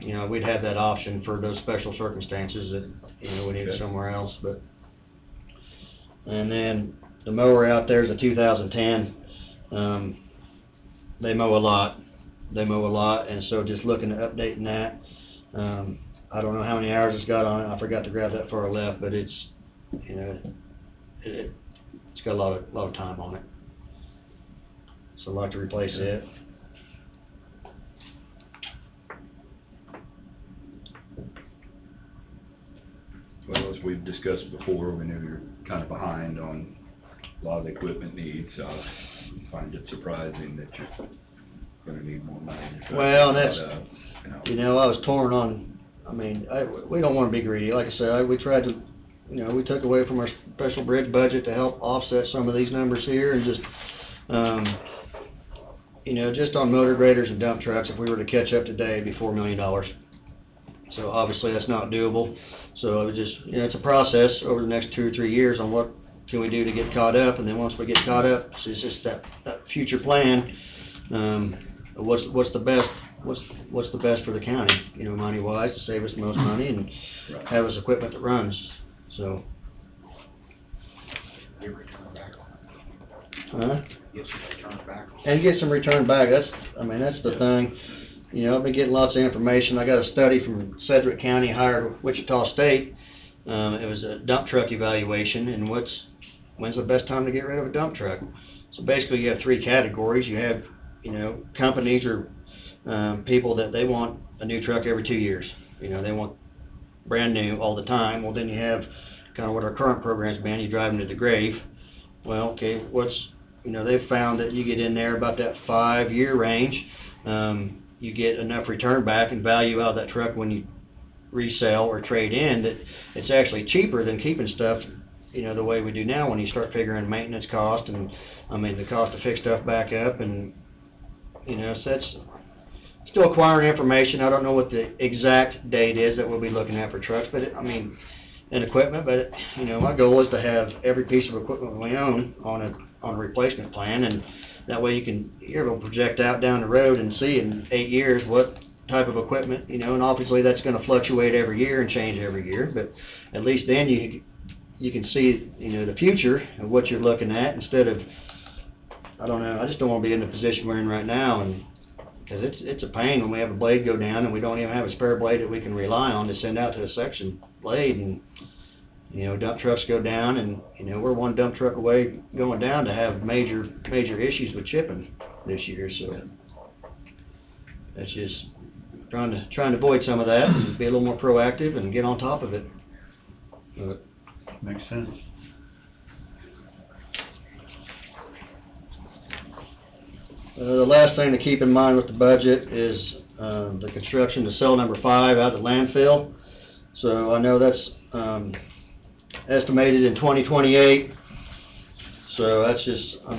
you know, we'd have that option for those special circumstances that, you know, we need it somewhere else, but. And then the mower out there is a 2010, they mow a lot, and so just looking at updating that, I don't know how many hours it's got on it, I forgot to grab that far left, but it's, you know, it's got a lot of time on it. So I'd like to replace it. Well, as we've discussed before, we knew we were kind of behind on a lot of the equipment needs, so I find it surprising that you're gonna need more money. to try to Well, keep that's, it up, you know, I was torn on, I mean, we don't wanna be greedy, like I said, we tried to, you know, we took away from our special bridge budget to help offset some of these numbers here, and just, you know, just on motor graders and dump trucks, if we were to catch up today, it'd be $4 million. So obviously, that's not doable, so it was just, you know, it's a process over the next 2 or 3 years on what can we do to get caught up, and then once we get caught up, it's just that future plan, what's the best for the county, you know, money-wise, to save us the most money and have us equipment that runs, so. Huh? Get some return back. And get some return back, that's the thing. You know, I've been getting lots of information. I got a study from Sedgwick County, hired Wichita State. It was a dump truck evaluation, and when's the best time to get rid of a dump truck? So basically, you have 3 categories. You have, you know, companies or people that they want a new truck every 2 years. You know, they want brand new all the time. Well, then you have kind of what our current program's been. You drive them to the grave. Well, okay, you know, they've found that you get in there about that 5-year range. You get enough return back and value out of that truck when you resell or trade in, that it's actually cheaper than keeping stuff, you know, the way we do now when you start figuring maintenance cost and, I mean, the cost to fix stuff back up, and, you know, so that's still acquiring information. I don't know what the exact date is that we'll be looking at for trucks, but and equipment, but, you know, my goal is to have every piece of equipment we own on a replacement plan, and that way you're able to project out down the road and see in 8 years what type of equipment, you know, and obviously that's gonna fluctuate every year and change every year, but at least then you can see, you know, the future of what you're looking at, instead of, I don't know, I just don't wanna be in the position we're in right now, and, cause it's a pain when we have a blade go down and we don't even have a spare blade that we can rely on to send out to a section blade, and, you know, dump trucks go down, and, you know, we're one dump truck away going down to have major issues with chipping this year, so that's just trying to avoid some of that and be a little more proactive and get on top of it. But makes sense. The last thing to keep in mind with the budget is the construction of cell number 5 out at the landfill. So I know that's estimated in 2028. So that's just, I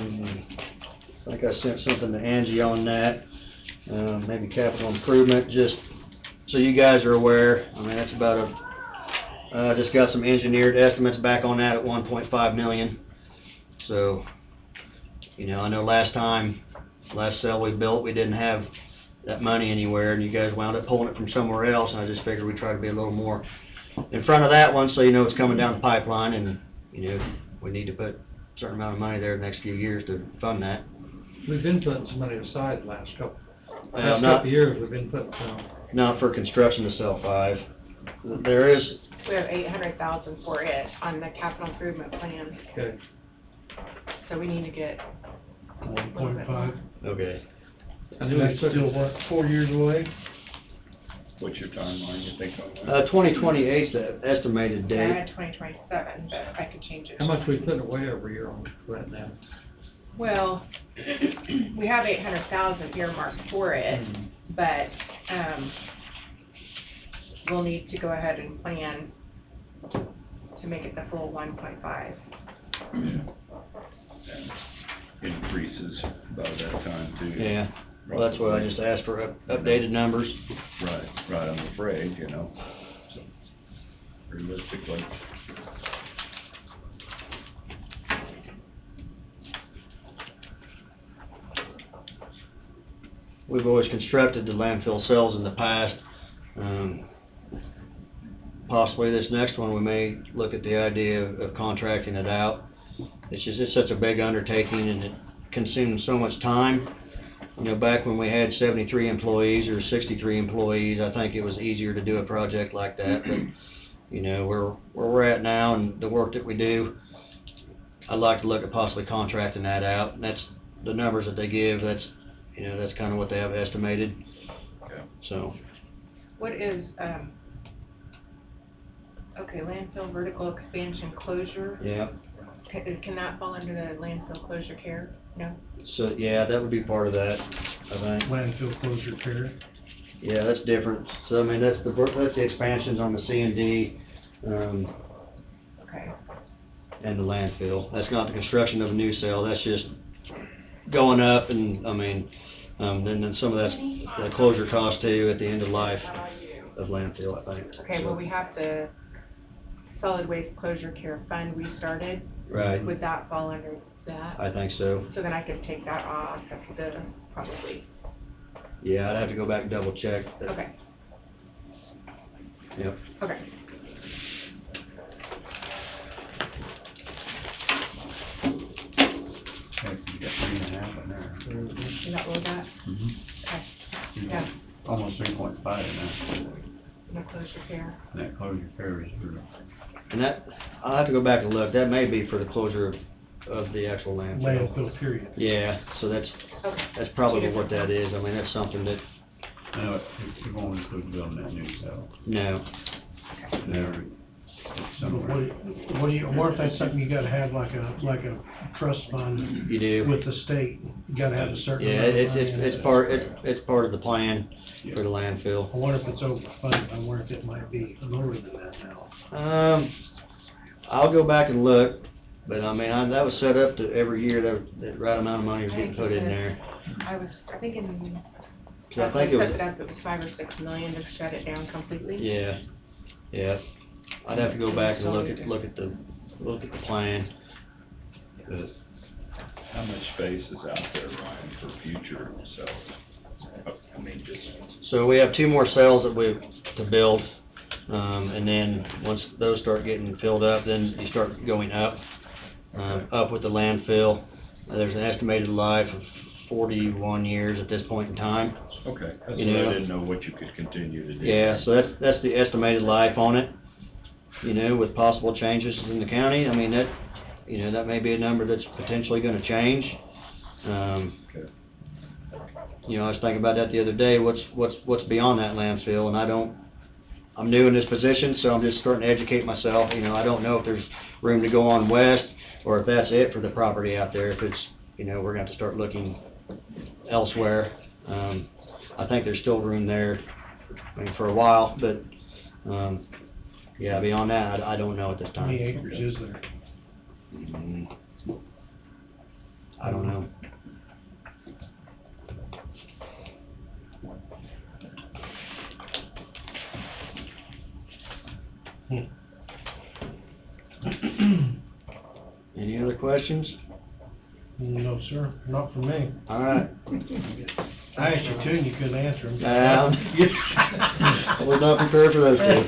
think I sent something to Angie on that. Maybe capital improvement, just so you guys are aware. I mean, that's about just got some engineered estimates back on that at 1.5 million. So, you know, I know last cell we built, we didn't have that money anywhere, and you guys wound up pulling it from somewhere else, and I just figured we'd try to be a little more in front of that one, so you know it's coming down the pipeline, and, you know, we need to put a certain amount of money there the next few years to fund that. We've been putting some money aside the last couple Not- years, we've been putting some. Not for construction to cell 5. There is, We have 800,000 for it on the capital improvement plan, Okay. so we need to get 1.5. okay. I knew we That's took still, it. what, 4 years away? What's your timeline, you think, on that? 2028's the estimated Yeah, I date. had 2027, but I could change it. How much we putting away every year on that now? Well, we have 800,000 earmarked for it, but, we'll need to go ahead and plan to make it the full 1.5. Increases by that time too. Yeah, well, that's why I just asked for updated numbers. Right, I'm afraid, you know, so realistically. We've always constructed the landfill cells in the past. Possibly this next one, we may look at the idea of contracting it out. It's such a big undertaking and it consumes so much time. You know, back when we had 73 employees or 63 employees, I think it was easier to do a project like that. But, you know, where we're at now and the work that we do, I'd like to look at possibly contracting that out. And that's the numbers that they give, that's kind of what they have estimated. Okay. So, What is, okay, landfill vertical expansion closure? yeah. Can that fall under the landfill closure care? No? So, yeah, that would be part of that, I think. Landfill closure care. Yeah, that's different. So, I mean, that's the expansions on the C and D, Okay. and the landfill. That's not the construction of a new cell, that's just going up and, I mean, then some of that's the closure cost too at the end of life of landfill, I think. Okay, well, we have the solid waste closure care fund restarted. Right. Would that fall under that? I think so. So then I could take that off of the, probably. Yeah, I'd have to go back and double check. but- Okay, Yep. okay. Heck, you got 3.5 in there. Is that what that? Mm-hmm. Okay, yeah, Almost 3.5 in no closure care. that closure care reserve. And that, I'll have to go back and look, that may be for the closure of the actual landfill. Landfill period. Yeah, so that's probably what that is. I mean, that's something that, No, it won't include building that new cell. no. Never, it's But somewhere. what if that's something you gotta have like a trust fund You do. with the state? You gotta have a certain Yeah, amount of money in it. it's part of the plan for the landfill. I wonder if it's overfunded, I wonder if it might be lower than that now. I'll go back and look, but I mean, that was set up to every year that right amount of money was getting put in there. I was thinking, So I think it was, set it up, it was 5 or 6 million to shut it down completely. yeah. I'd have to go back and look at the plan. How much space is out there, Ryan, for future cells? I mean, just. So we have 2 more cells that we to build, and then once those start getting filled up, then you start going up with the landfill. There's an estimated life of 41 years at this point in time. Okay, that's You what know. I didn't know what you could continue to do. Yeah, so that's the estimated life on it, you know, with possible changes in the county. I mean, that may be a number that's potentially gonna change. Okay. You know, I was thinking about that the other day, what's beyond that landfill, and I'm new in this position, so I'm just starting to educate myself. You know, I don't know if there's room to go on west, or if that's it for the property out there, if it's, you know, we're gonna have to start looking elsewhere. I think there's still room there, I mean, for a while, but, yeah, beyond that, I don't know at this How time. many acres is there? I don't know. Any other questions? No, sir, not for me. All right. I asked you two and you couldn't answer them. I was not prepared for those two.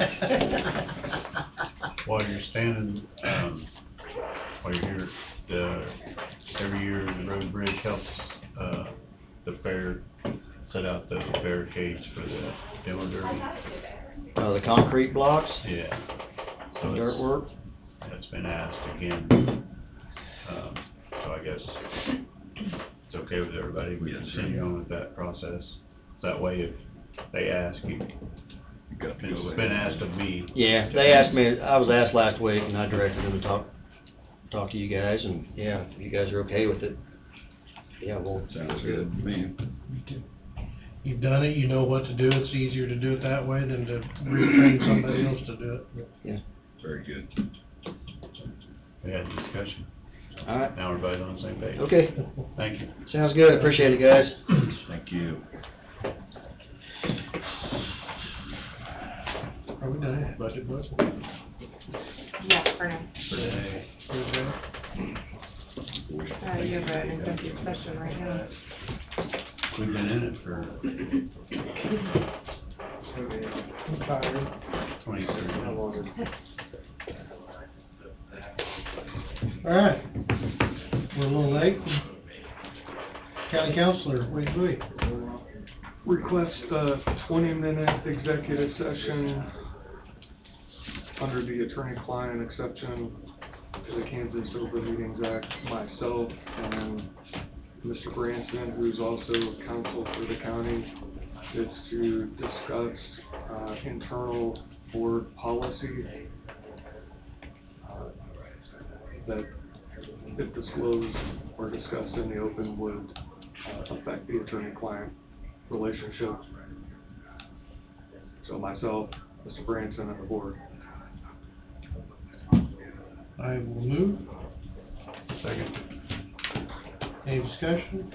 While you're standing, while you're here, every year the road bridge helps, the fair set out the barricades for the demo derby. The concrete blocks? Yeah. So Dirt it's- work? It's been asked again, so I guess it's okay with everybody, we Yes, sir. continue on with that process. That way, if they ask, you It's been asked of me. Yeah, they asked me, I was asked last week, and I directed them to talk to you guys, and, yeah, if you guys are okay with it, yeah, well. Sounds good to me. You've done it, you know what to do, it's easier to do it that way than to retrain somebody else to do it. Yeah. Very good. We had a discussion. All right. Now everybody's on the same page. Okay. Thank you. Sounds good, appreciate it, guys. Thank you. Are we done? Budget? Yeah, for now. For today. You have an executive session right now. We've been in it for I'm tired. 23 minutes. All right, we're a little late. County Counselor, wait. Request a 20-minute executive session under the attorney-client exception to the Kansas Open Meetings Act. Myself and Mr. Branson, who's also counsel for the county, is to discuss internal board policy that, if disclosed or discussed in the open, would affect the attorney-client relationship. So myself, Mr. Branson, and the board. I will move. Second. Any discussion?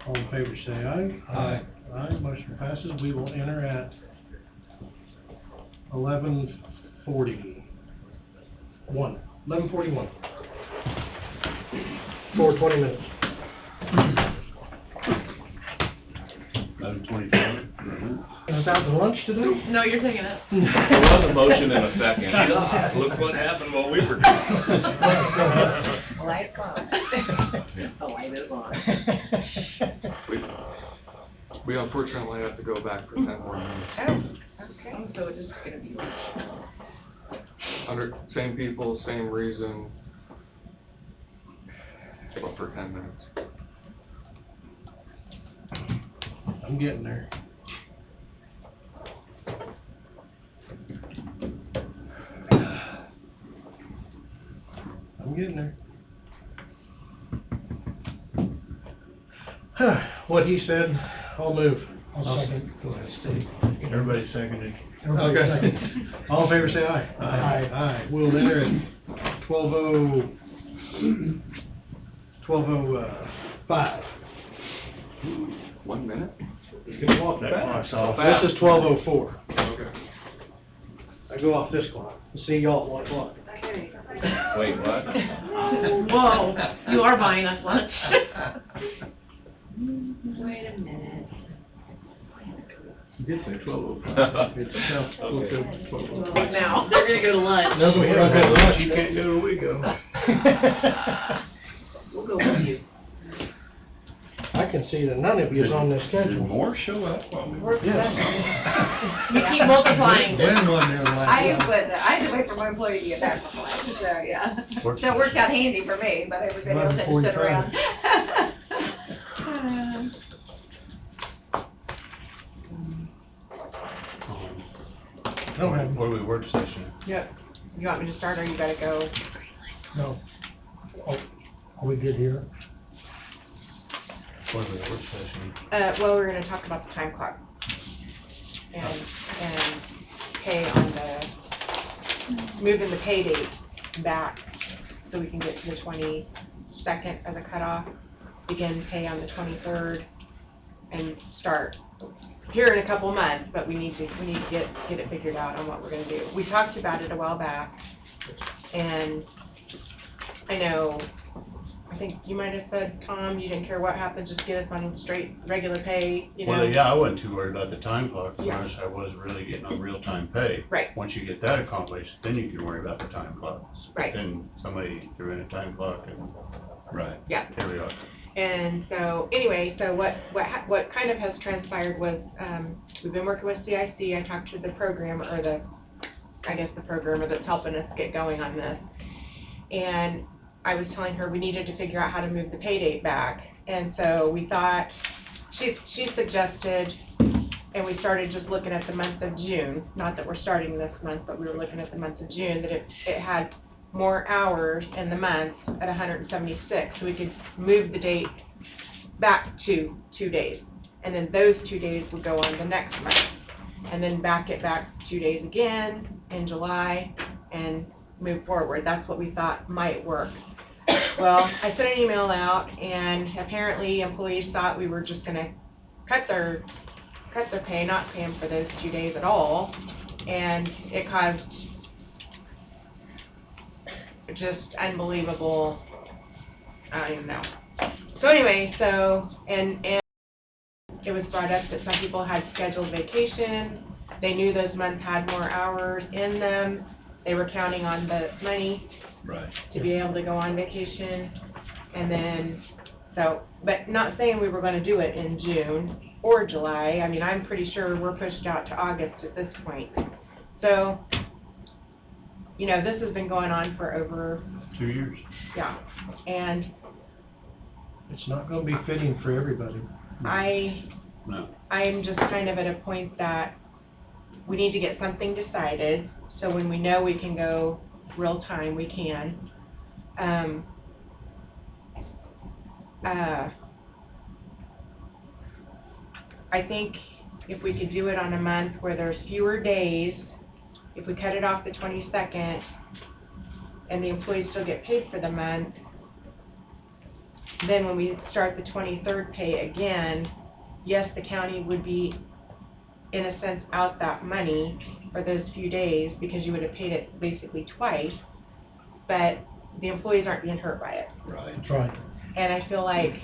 All in favor say aye. Aye. Aye, motion passes. We will enter at 11:41. 11:41. For 20 minutes. 11:24. Is that the lunch today? No, you're taking it. There was a motion in a second. Look what happened while we were talking. Light on. The light is on. We unfortunately have to go back for 10 more minutes. Oh, okay. So it's just gonna be lunch. Under, same people, same reason, but for 10 minutes. I'm getting there. I'm getting there. What he said, I'll move. I'll second. Go ahead, Steve. Everybody seconded. Everybody Okay. second. All in favor, say aye. Aye. Aye. We'll enter at 12:05. 1 minute? You can walk that clock's off. Fast. This is 12:04. Okay. I go off this clock. We'll see y'all at 1 o'clock. Wait, what? Whoa, you are buying us lunch. Wait a minute. You did say 12:05. It's now Okay. 12:05. Now, they're gonna go to lunch. No, we're not going to lunch. You can't go where we go. We'll go with you. I can see that none of you is on this Did schedule. more show up while we were? Yes. You keep multiplying. When one there, I had to wait for my employee to get back from lunch, so, yeah. So it worked out handy for me, but everybody else had to sit around. What are we, work session? Yep. You want me to start or you gotta go? No. Oh, are we good here? What are we, work session? Well, we're gonna talk about the time clock. And pay on the, moving the pay date back so we can get to the 22nd as a cutoff. Begin pay on the 23rd and start here in a couple months, but we need to get it figured out on what we're gonna do. We talked about it a while back, and I know, I think you might have said, Tom, you didn't care what happens, just get us on straight, regular pay, you know? Well, yeah, I wasn't too worried about the time clock as Yeah. much as I was really getting on real-time pay. Right. Once you get that accomplished, then you can worry about the time clock. Right. Then somebody threw in a time clock and, right. Yeah. Here we are. And so, anyway, so what kind of has transpired was, we've been working with CIC, I talked to the programmer, or the programmer that's helping us get going on this. And I was telling her we needed to figure out how to move the pay date back. And so we thought, she suggested and we started just looking at the month of June, not that we're starting this month, but we were looking at the month of June, that it had more hours in the month at 176, so we could move the date back to 2 days. And then those 2 days would go on the next month, and then back it back 2 days again in July, and move forward. That's what we thought might work. Well, I sent an email out, and apparently employees thought we were just gonna cut their pay, not pay them for those 2 days at all, and it caused just unbelievable, I don't even know. So anyway, and it was brought up that some people had scheduled vacation, they knew those months had more hours in them, they were counting on the money to be able to go on vacation, and then, so, but not saying we were gonna do it in June or July. I mean, I'm pretty sure we're pushed out to August at this point. So, you know, this has been going on for over 2 years. Yeah, and It's not gonna be fitting for everybody. I'm just kind of at a point that we need to get something decided, so when we know we can go real time, we can. I think if we could do it on a month where there's fewer days, if we cut it off the 22nd, and the employees still get paid for the month, then when we start the 23rd pay again, yes, the county would be, in a sense, out that money for those few days, because you would have paid it basically twice, but the employees aren't being hurt by it. Right. That's right. And I feel like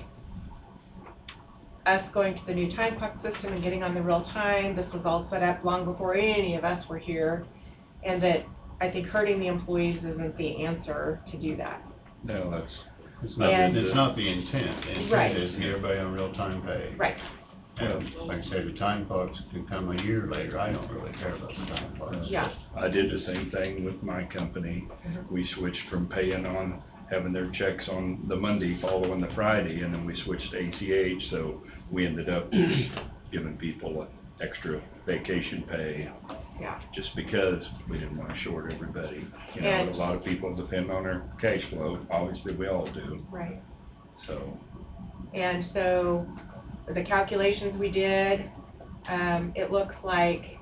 us going to the new time clock system and getting on the real time, this was all set up long before any of us were here, and that I think hurting the employees isn't the answer to do that. No, that's. It's not the intent. The Right. intent is to get everybody on real-time pay. Right. And like I say, the time clocks can come a year later. I don't really care about the time clocks. Yeah. I did the same thing with my company. We switched from paying on, having their checks on the Monday following the Friday, and then we switched to ACH, so we ended up giving people extra vacation pay. Yeah. Just because we didn't want to short everybody. You know, And- a lot of people depend on their cash flow, obviously we all do, Right. so. And so, the calculations we did, it looks like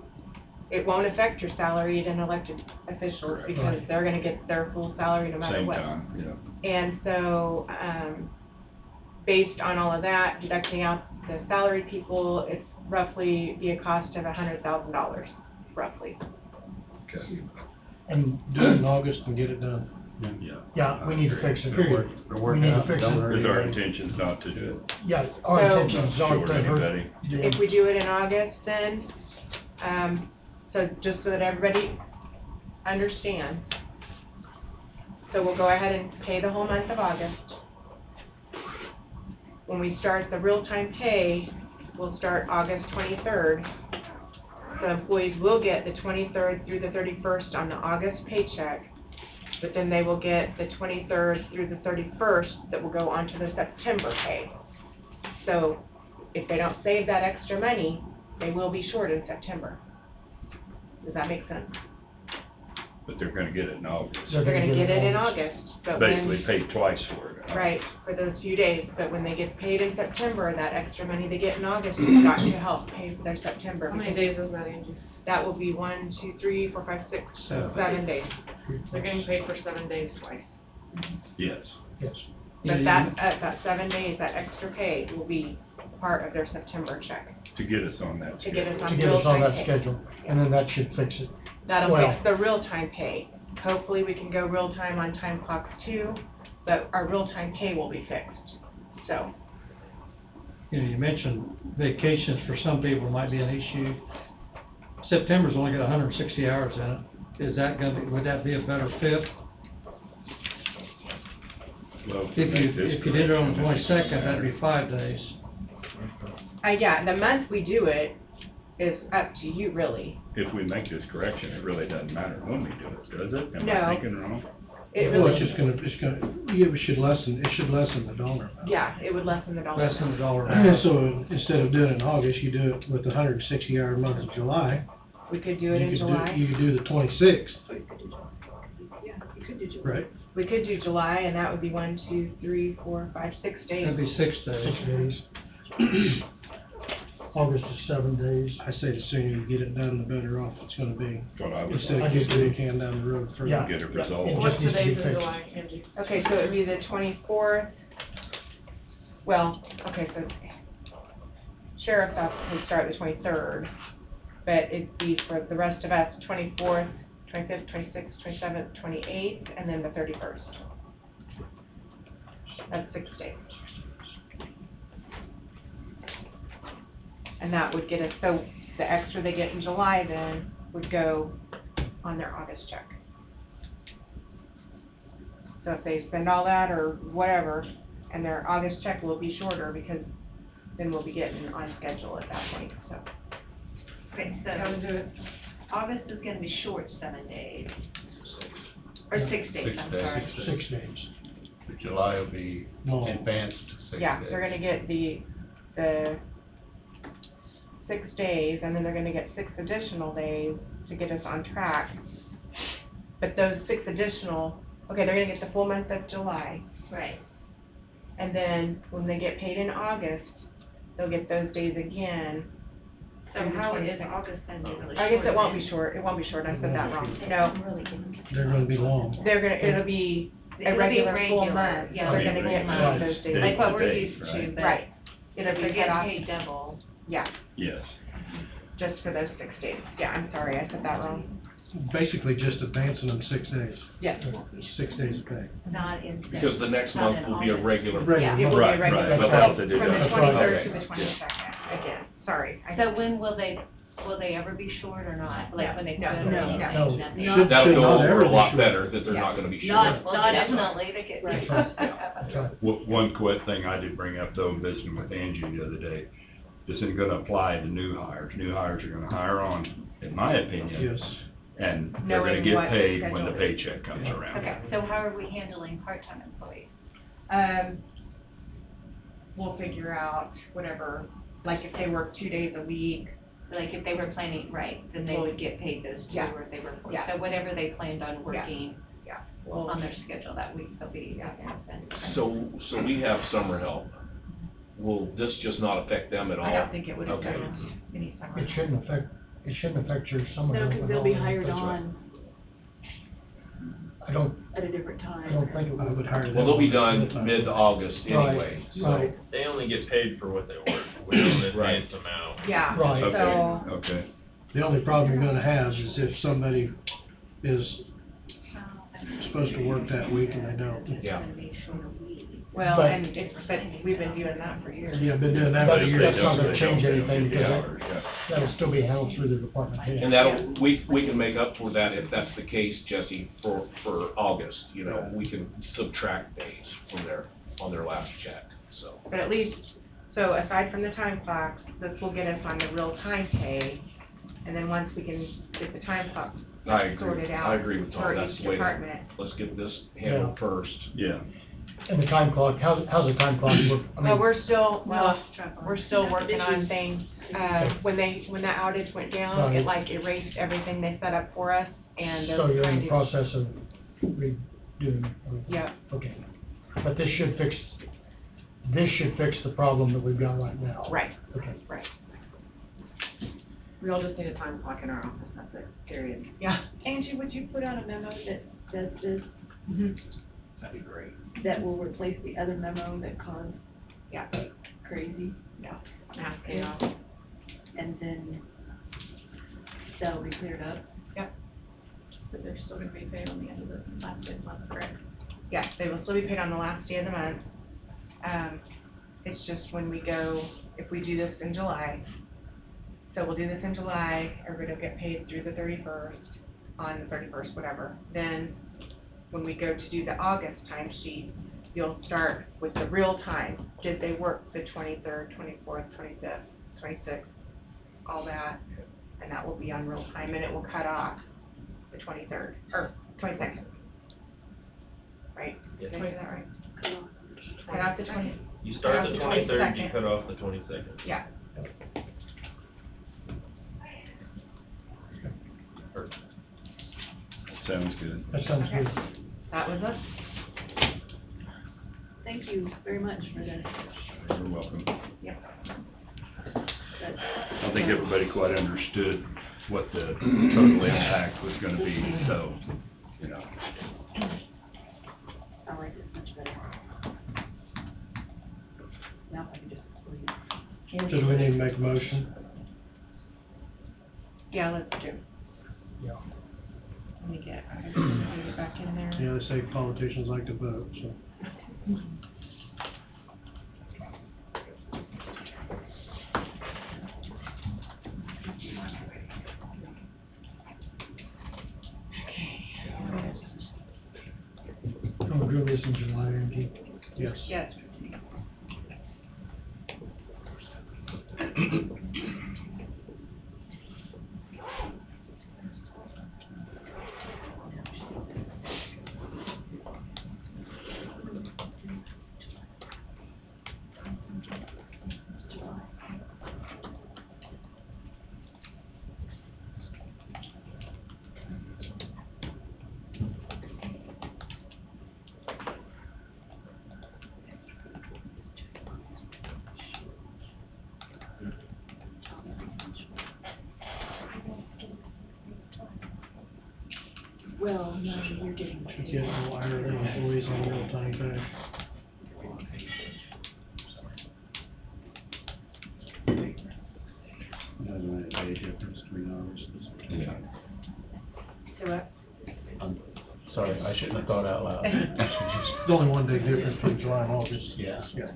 it won't affect your salaried and elected officials, Correct. because Right. they're gonna get their full salary no matter Same what. time, yeah. And so, based on all of that, deducting out the salaried people, it's roughly be a cost of $100,000, roughly. Okay. And, Do it in August and get it done. Yeah. yeah, we need to fix it. It'll work- period. it'll work We need to out. fix Don't it. hurt It's our anybody. intentions not to do it. Yeah, our So- intentions aren't Short to hurt. anybody. If we do it in August, then, so just so that everybody understands, so we'll go ahead and pay the whole month of August. When we start the real-time pay, we'll start August 23rd. So employees will get the 23rd through the 31st on the August paycheck, but then they will get the 23rd through the 31st that will go onto the September pay. So if they don't save that extra money, they will be short in September. Does that make sense? But they're gonna get it in August. They're gonna get it in August, but when, Basically pay twice for it. right, for those few days, but when they get paid in September, that extra money they get in August has got to help pay for their September. How many because days is that, Angie? That will be 1, 2, 3, 4, 5, 6, 7 days. They're getting paid for 7 days twice. Yes. Yes. But that 7 days, that extra pay will be part of their September check, To get us on that to get us To on get us on real-time that pay. schedule, and then that should fix it. That'll Well- fix the real-time pay. Hopefully, we can go real-time on time clocks too, but our real-time pay will be fixed, so. You know, you mentioned vacations for some people might be an issue. September's only got 160 hours in it. Is that would that be a better fit? Well, If you did it on the 22nd, that'd be 5 days. Yeah, the month we do it is up to you, really. If we make this correction, it really doesn't matter when we do it, does it? Am No. I thinking wrong? It Well, really, it's it should lessen the dollar amount. yeah, it would lessen the dollar Less than amount. the dollar amount. So instead of doing it in August, you do it with the 160-hour month of July. We could do it in July. You could do the 26th, Yeah, you could do July. right? We could do July, and that would be 1, 2, 3, 4, 5, 6 days. That'd be 6 days. 6 days. August is 7 days. I say the sooner you get it done, the better off it's gonna be. That's what I would Instead of like. kicking the can down the road further. Yeah. get it Yeah. resolved. It What's just the needs to be days in fixed. July, Angie? Okay, so it would be the 24th. Well, okay, so sheriff's office would start the 23rd, but it'd be for the rest of us, 24th, 25th, 26th, 27th, 28th, and then the 31st. That's 6 days. And that would get us, so the extra they get in July then would go on their August check. So if they spend all that or whatever, and their August check will be shorter because then we'll be getting on schedule at that point, so. Okay, How to so do it? August is gonna be short 7 days. Or 6 days, I'm sorry. 6 days. But July will be No. advanced 6 Yeah, days. they're gonna get the 6 days, and then they're gonna get 6 additional days to get us on track. But those 6 additional, okay, they're gonna get the full month of July, Right. and then when they get paid in August, they'll get those days again. So through the how is 26th. August then really short? I guess it won't be then? short, it won't be short, I said that wrong, It no. doesn't really get- They're gonna be long. They're gonna, it'll be a It'll be regular full regular, month, yeah, they're it'll gonna be get regular. paid those days. Like what we're Day, used to, right. but Right, it'll they're be cut off, getting paid double. yeah, Yes. just for those 6 days, yeah, I'm sorry, I said that wrong. Basically just advancing them 6 days, Yes. 6 days of pay. Not in. Because the next not month in will be a August. regular. Regular. It will be Right, a regular, right, but from that's the the deduction. 23rd to Okay. the 22nd, again, sorry. I- So when will they ever be short or not? Like when they No, put no, it no. in, No. nothing? Should- That'll should go not over ever a be lot short. better, that they're Yeah. not gonna be short. Not Well, definitely, they get. Right. That's right. One quick thing I did bring up though, visiting with Angie the other day, this isn't gonna apply to new hires. New hires are gonna hire on, in my opinion. Yes. And they're gonna Knowing get what paid when the schedule is. paycheck comes around. Okay, so how are we handling part-time employees? We'll figure out whatever, like if they work 2 days a week, Like if they were planning, right, then they would get paid those two, Yeah. or if they were, Yeah. so whatever they planned on working yeah, we'll, on their schedule that week, they'll be, Yeah. So we have summer help. Will this just not affect them at all? I don't think it would Okay. affect any summer. It shouldn't affect your summer. No, help because at they'll all. be hired That's right. on I don't, at a different I time. don't think it I would would. hire them. Well, they'll be on done full-time. mid-August anyway, Right, so. right. They only get paid for what they work. We don't advance them out. Yeah, Right. so, Okay. The only problem you're gonna have is if somebody is supposed to work that week and they don't. Yeah. well, But- and it's, but we've been doing that for years. Yeah, been doing that But for years. that's not gonna change anything, Yeah, because yeah. that'll still be handled through the department head. And that'll, we can make up for that if that's the case, Jesse, for August, you know, we can subtract days from on their last check, so. But at least, so aside from the time clocks, this will get us on the real time pay, and then once we can get the time clocks I sorted agree, out I agree with Tom, for that's each the way, department. let's get this handled first. Yeah. And the time clock, how's the time clock work? I Well, mean, we're still, well, lost track on we're it. still working on Issues. things. When that outage went down, Right. it like erased everything they set up for us, and they're So you're trying in to. the process of redoing everything? Yeah. Okay. But this should fix the problem that we've got right now? Right. Okay. Right. We all just need a time clock in our office, that's it, period. Yeah. Angie, would you put out a memo that says this, That'd be great. that will replace the other memo that caused Yeah. crazy? Yeah. Mass chaos. And then that'll be cleared up? Yep. But they're still gonna be paid on the end of the last day of the month, correct? Yes, they will still be paid on the last day of the month. It's just when we go, if we do this in July, so we'll do this in July, everybody will get paid through the 31st, on the 31st, whatever. Then, when we go to do the August timesheet, you'll start with the real time. Did they work the 23rd, 24th, 25th, 26th, all that? And that will be on real time, and it will cut off the 23rd, or 22nd. right? Yes. Did I say that right? Cut off the 20. You cut start off the the 23rd, you 22nd. cut off the 22nd. Yeah. Sounds good. That sounds Okay. good. That was us. Thank you very much for this. You're welcome. Yep. I think everybody quite understood what the total impact was gonna be, so, you know. All right, it's much better. Now if I can just leave. So do we need to make a motion? Yeah, let's do. Yeah. Let me get back in there. Yeah, they say politicians like to vote, so. I'm gonna do this in July, Angie. Yes. Yes. Well, no, you're getting. To get all hourly employees on real-time pay. Doesn't really pay a difference between ours. Yeah. So what? I'm sorry, I shouldn't have thought out loud. I should just. There's only one day difference between July and August. Yeah. Yeah.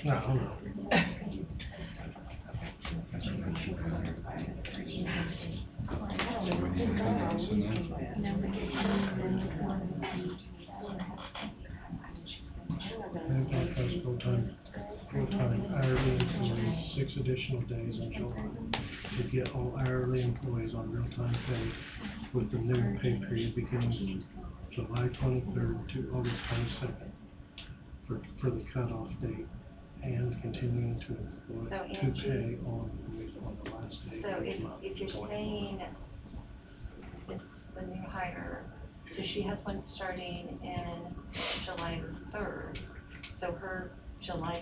No, no. Full-time hourly employees, 6 additional days in July to get all hourly employees on real-time pay with the new pay period beginning July 23rd to August 22nd for the cutoff date and continuing to employ, So, to Angie, pay on the last day So of each if month. you're saying it's the new hire, so she has one starting in July the 3rd, so her July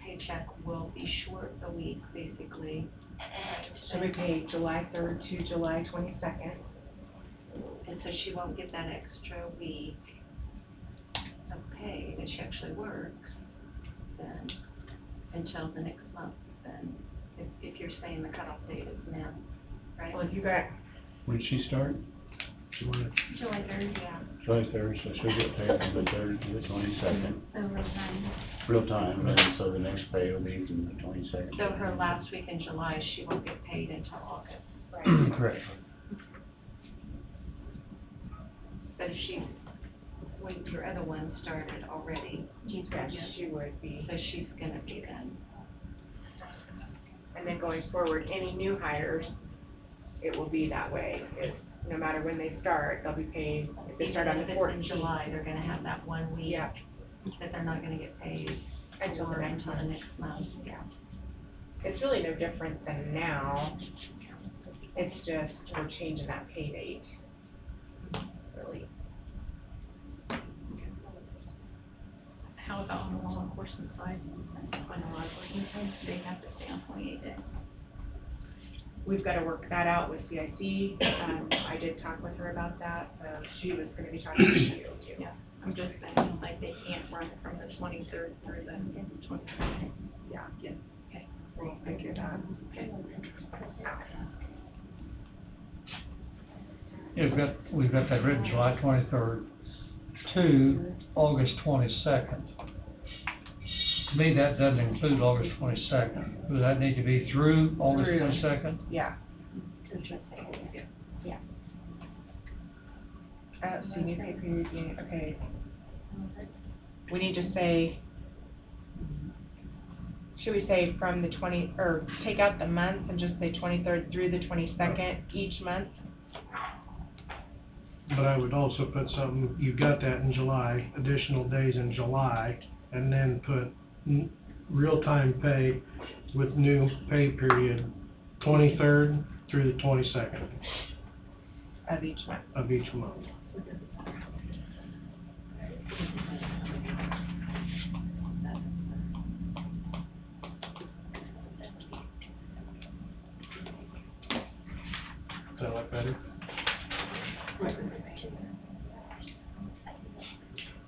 paycheck will be short a week, basically. So we pay July 3rd to July 22nd. And so she won't get that extra week of pay that she actually works then, until the next month then, if you're saying the cutoff date is now, right? Well, if you got, When did she start? July. July 3rd, yeah. July 3rd, so she'll get paid from the 3rd to the 22nd, So real time. real time, and so the next pay will be from the 22nd. So her last week in July, she won't get paid until August. Correct. But if she, when your other one started already, yes, she would be. so she's gonna be then. And then going forward, any new hires, it will be that way. It's, no matter when they start, they'll be paid, if they start on the Even if 14th. it's in July, they're gonna have that 1 week Yeah. that they're not gonna get paid Until the for next until the month. next month, yeah. It's really no different than now. It's just we're changing that pay date. Really. How about on the law enforcement side? When a lot of working times, they have to stay on 28 days. we've got to work that out with CIC. I did talk with her about that, so she was gonna be talking to you too. Yeah, I'm just saying, like, they can't run it from the 23rd through the 22nd. Yeah. Yeah, okay. We'll figure that. Okay. Yeah, we've got that written July 23rd to August 22nd. To me, that doesn't include August 22nd. Does that need to be through August Through. 22nd? Yeah. Yeah. So new pay period, being- okay. We need to say, should we say from the or take out the month and just say 23rd through the 22nd each month? But I would also put something, you've got that in July, additional days in July, and then put real-time pay with new pay period, 23rd through the 22nd Of each month. of each month. Is that like better?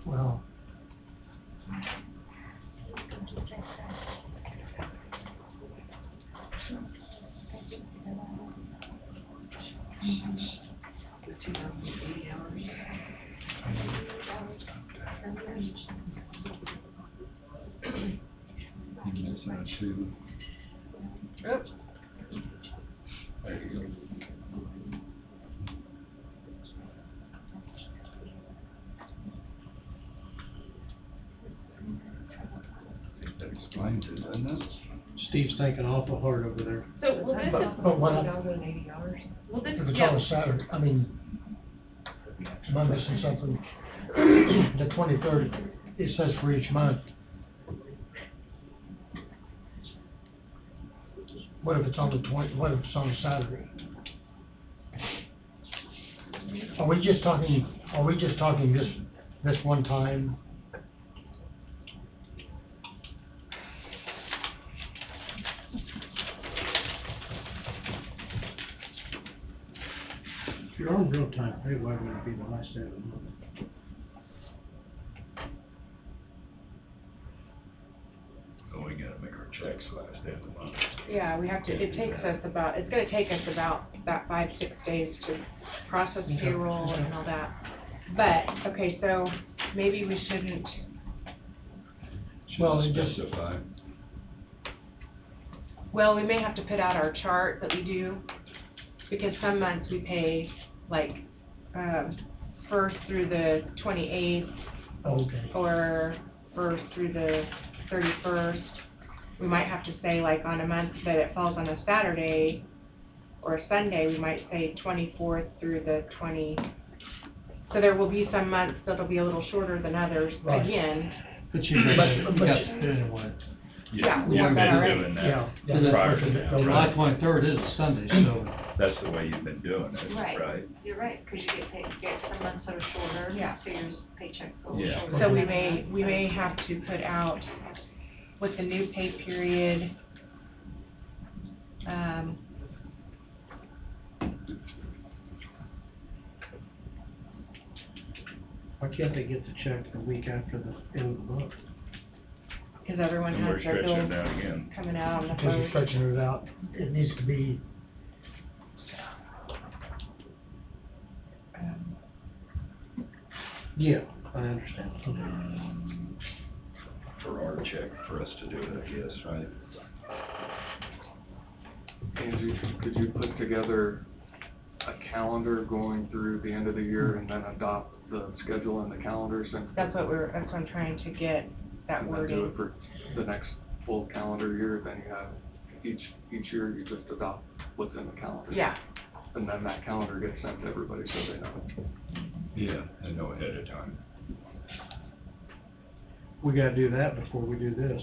Well, The 2,080 hours. You missing a two. Oops. There you go. That explains it, doesn't it? Steve's thinking awful hard over there. So will this, but what, 2,080 hours. will this, if it's yeah, on a Saturday, I mean, am I missing something? The 23rd, it says for each month. What if it's on the what if it's on a Saturday? Are we just talking this one time? If you're on real-time pay, why would it be the last day of the month? Oh, we gotta make our checks last day of the month. yeah, we have to, it takes us about, it's gonna take us about that 5-6 days to process payroll and all that. But, okay, so maybe we shouldn't, Well, it just- Specify. well, we may have to put out our chart that we do, because some months we pay like, 1st through the 28th, Okay. or 1st through the 31st. We might have to say, like, on a month that it falls on a Saturday or a Sunday, we might say 24th through the 20. So there will be some months that'll be a little shorter than others, Right. again. But you got to do it anyway. Yeah, we You've have that been already. doing Yeah. that prior to now, July right? 23rd is a Sunday, so That's the way you've been doing it, Right. right? You're right, because you get paid, you get some months that are shorter. Yeah. So your paycheck's a little Yeah. shorter. So we may have to put out with the new pay period, Why can't they get the check the week after the end of the month? because everyone And has we're their stretching bills it out again. coming out on the Because you're first. stretching it out, it needs to be, Yeah, I understand. For our check, for us to do it, I guess, right? Angie, could you put together a calendar going through the end of the year and then adopt the schedule in the calendar since? That's what I'm trying to get that And then do wording. it for the next full calendar year, then you have, each year you just adopt what's in the calendar. Yeah, And then that calendar gets sent to everybody so they know. Yeah, I know ahead of time. We gotta do that before we do this.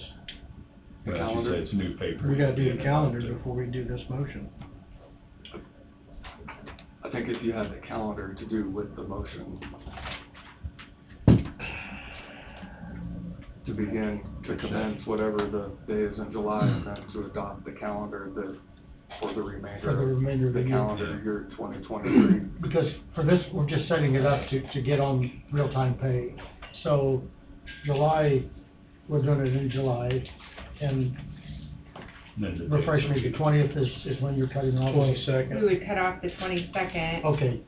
The Well, she calendar? said it's new paper. We gotta do the calendar before we do this motion. I think if you had the calendar to do with the motion, to begin, to commence whatever the day is in July, and then to adopt the calendar that for the For the remainder of the year. calendar year 2023. Because for this, we're just setting it up to get on real-time pay. So July, we're doing it in July, and refresh me, the 20th is when you're cutting off? 22nd. We would cut off the 22nd. Okay,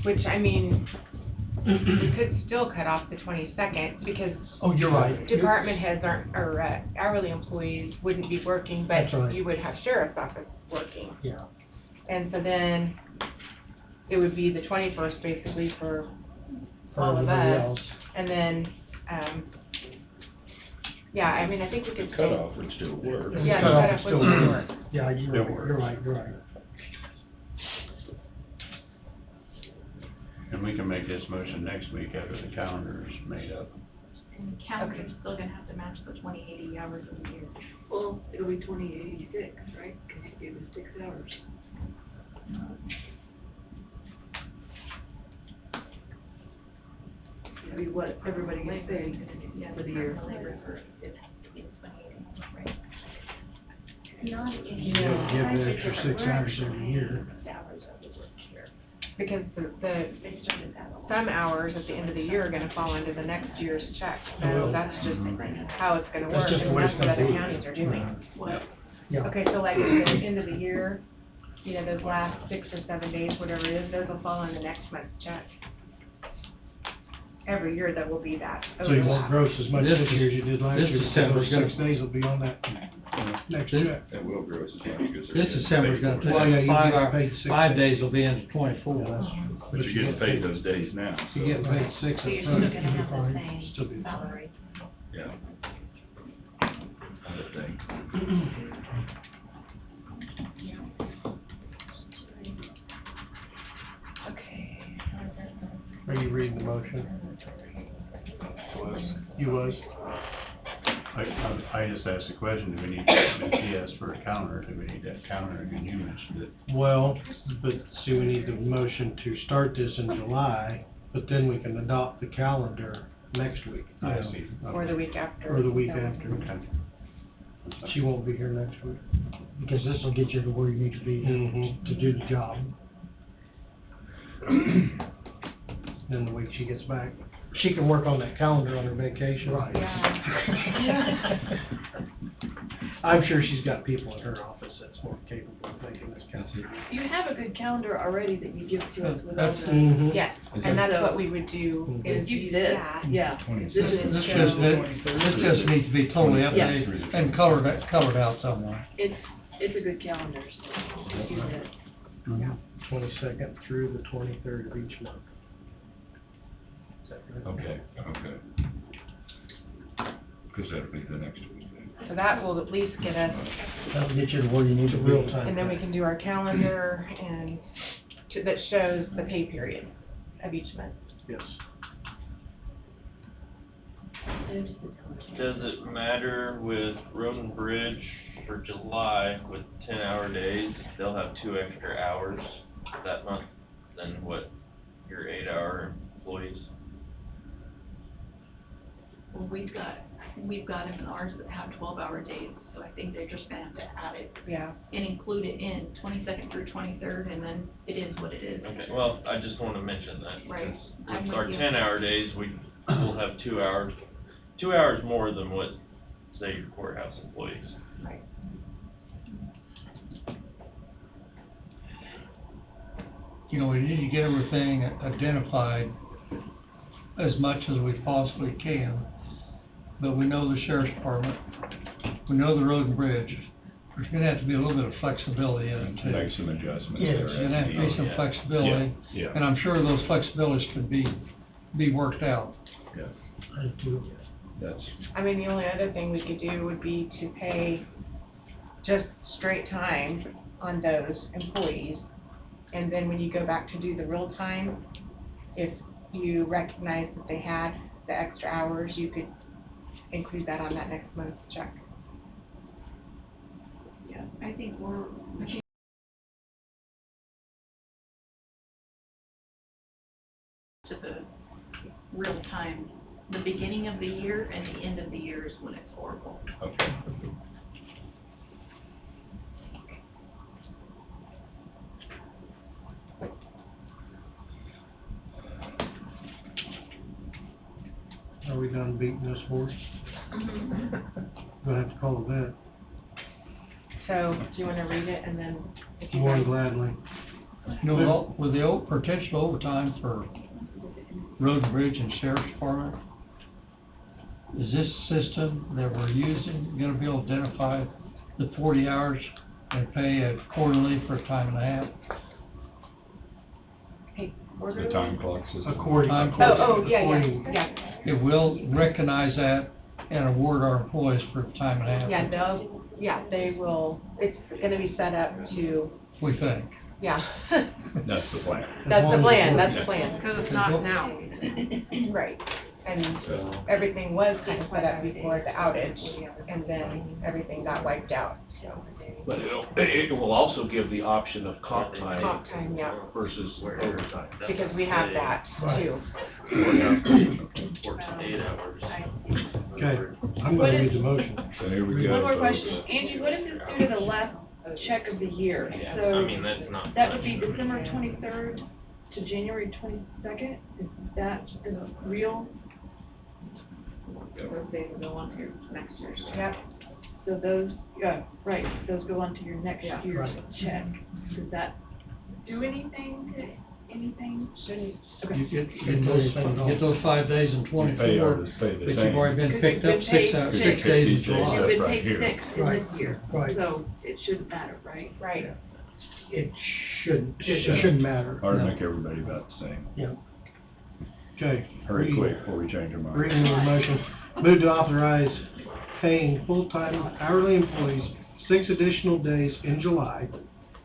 Which, I mean, we could still cut off the 22nd because. Oh, you're right. Department heads aren't, or hourly employees wouldn't be working, but That's right. you would have sheriff's office working. yeah. And so then it would be the 21st basically for For all of everybody us. else. And then, yeah, I mean, I think we could. The cutoff would still work. Yeah, the Cut off cutoff still would work. work. Yeah, you're Still right, works. you're right. And we can make this motion next week after the calendar's made up. And the calendar's still gonna have to match the 2080 hours of the year. Well, it'll be 2086, right? Because you gave us 6 hours. It'll be what everybody gets paid Yeah, for the year. the labor for, it has to be 2080, right? You don't give the extra 6 hours every year. Hours of the work here. Because They started that a lot. some hours at the end of the year are gonna fall into the next year's check. So Well, that's just how it's gonna work, That's just the and way that's it's what gonna other be. counties are doing. What? Yeah. Okay, so like at the end of the year, you know, those last 6 or 7 days, whatever it is, those will fall on the next month's check. Every year there will be that So you won't overlap. gross as much This this year as you did last this year, because December's those gonna- 6 days will be on that next check. It will grow as much because they're This getting December's paid gonna for it. Well, yeah, take you five get hour, paid 6 5 days. days will be into 24. But you're getting paid those days now, so. You get paid 6 So you're up still front, gonna you'll be have the fine. same Still be fine. salary. Yeah. I would think. Okay. Are you reading the motion? You was? I just asked the question, do we need, he asked for a calendar, do we need that calendar, and you mentioned it. Well, but see, we need the motion to start this in July, but then we can adopt the calendar next week. I see. Or the week after. Or the week So- after. Okay. She won't be here next week. Because this will get you to where you need to be Mm-hmm. to do the job. Then the week she gets back, she can work on that calendar on her vacation. Right. Yeah. I'm sure she's got people in her office that's more capable of making this calendar. You have a good calendar already that you give to us with all That's- the. Mhm. Yes, and that's what we would do, is You use did, that. yeah. This This This is just, show, this just needs to be totally updated and colored out somewhere. it's a good calendar, so you do that. 22nd through the 23rd of each month. Is that right? Okay. Because that'll be the next week then. So that will at least get us, That'll get you to where you need to be. Real time. and then we can do our calendar and that shows the pay period of each month. Yes. Does it matter with Road and Bridge for July with 10-hour days, they'll have 2 extra hours that month than what your 8-hour employees? Well, we've got them in ours that have 12-hour days, so I think they're just gonna have to add it Yeah. and include it in 22nd through 23rd, and then it is what it is. Okay, well, I just want to mention that. Right. because I'm With with our you. 10-hour days, we'll have 2 hours more than what, say, your courthouse employees. Right. You know, we need to get everything identified as much as we possibly can. But we know the sheriff's department, we know the road and bridge. There's gonna have to be a little bit of flexibility in it too. Make some adjustments Yes, there. there's gonna have to be some Yeah. flexibility. Yeah, yeah. And I'm sure those flexibilities could be worked out. Yeah, I do. that's, I mean, the only other thing we could do would be to pay just straight time on those employees. And then when you go back to do the real time, if you recognize that they had the extra hours, you could include that on that next month's check. Yeah, I think we can to the real time, the beginning of the year and the end of the year is when it's horrible. okay. done beating this horse. Gonna have to call a vet. So, do you wanna read it and then if you More than guys, gladly. You know, with the potential overtime for road and bridge and sheriff's department, is this system that we're using gonna be able to identify the 40 hours and pay accordingly for a time and a half? hey, The orderly? time clock system. According. Oh, yeah, according- yeah. It will recognize that and award our employees for time and a half. Yeah, they will, it's gonna be set up to, We think. yeah. That's the plan. That's the plan, that's the plan. Because it's not now. Right, and everything was kind of set up before the outage, and then everything got wiped out, so. But it will also give the option of comp time Comp time, yeah, versus overtime. because we have that too. Works 8 hours. Okay, I'm gonna read the motion. So here we go. One more question. Angie, what if it's due to the last check of the year? I So mean, that's not. that would be December 23rd to January 22nd? Is that real? Those days will go on to your next year's. Yep. So those, yeah, right, those go on to your next Yeah. year's Right. check. Does that do anything to anything? Shouldn't, You get those 5 days in We pay 24, ours, pay the but same. you've already been picked up You've been paid 6 days in six. July. You've been right paid here. 6 in Right. this year, Right. so it shouldn't matter, right? right. It shouldn't matter. Hard to No. make everybody about the same. Okay. Hurry quick before we change our mind. Reading the motion. Move to authorize paying full-time hourly employees 6 additional days in July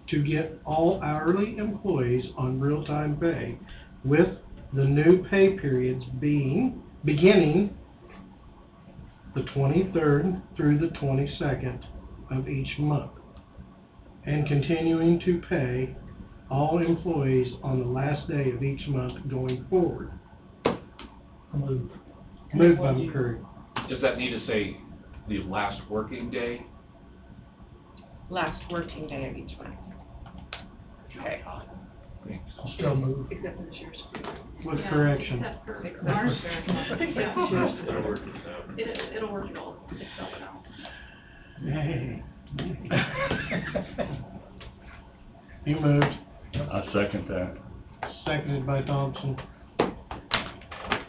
to get all hourly employees on real-time pay, with the new pay periods beginning the 23rd through the 22nd of each month, and continuing to pay all employees on the last day of each month going forward. Moved by McCurry. Does that need to say the last working day? Last working day of each month. Okay. Still move. Except for the sheriff's. With correction. Except for Except our for- sheriff. It'll work itself. It'll work it all itself out. Hey. You moved, I second that. seconded by Thompson.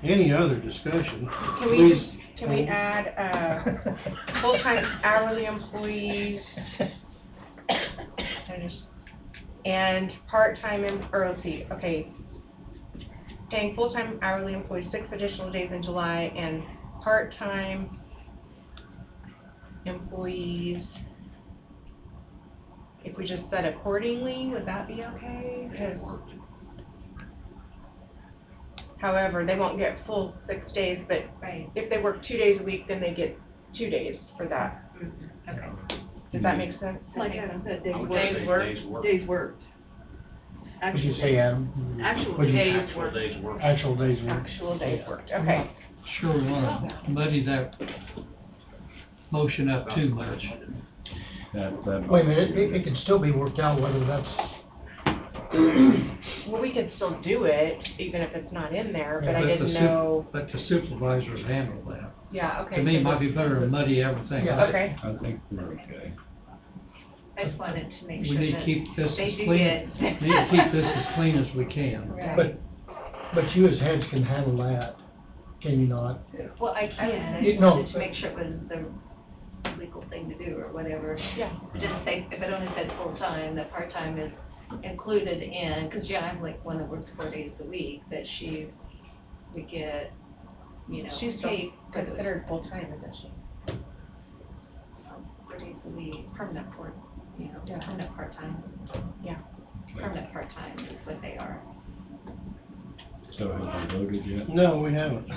Any other discussion? Can we Please. just, can we add, full-time hourly employees? And part-time, or let's see, okay. Paying full-time hourly employees 6 additional days in July, and part-time employees, if we just said accordingly, would that be okay? 'Cause however, they won't get full 6 days, but if they work 2 days a week, then they get 2 days for that. Okay. Does that make sense? Like Adam said, days I would worked. say days worked. Days worked. What'd you say, Adam? Actual What'd you- days Actual worked. days worked. Actual days worked. Actual days worked, okay. Sure, we wanna muddy that motion up too much. That. Wait a minute, it can still be worked out whether that's, Well, we could still do it, even if it's not in there, but I Let the didn't sup- know, Let the supervisors handle that. yeah, okay. To me, it so might be better to muddy everything up. Okay. I think we're okay. I just wanted to make We sure need to that keep this they as do clean, get. need to keep this as clean as we can. but you as heads can handle that, can you not? Well, I can, I You- just no, wanted to make sure it was the legal thing to do or whatever. Yeah. Just say, if it only said full-time, that part-time is included in, because I'm like one that works 4 days a week, that she would get, you know, She's still paid for the considered full-time, isn't she? 4 days a week, permanent Yeah. permanent part-time. Yeah. Permanent part-time is what they are. So have we voted yet? No, we haven't.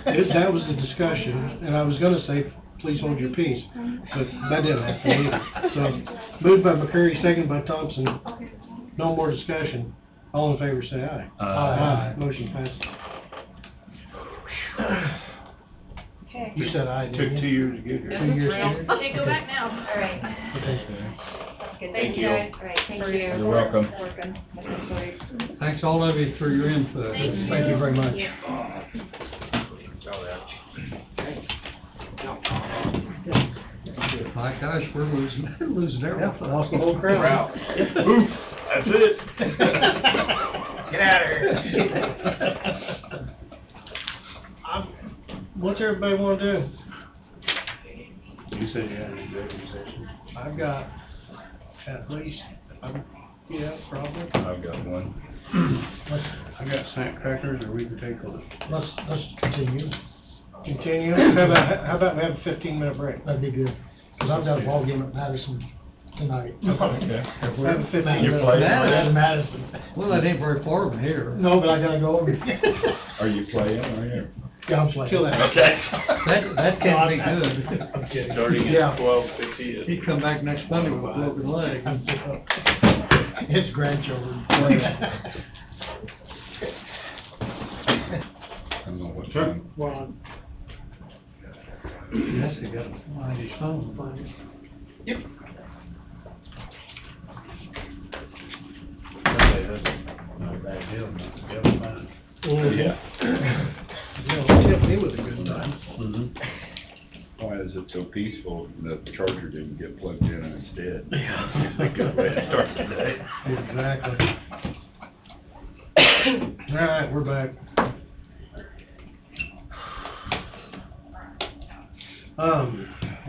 That was the discussion, and I was gonna say, please hold your peace, but that didn't happen either. So, moved by McCurry, seconded by Thompson. No more discussion. All in favor, say aye. Aye. Motion passes. Okay. You said aye, Took didn't 2 you? years to get here. 2 years. Okay, go back now. All right. Good. Thank you. All right, thank you. You're welcome. Working. Thanks all of you for your input. Thank you. Thank you very much. Yeah. Oh, that's- My gosh, we're losing everything. Yeah, lost the whole crowd. Oof, that's it. Get out of here. What's everybody wanna do? You said you had an executive session? I've got at least, yeah, probably. I've got one. I got snack crackers, or we can take a look. Let's continue. Continue, how about we have a 15-minute break? That'd be good. Cause I've got a ball game at Madison tonight. Okay. Have a 15 You minute play break. tonight? Madison. Well, that ain't very far from here. No, but I gotta go over. Are you playing, are you? Yeah, I'm playing. Kill that. Okay. That can't be good. I'm kidding. Starting Yeah. at 12:50. He'd come back next Monday with a broken leg. His grandchildren. I don't know what time. Well, Yes, he got to find his phone. yep. Not a bad deal, not to be able to find. Yeah. Yeah, tip me with a good time. Mm-hmm. Why is it so peaceful that the charger didn't get plugged in and it's dead? It's a good way to start the day. Exactly. All right, we're back.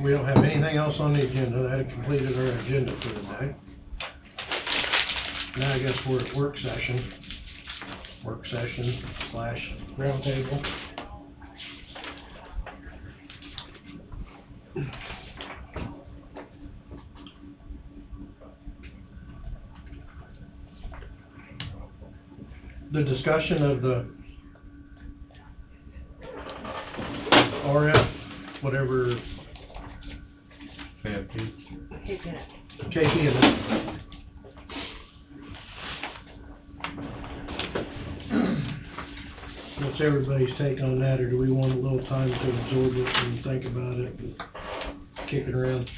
We don't have anything else on the agenda. That had completed our agenda for today. Now I guess we're at work session / roundtable. The discussion of the RF, whatever, KP and what's everybody's take on that, or do we want a little time to absorb it and think about it and kick it around?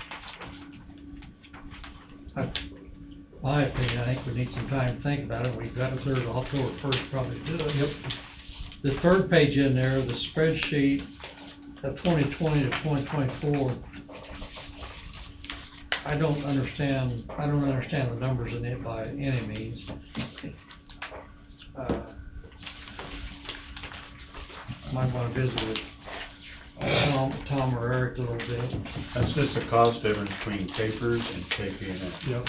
My opinion, I think we need some time to think about it. We've got a third, October 1st probably to do it. Yep. The third page in there, the spreadsheet of 2020 to 2024, I don't understand the numbers in it by any means. Might want to visit with Tom or Eric a little bit. That's just the cost difference between Capers and KP&S. Yep.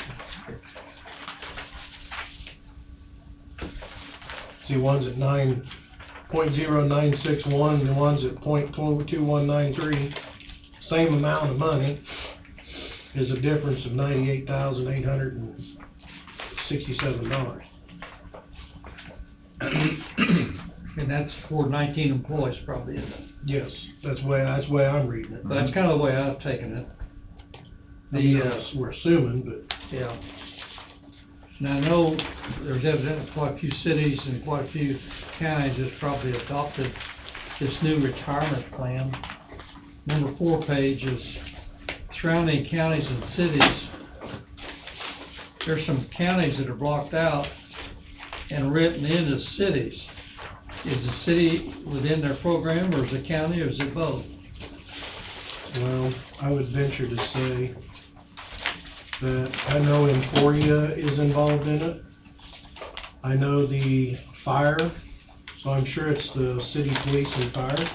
See, one's at 9.0961, the one's at 0.2193, same amount of money, is a difference of $98,867. And that's for 19 employees probably, isn't it? Yes, that's the way I'm reading it. That's kind of the way I've taken it. We're assuming, but. Yeah. Now, I know there's evidently quite a few cities and quite a few counties that's probably adopted this new retirement plan. Number 4 page is surrounding counties and cities. There's some counties that are blocked out and written in as cities. Is the city within their program, or is the county, or is it both? Well, I would venture to say that I know Emporia is involved in it. I know the fire, so I'm sure it's the city police and fire.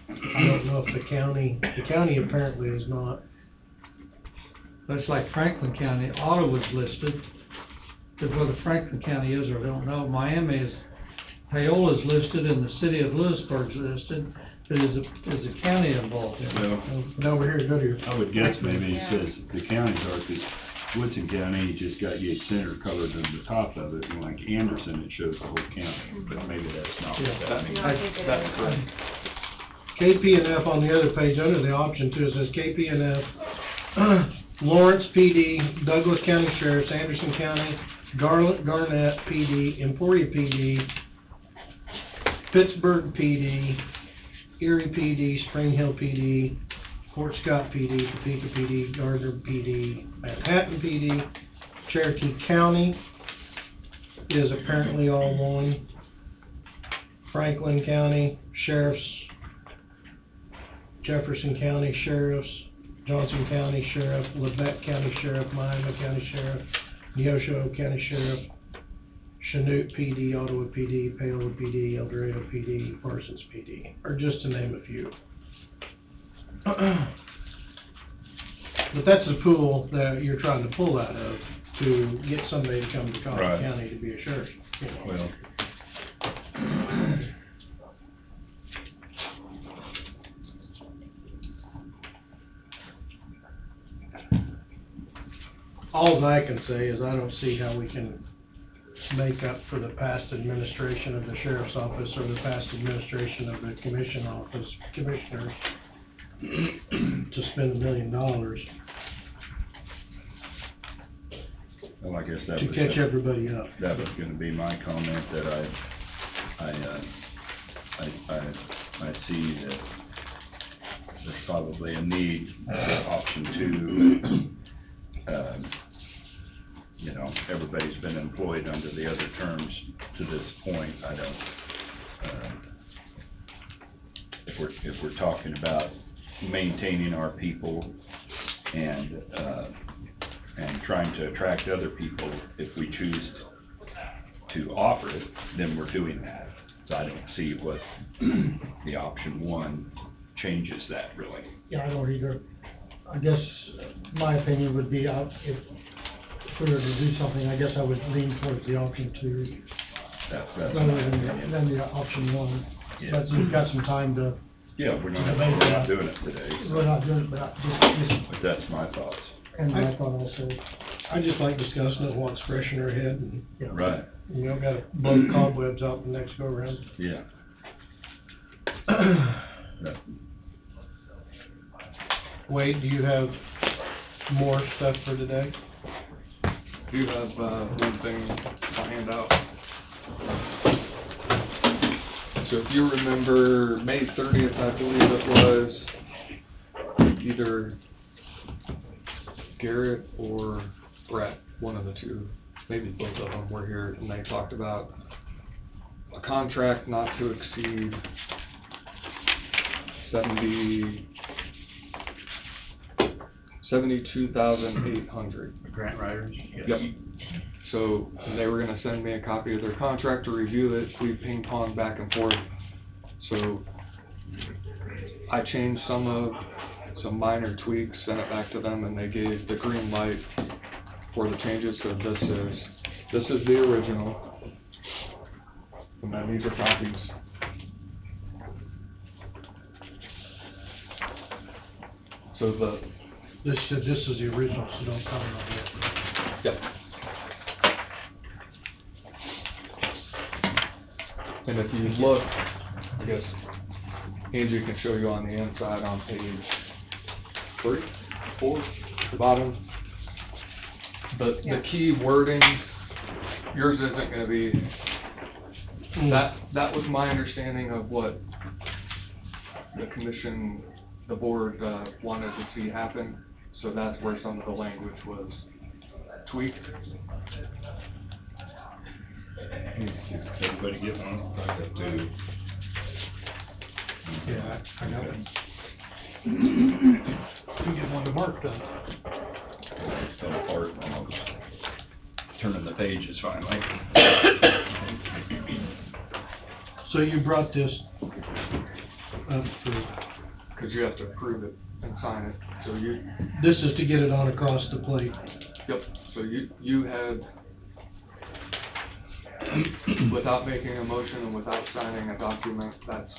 I don't know if the county apparently is not. But it's like Franklin County, Ottawa's listed, but whether Franklin County is or I don't know. Miami is, Paola's listed and the city of Lewisburg's listed, but is the county involved in it? No, over here, go to your. I would guess maybe it says the counties are, because Woodson County just got Yates Center colored on the top of it, and like Anderson, it shows the whole county, but maybe that's not what that means. That's correct. KP&F on the other page, under the option 2, it says KP&F, Lawrence PD, Douglas County Sheriffs, Anderson County, Garnett PD, Emporia PD, Pittsburgh PD, Erie PD, Spring Hill PD, Fort Scott PD, Topeka PD, Gardner PD, Manhattan PD, Cherokee County is apparently all one, Franklin County Sheriffs, Jefferson County Sheriffs, Johnson County Sheriff, Labette County Sheriff, Miami County Sheriff, Neosho County Sheriff, Chanute PD, Ottawa PD, Paola PD, El Dorado PD, Parsons PD, or just to name a few. But that's the pool that you're trying to pull out of to get somebody to come to Coffee Right. County to be a sheriff. You know. Well, All I can say is I don't see how we can make up for the past administration of the sheriff's office or the past administration of the commissioners to spend $1 million well, I guess that to was. catch everybody up. That was gonna be my comment, that I see that there's probably a need for option 2. You know, everybody's been employed under the other terms to this point. I don't, if we're talking about maintaining our people and trying to attract other people, if we choose to offer it, then we're doing that. So I don't see what the option 1 changes that really. Yeah, I don't either. I guess my opinion would be, if we were to do something, I guess I would lean towards the option 2 That's rather than the option 1. Yes. But you've got some time to. Yeah, we're not doing it today. So. We're not doing it, but But that's my thoughts. and my thought also. I just like discussing it, what's fresh in our head, and, Right, you know, gotta blow the cobwebs out the next go around. yeah. That- Wade, do you have more stuff for today? Do you have, one thing to hand out? So if you remember, May 30th, I believe it was, either Garrett or Brett, one of the two, maybe both of them were here, and they talked about a contract not to exceed 72,800. Grant writers? Yep. So they were gonna send me a copy of their contract to review it, we ping pong back and forth. So I changed some minor tweaks, sent it back to them, and they gave the green light for the changes. So this is the original, and then these are copies. So This is the original, so don't comment on it. Yep. And if you look, I guess Angie can show you on the inside on page 3, 4, the bottom. The key wording, yours isn't gonna be, that was my understanding of what the commission, the board, wanted to see happen. So that's where some of the language was tweaked. Everybody get one? I got 2. Yeah, I got one. You get one to Mark then. It fell apart almost. Turning the pages finally. So you brought this up for, Cause you have to approve it and sign it, so this is to get it on across the plate. Yep, so you had, without making a motion and without signing a document, that's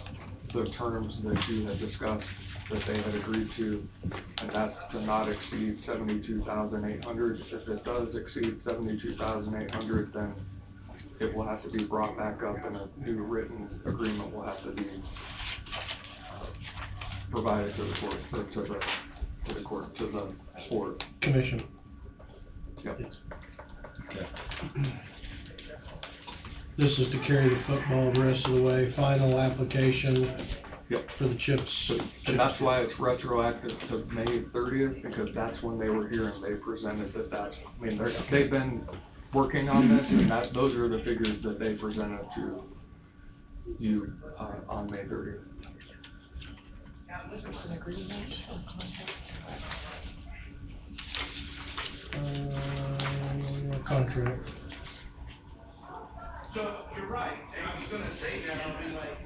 the terms that you had discussed, that they had agreed to, and that's to not exceed 72,800. If it does exceed 72,800, then it will have to be brought back up, and a new written agreement will have to be provided to the court, or to the board. Commission. Yep. This is to carry the football the rest of the way, final application Yep. for the chips. And that's why it's retroactive to May 30th, because that's when they were here and they presented they've been working on this, and those are the figures that they presented to you, on May 30th. Contract. So, you're right, and I was gonna say that, I'll be like,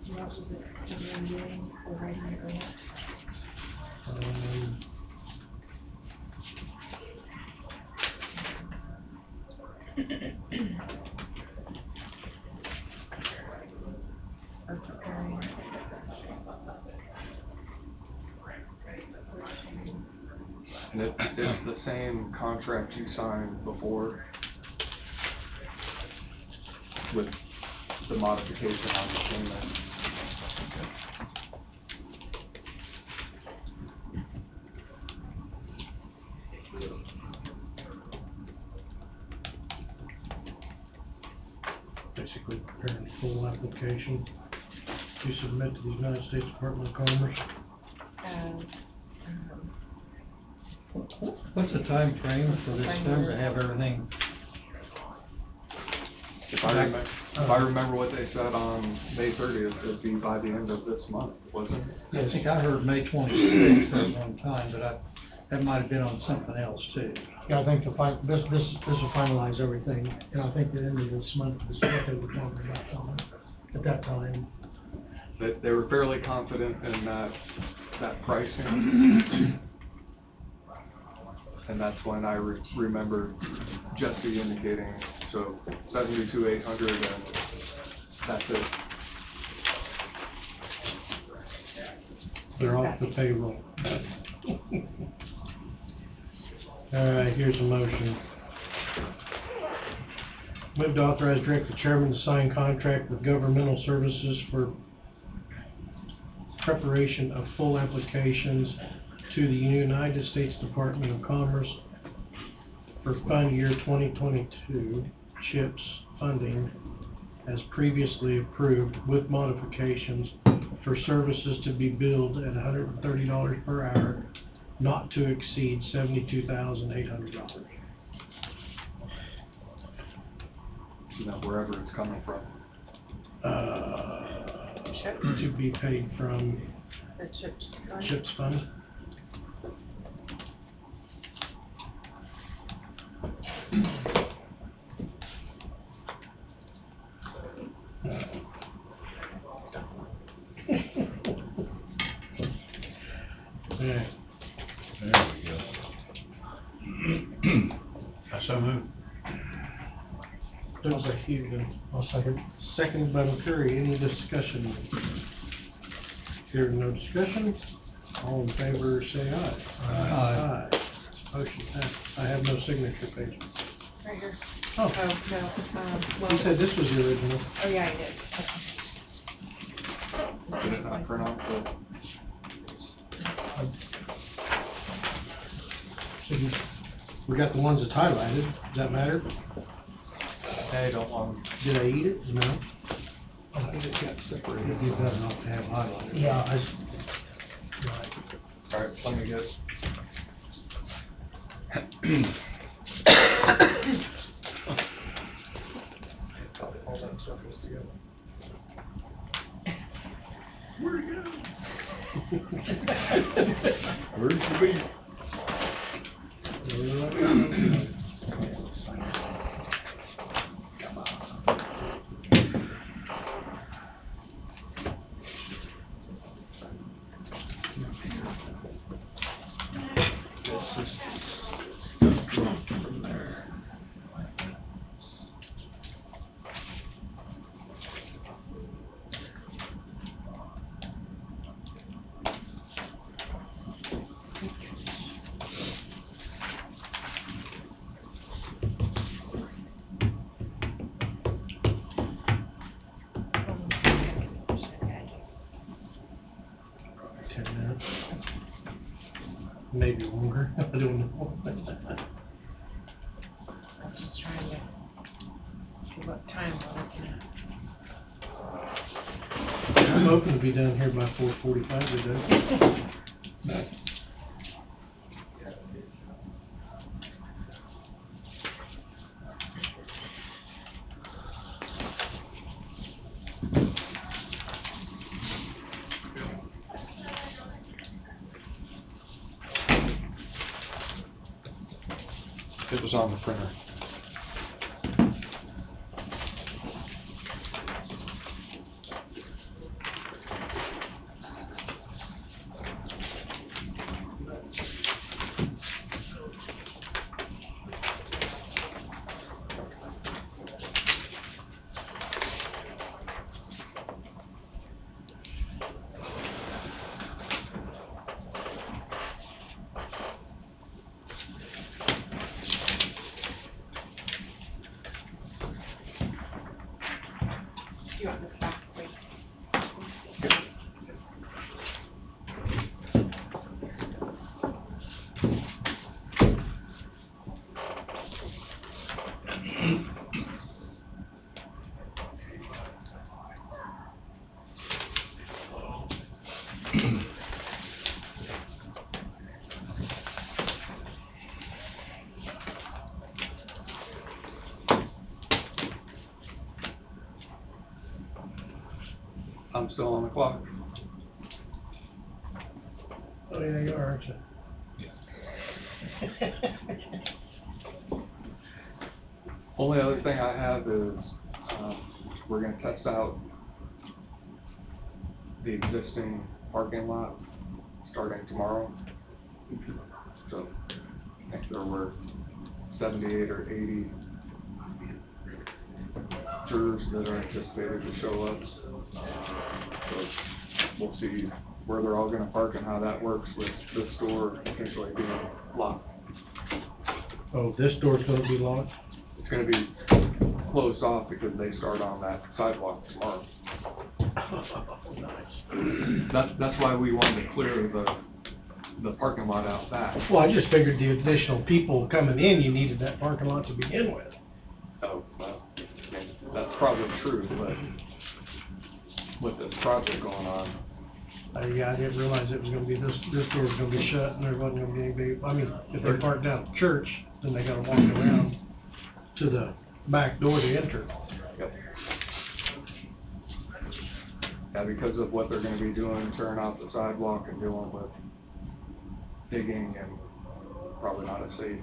What was it, everyone doing for writing the grant? Or preparing. And it's the same contract you signed before with the modification on the payment. Basically preparing full application to submit to the United States Department of Commerce. What's the time frame for this time to have everything? If I remember what they said on May 30th, it'd be by the end of this month, wasn't it? Yeah, I think I heard May 26th at one time, but that might have been on something else too. Yeah, I think this will finalize everything, and I think the end of this month is what they were talking about, Tom, at that time. They were fairly confident in that pricing. And that's when I remember Jesse indicating, so 72,800, and that's it. They're off the payroll. All right, here's a motion. Move to authorize direct the chairman to sign contract with governmental services for preparation of full applications to the United States Department of Commerce for fund year 2022 CHIPS funding as previously approved with modifications for services to be billed at $130 per hour, not to exceed $72,800. You know, wherever it's coming from. To be paid from The CHIPS fund. CHIPS fund. Yeah. There we go. I so moved. Doug by Hugo. I'll second. Seconded by McCurry. Any discussion? Hearing no discussion, all in favor say aye. Aye. Aye. Motion passed. I have no signature page. Right here. Oh. Oh, no, well. You said this was the original. Oh, yeah, I did. Did it not print out the? We got the ones that's highlighted. Does that matter? Hey, don't want. Did I eat it? No. I think it got separated. It'd be better not to have highlighted. Yeah, Right. All right, let me get. All that stuff is together. where'd it go? Where'd you be? From there. Probably 10 minutes. Maybe longer. I don't know. I'm just trying to see what time we're looking at. I'm hoping to be done here by 4:45 today. It was on the printer. Do you want this back, please? I'm still on the clock. Oh, yeah, you are, aren't you? Only other thing I have is, we're gonna test out the existing parking lot starting tomorrow. So, I think there were 78 or 80 jurors that are anticipated to show up. So, we'll see where they're all gonna park and how that works with this door potentially being locked. Oh, this door's gonna be locked? It's gonna be closed off because they start on that sidewalk tomorrow. That's why we wanted to clear the parking lot out back. Well, I just figured the additional people coming in, you needed that parking lot to begin with. Oh, well, that's probably true, but with this project going on, Yeah, I didn't realize it was gonna be, this door was gonna be shut and there wasn't gonna be anybody, I mean, if they park down at church, then they gotta walk around to the back door to enter. yep. Yeah, because of what they're gonna be doing, tearing out the sidewalk and dealing with digging and probably not a safe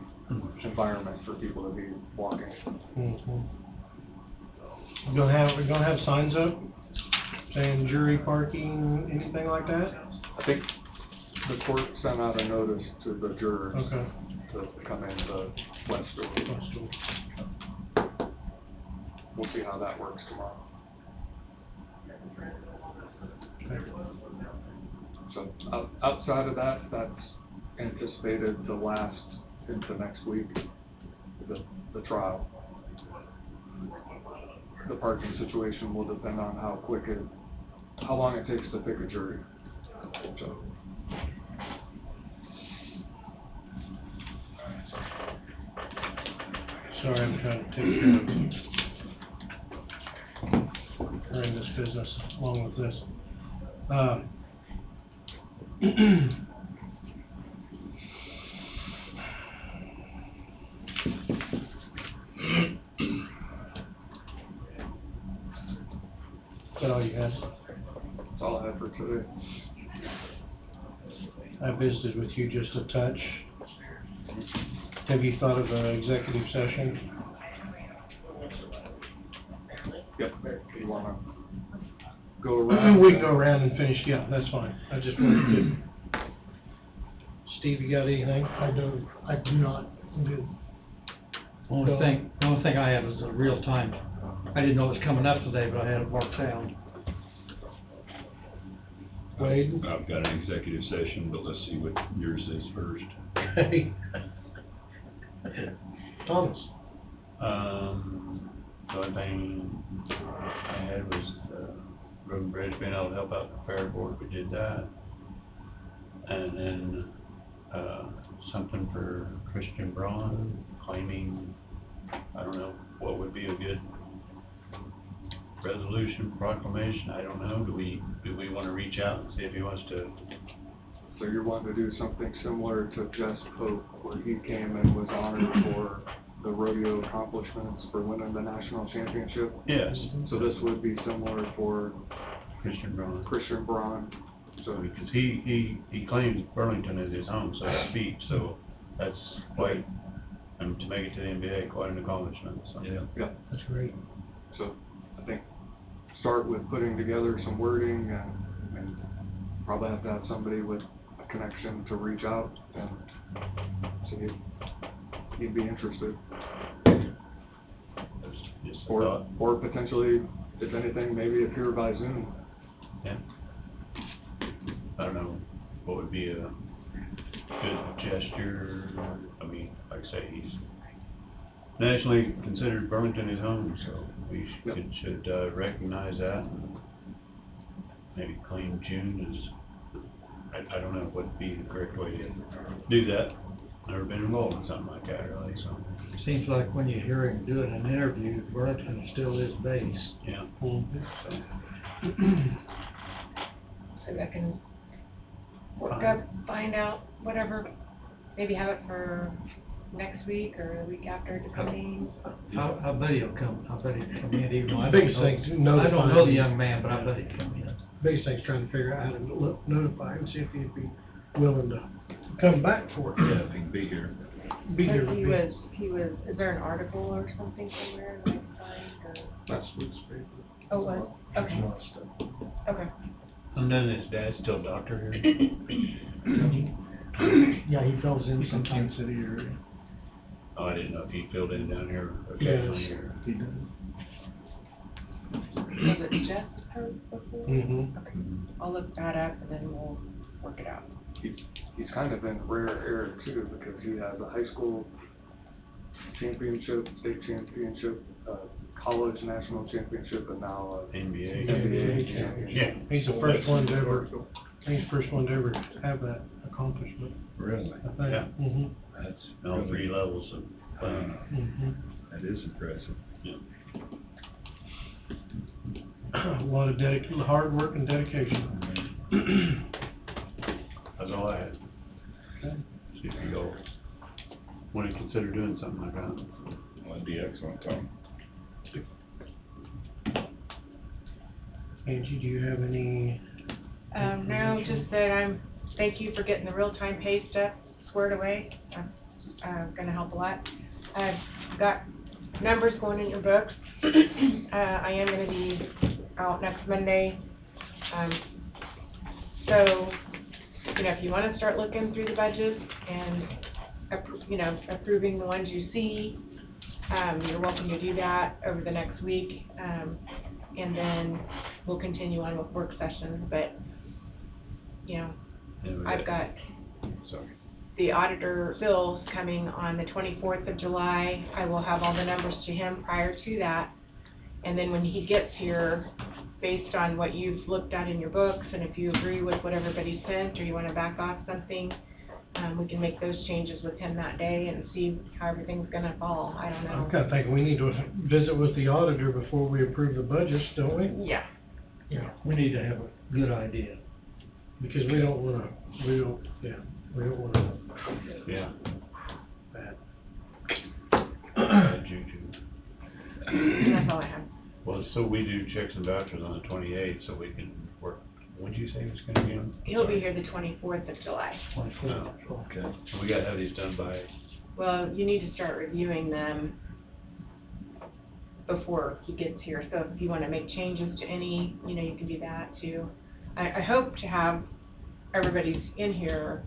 environment for people to be walking. Mhm. We're gonna have signs up saying jury parking, anything like that? I think the court sent out a notice to the jurors Okay. to come in the west door. We'll see how that works tomorrow. So outside of that, that's anticipated to last into next week, the trial. The parking situation will depend on how long it takes to pick a jury. So. Sorry, I'm trying to take care of horrendous business along with this. Is that all you had? That's all I have for today. I visited with you just a touch. Have you thought of an executive session? Yep, you wanna go around? We can go around and finish, yeah, that's fine. I just wanted to. Steve, you got anything? I do not. I'm good. The only thing I have is a real time. I didn't know it was coming up today, but I had it marked down. Wade? I've got an executive session, but let's see what yours is first. Okay. Thomas? The only thing I had was, Road and Bridge being able to help out the fair board, we did that. And then, something for Christian Braun claiming, I don't know, what would be a good resolution, proclamation, I don't know, do we wanna reach out and see if he wants to? So you're wanting to do something similar to Jess Pope, where he came and was honored for the rodeo accomplishments for winning the national championship? Yes. So this would be similar for Christian Braun. So, because he claims Burlington is his home, so to speak, so that's quite And to make it to the NBA, quite an accomplishment, so. Yeah. That's great. So, I think, start with putting together some wording, and probably have to have somebody with a connection to reach out and see if he'd be interested. Just a Or, thought. or potentially, if anything, maybe appear by Zoom. Yeah. I don't know, what would be a good gesture? I mean, like I say, he's nationally considered Burlington his home, so we should recognize that. And maybe claim June as, I don't know what would be the correct way to do that. Never been involved in something like that, really, so. Seems like when you hear him doing an interview, Burlington still is base. Yeah. So I can work up, find out, whatever, maybe have it for next week or the week after, depending. I bet he'll come, I bet he'll come in, even though I don't Biggest know, thing's I notifying don't know the him. young man, but I bet he'll come in. Biggest thing's trying to figure out how to notify him, see if he'd be willing to come back for it. Yeah, if he can be here. Be here. But he was, is there an article or something somewhere that I can find, or? That's what's paper. Oh, it was, okay, okay. And then his dad's still a doctor here? Yeah, he fills in sometimes. City area. Oh, I didn't know if he filled in down here Yes, occasionally or. he does. Was it Jeff heard before? Mhm. Okay, I'll look that up and then we'll work it out. He's kind of in rare air too, because he has a high school championship, state championship, college national championship, and now NBA. NBA championship. Yeah. He's the first one to ever, I think he's the first one to ever have that accomplishment. Really? I think. Yeah. Mhm. That's All really- three levels of playing. Mhm. That is impressive. Yeah. A lot of hard work and dedication. That's all I had. Okay. See if you all want to consider doing something like that. That'd be excellent, Tom. Angie, do you have any? No, just that thank you for getting the real-time pay stuff squared away. That's, gonna help a lot. I've got numbers going in your books. I am gonna be out next Monday. So, if you wanna start looking through the budget and, approving the ones you see, you're welcome to do that over the next week. And then we'll continue on with work sessions, but, I've got the auditor bills coming on the 24th of July. I will have all the numbers to him prior to that. And then when he gets here, based on what you've looked at in your books, and if you agree with what everybody sent, or you want to back off something, we can make those changes with him that day and see how everything's gonna fall. I don't know. I'm kinda thinking we need to visit with the auditor before we approve the budgets, don't we? Yeah. Yeah, we need to have a good idea. Because we don't wanna, we don't wanna. Yeah. Bad. Bad juju. That's all I have. Well, so we do checks and vouchers on the 28th, so we can work, when'd you say it was gonna be on? He'll be here the 24th of July. Oh, okay. So we gotta have these done by, Well, you need to start reviewing them before he gets here. So if you want to make changes to any, you can do that too. I hope to have everybody's in here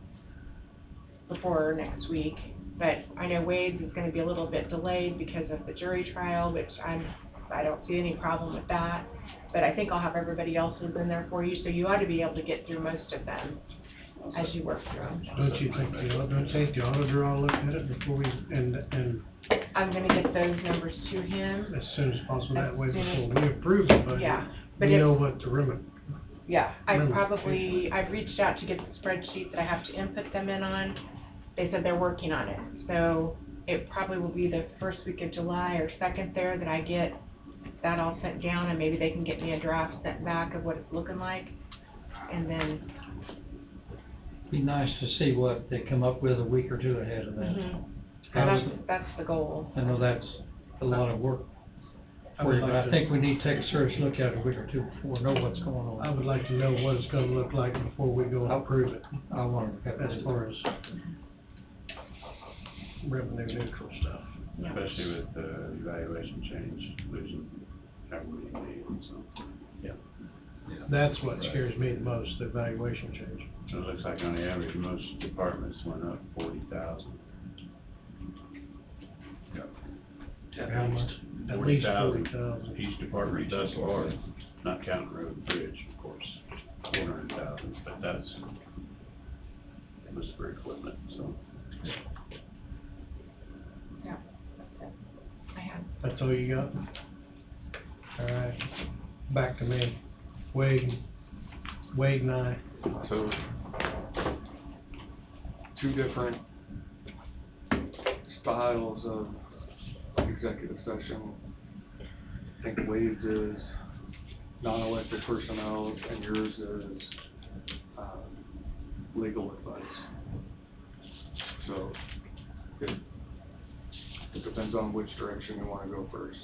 before next week, but I know Wade's is going to be a little bit delayed because of the jury trial, which I don't see any problem with that. But I think I'll have everybody else's in there for you, so you ought to be able to get through most of them as you work through them. Don't you think the auditor ought to look at it before we, and I'm going to get those numbers to him. as soon as possible, that way As soon as- before we approve the budget? Yeah, but We if- know what the limit. Yeah, I've Really? reached out to get the spreadsheet that I have to input them in on. They said they're working on it, so it probably will be the first week of July or second there that I get that all sent down, and maybe they can get me a draft sent back of what it's looking like, and then. Be nice to see what they come up with a week or two ahead of that. Mhm. How does And that's the goal. I know that's a lot of work I for would you, but like I to- think we need to take a serious look at it a week or two before we know what's going on. I would like to know what it's gonna look like before we go and approve it, I want to. as far as revenue neutral stuff. Especially with the evaluation change, losing however many days, so. That's what scares me the most, the evaluation change. So it looks like on the average, most departments went up 40,000. How much? At least 40,000. 40,000. Each department thus far, not counting road and bridge, of course, 400,000, but that's, it was for equipment, so. Yeah, that's it. I have. That's all you got? All right, back to me. Wade and I. So, two different styles of executive session. I think Wade's is non-elected personnel and yours is legal advice. So, it depends on which direction you want to go first.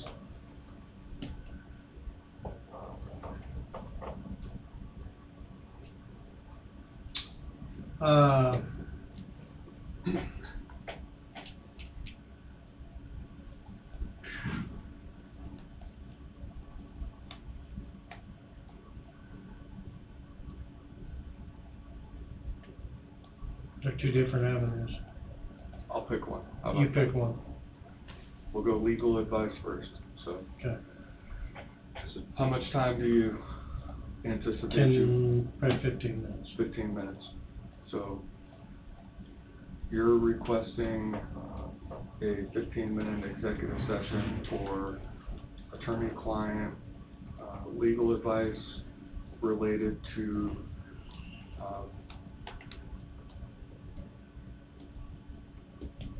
They're two different avenues. I'll pick one. How You about pick that? one. We'll go legal advice first, so. Okay. How much time do you anticipate you? Probably 15 minutes. 15 minutes. So you're requesting a 15-minute executive session for attorney-client legal advice related to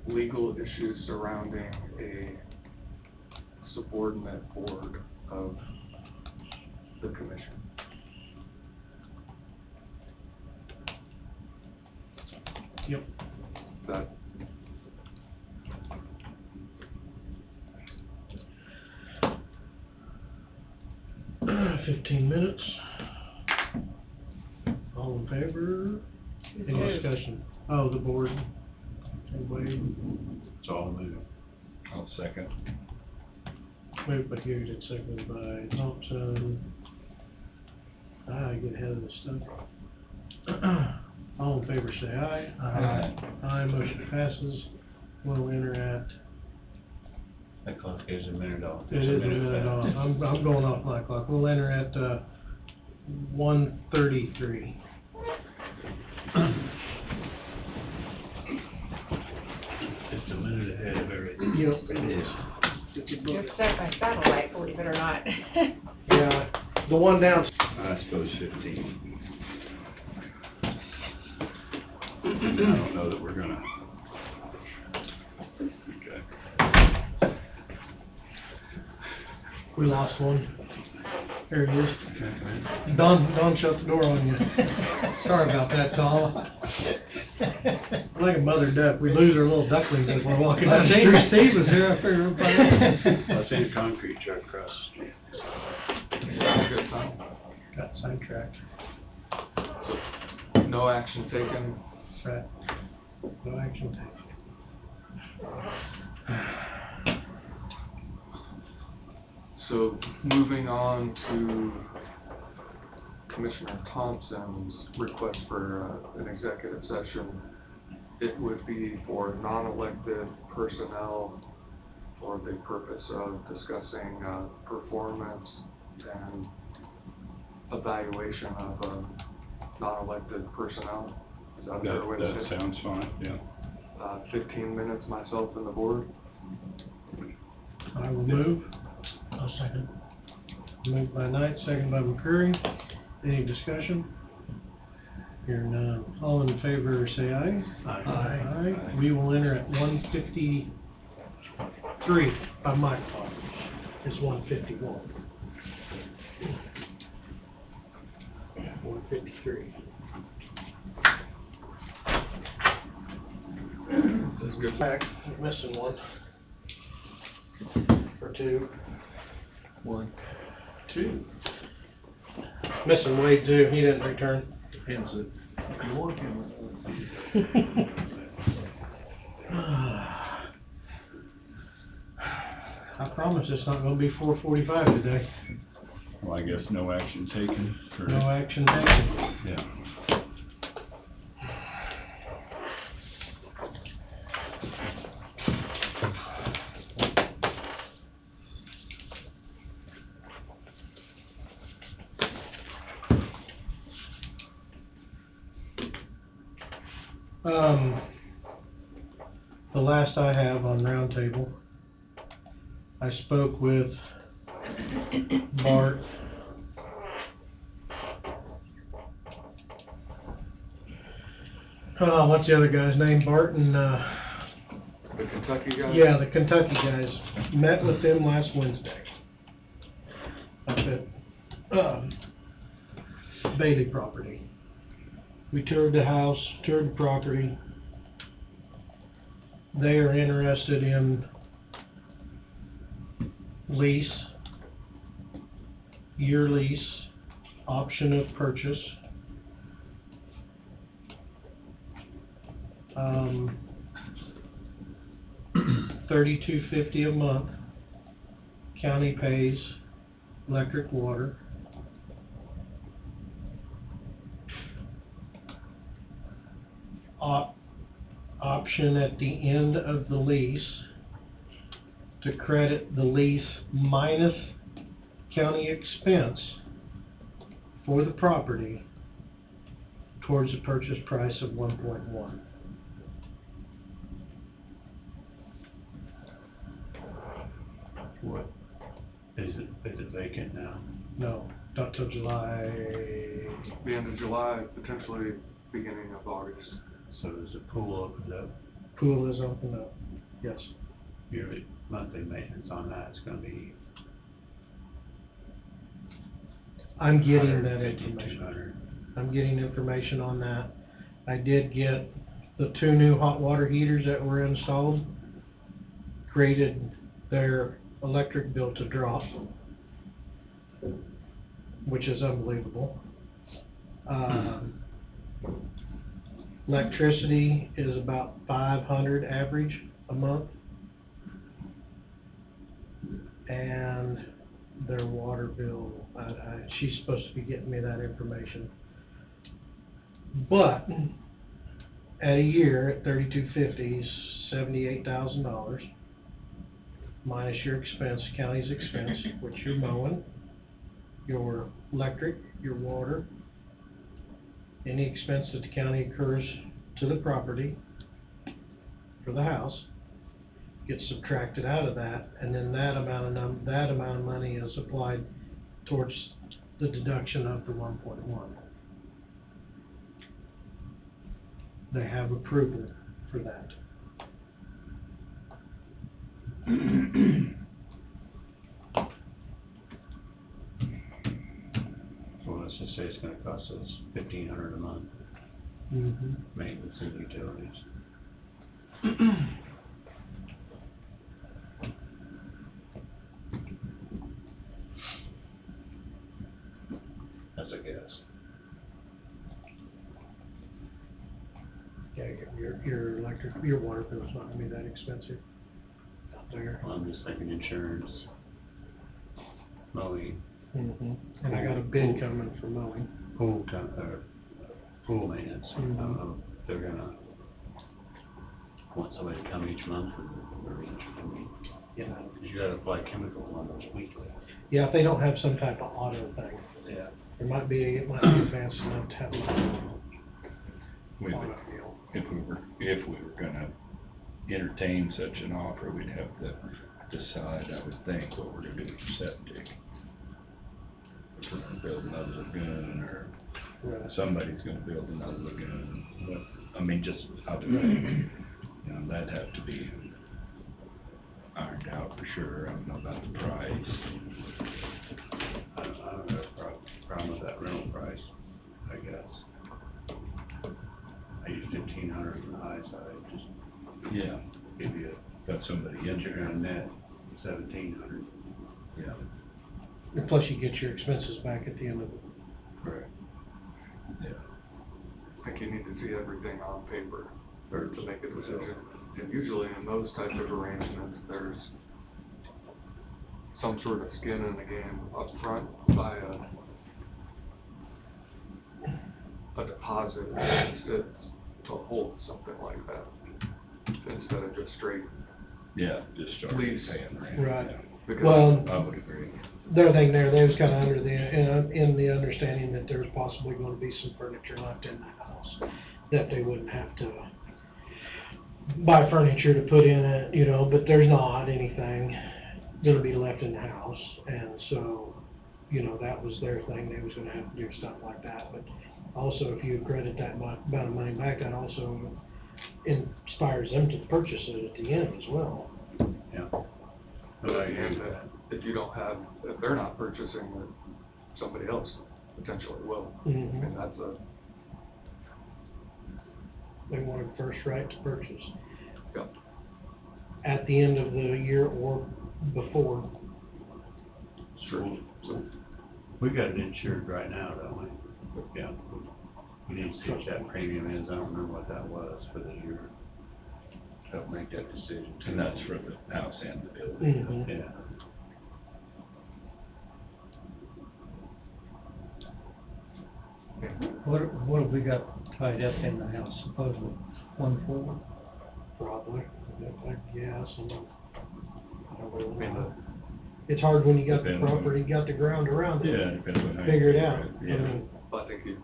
legal issues surrounding a subordinate board of the commission. Yep. That 15 minutes. All in favor? Any Who? discussion? Oh, the board. Anybody? It's all new. I'll second. Moved by Hughes, seconded by Thompson. I get ahead of this stuff. All in favor say aye. Aye. Aye, motion passes. We'll enter at, That clock is a minute off. it is a minute off. I'm going off my clock. We'll enter at 1:33. Just a minute ahead of everything. Yep. It is. You're set by satellite, believe it or not. Yeah, the one down. I suppose 15. I don't know that we're gonna. Okay. We lost one. There he is. Don shut the door on you. Sorry about that, Tom. Like a mother duck, we lose our little ducklings as we're walking down the street. Steve was here, I figured I seen a concrete truck across the street. Good time. Got sidetracked. No action taken. Right. No action taken. So moving on to Commissioner Thompson's request for an executive session, it would be for non-elected personnel for the purpose of discussing performance and evaluation of non-elected personnel. Is that a fair way to say it? That sounds fine, yeah. 15 minutes, myself and the board. I will move. I'll second. Moved by Knight, second by McCurry. Any discussion? Hearing none. All in favor, say aye. Aye. Aye. We will enter at 1:53 by my clock. It's 1:51. 1:53. That's good. Back, missing one. Or two. One. Two. Missing Wade too, he didn't return. Depends if you want him. promise it's not gonna be 4:45 today. Well, I guess no action taken for. No action taken. Yeah. The last I have on roundtable, I spoke with Bart. What's the other guy's name? Bart and, The Kentucky guy? yeah, the Kentucky guys. Met with them last Wednesday. Up at, Bailey property. We toured the house, toured the property. They are interested in lease, year lease, option of purchase. $32.50 a month. County pays electric, water. Option at the end of the lease to credit the lease minus county expense for the property towards the purchase price of 1.1. What, is it vacant now? No, not till July. The end of July, potentially beginning of August. So is the pool opened up? Pool is open up, yes. Your monthly maintenance on that's gonna be I'm getting that 150, information. 200. I'm getting information on that. I did get the 2 new hot water heaters that were installed, created their electric bill to drop, which is unbelievable. Electricity is about 500 average a month. And their water bill, she's supposed to be getting me that information. But at a year, at $32.50, is $78,000 minus your expense, county's expense, which you're mowing, your electric, your water, any expense that the county incurs to the property for the house gets subtracted out of that, and then that amount of money is applied towards the deduction of the 1.1. They have approval for that. So let's just say it's gonna cost us $1,500 a month, Mm-hmm. maintenance and utilities. That's a guess. Yeah, your electric, your water bill's not gonna be that expensive out there. Well, I'm just thinking insurance, mowing, Mm-hmm. And I got a bid coming for mowing. pool maintenance. I don't know if they're gonna want somebody to come each month or each, I mean, Yeah. 'cause you gotta apply chemicals on those weekly. Yeah, if they don't have some type of auto thing. Yeah. It might be advanced enough to have an We would, auto deal. if we were gonna entertain such an offer, we'd have to decide, I would think, what we're gonna do with the septic. If we're gonna build another lagoon, or Right. somebody's gonna build another lagoon. I mean, just hypothetically, you know, that'd have to be ironed out for sure. I don't know about the price. I don't have a problem with that rental price, I guess. I use 1,500 on the high side, just Yeah, give you got somebody in you're there. gonna net 1,700. Yeah. And plus you get your expenses back at the end of it. Correct. Yeah. I think you need to see everything on paper First. to make a decision. And usually in those types of arrangements, there's some sort of skin in the game up front by a deposit to hold something like that, instead of just straight Yeah, just start lease. paying rent. Right. yeah. Because Well, I would agree. the other thing there, they was kinda under in the understanding that there was possibly gonna be some furniture left in the house, that they wouldn't have to buy furniture to put in it, you know, but there's not anything gonna be left in the house, and so, you know, that was their thing, they was gonna have to do stuff like that, but also, if you credit that amount of money back, that also inspires them to purchase it at the end as well. Yeah. But at the end, if you don't have, if they're not purchasing, then somebody else potentially will. Mhm. And that's a, They wanted first right to purchase yep. at the end of the year or before. So, we got it insured right now, don't we? Yeah. We need to see what that premium is, I don't remember what that was for the year. Help make that decision. And that's for the house and the building. Mhm. Yeah. What have we got tied up in the house, supposedly, 1.4? Probably, I guess, I don't really I mean, know. It's hard when you got the Depends on- property, got the ground around it. Yeah, it depends on how you Figure it figure out. it, I yeah. mean, I think you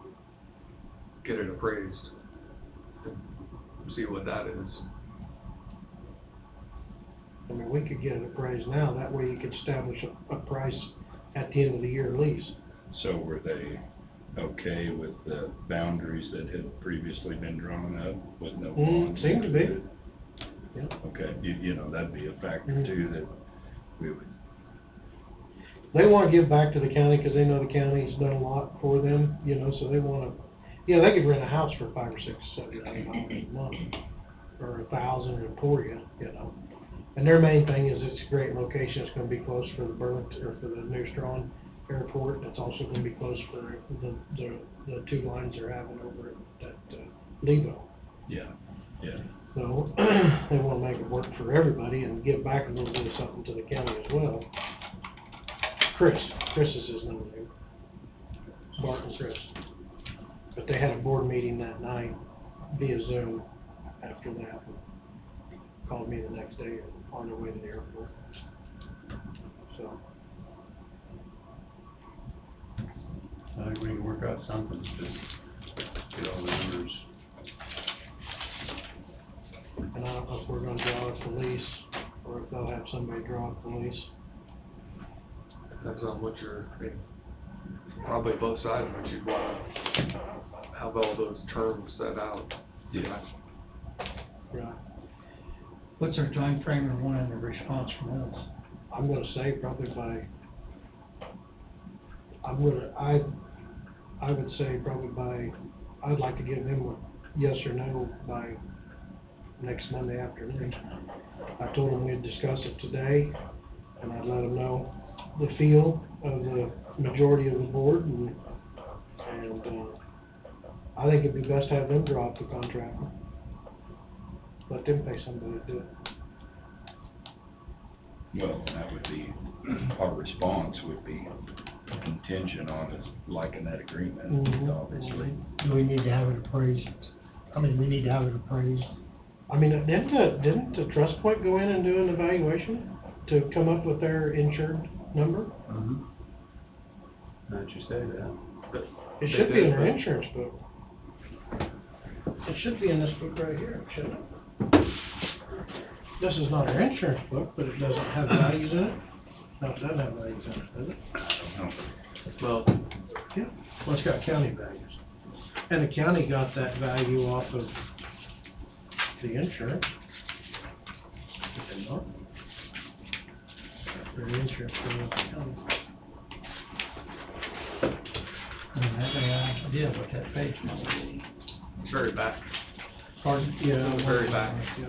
get it appraised, and see what that is. we could get it appraised now, that way you could establish a price at the end of the year lease. So were they okay with the boundaries that had previously been drawn up with no bonds? Seemed to be. Yeah. Okay, you know, that'd be a factor too, that we would, They wanna give back to the county, cause they know the county's done a lot for them, you know, so they wanna, they could rent a house for $5 or $6, $7,000 a month, or $1,000 and pour you, you know. And their main thing is it's a great location, it's gonna be close for the Burlington, or for the New Strawn Airport, it's also gonna be close for the two lines they're having over at Levo. yeah. So, they wanna make it work for everybody and give back a little bit of something to the county as well. Chris is his name, Barton Chris. But they had a board meeting that night via Zoom after that. Called me the next day on their way to the airport. So. I think we can work out something, just get all the numbers. And I don't know if we're gonna draw up the lease, or if they'll have somebody draw up the lease. Depends on what I mean, probably both sides, but you'd wanna have all those terms set out. Yeah. Right. What's our time frame and wanting a response from us? I'm gonna say probably by, I would say probably by, I'd like to give them a yes or no by next Monday afternoon. I told them we'd discuss it today, and I'd let them know the feel of the majority of the board, and I think it'd be best to have them draw up the contract. Let them pay somebody to do it. Well, that would be, our response would be contingent on us liking that agreement, Mhm. obviously. Do we need to have it appraised? We need to have it appraised. I mean, didn't the Trust Point go in and do an evaluation to come up with their insured number? Mm-hmm. Now that you say that. It should be in their insurance book. It should be in this book right here, shouldn't it? This is not our insurance book, but it doesn't have values in it? No, it doesn't have values in it, does it? I don't know. Well, yeah, well, it's got county values. And the county got that value off of the insurance. Did they not? Their insurance going with the county. I don't have any idea what that page might be. It's very back. Pardon? Yeah. It's very back. Yeah.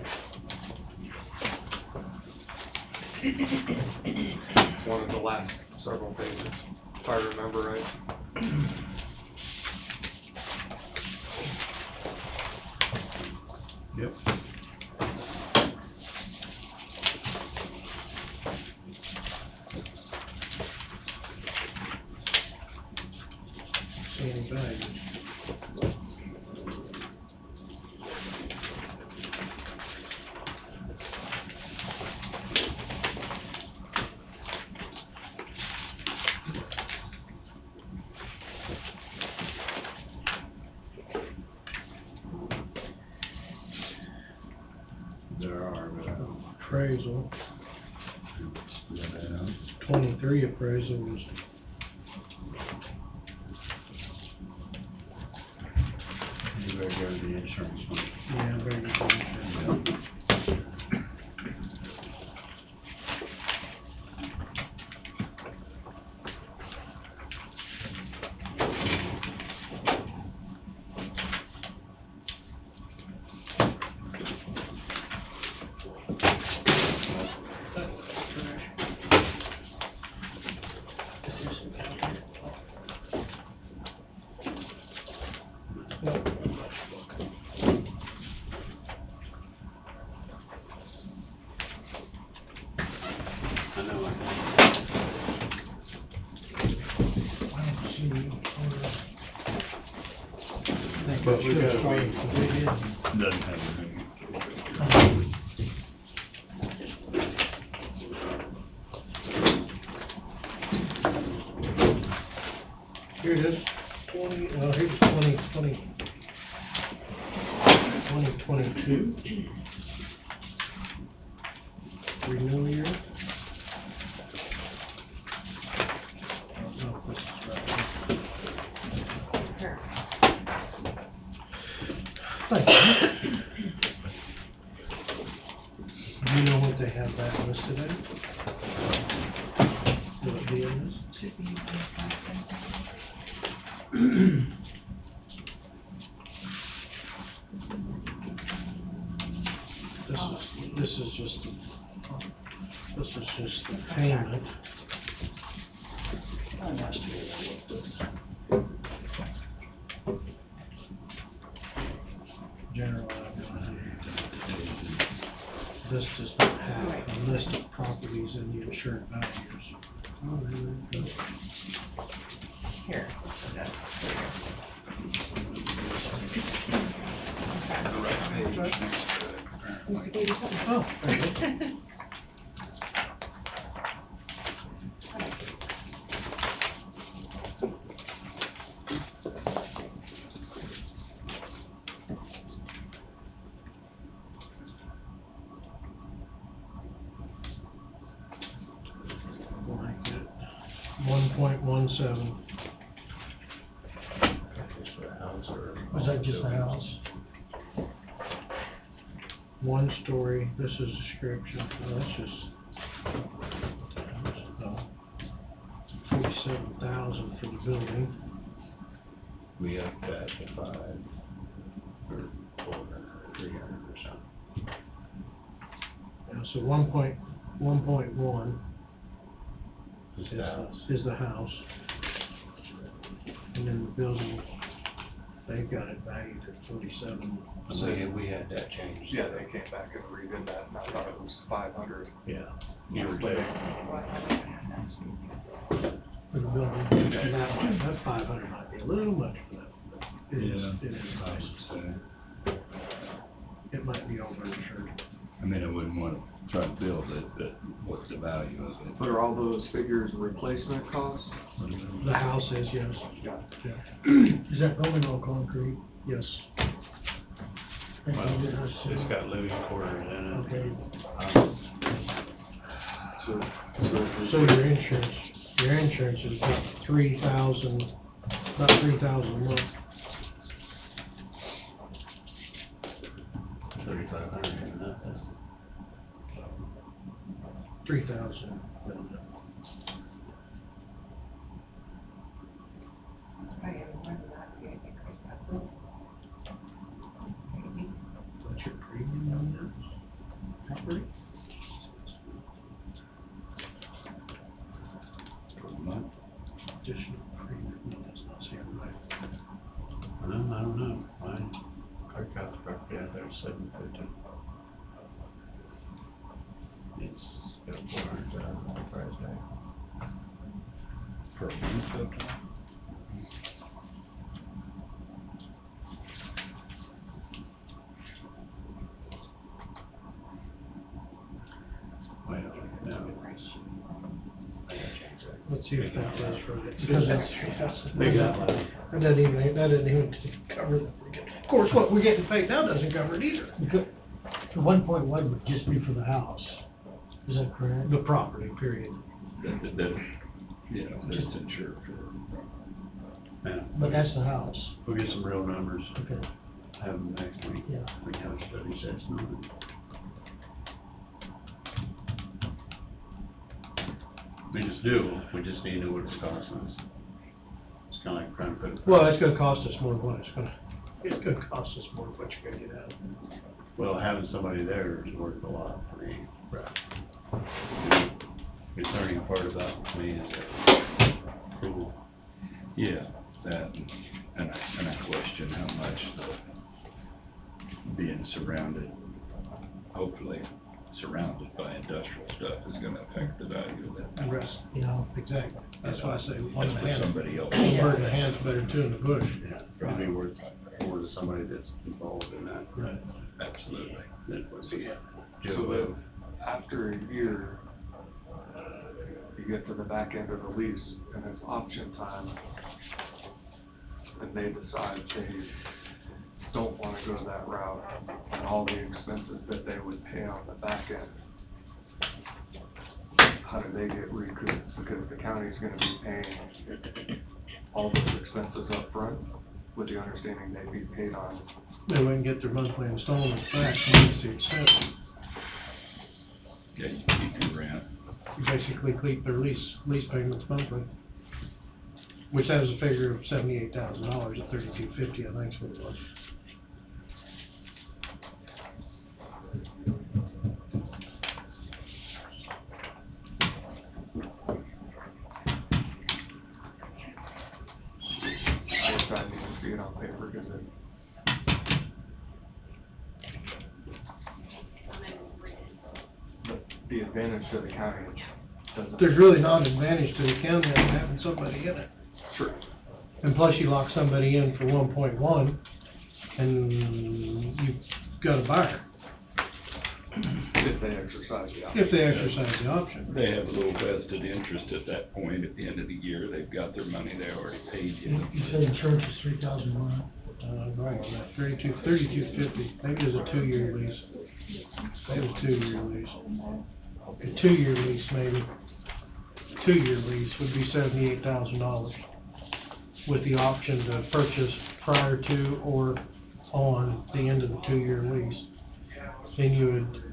One of the last several pages, if I remember right. Yep. market value. There are, Appraisal, yeah, I know. 23 appraisal was, You better go to the insurance one. yeah, very good. I know, But we gotta wait. Doesn't have anything. Here it is, 2022. Renewal year. I don't know if this is right. Here. Thank you. Do you know what they have that listed at? Will it be in this? Should be This is just the payment. General liability. This does not have a list of properties and the insured values. Oh, really? Here. Oh, there you go. Blanket. 1.17. Was that just the house? One story, this is description, that's just, 47,000 for the building. We have that to 5, or 400, or 300 or something. So 1.1 Is the house. is the house. And then the building, they've got it valued at 47. We had that changed. Yeah, they came back and redid that, and I thought it was 500. yeah, give or take. For the building, that 500 might be a little much for that, but it is I nice. would say. It might be overinsured. I mean, I wouldn't want to try to build it, but what's the value of it? But are all those figures replacement costs? The house is, yes. Yeah. Yeah. Is that building all concrete? Yes. Well, it's got living quarters in it. Okay. So So your insurance is about 3,000, about 3,000 a month. 3,500 and nothing. 3,000. What's your premium on this property? Per month? Additional premium, no, that's not saying right. I don't know, I got the property out there, 750. It's got 400,000 price tag. Per month, okay. See if that does for it. Because that's. They got one. That doesn't even cover the, of course, what we're getting paid now doesn't cover it either. The 1.1 would just be for the house, is that correct? The property, period. That, you know, that's insured for. Yeah. But that's the house. We'll get some real numbers, Okay. have them next week. Yeah. We have a study session on it. We just do, we just need to know what it's costing us. It's kinda like trying to put. Well, it's gonna cost us more than what it's gonna cost us more than what you're gonna get out of it. Well, having somebody there is worth a lot for me. Right. The concerning part about me is that approval. Yeah, that, and I question how much the being surrounded, hopefully surrounded by industrial stuff is gonna affect the value of that. And rest, you know, exactly. That's why I say one in the That's for hand. somebody else. One bird in the hand's better than two in the bush. Yeah, it'd be worth more to somebody that's involved in that. Right. Absolutely. Than it would be Joe So Blow. after a year, you get to the back end of the lease and it's option time, and they decide they don't wanna go that route, and all the expenses that they would pay on the back end, how do they get recouped? Because the county's gonna be paying all those expenses up front, with the understanding they'd be paid on. They wouldn't get their monthly installments back once the expense. Yeah, you keep your rent. You basically keep their lease payments monthly. Which has a figure of $78,000 at $32.50, I think is what it was. I guess I need to see it on paper, because it, but the advantage to the county doesn't. There's really not an advantage to the county of having somebody in it. True. And plus you lock somebody in for 1.1 and you've got a buyer. If they exercise the option. If they exercise the option. They have a little vested interest at that point. At the end of the year, they've got their money, they already paid you. You said insurance is 3,000 a month. Right on that, $32.50, maybe it's a 2-year lease. Maybe a 2-year lease. A 2-year lease maybe. 2-year lease would be $78,000 with the option to purchase prior to or on the end of the 2-year lease. Then you would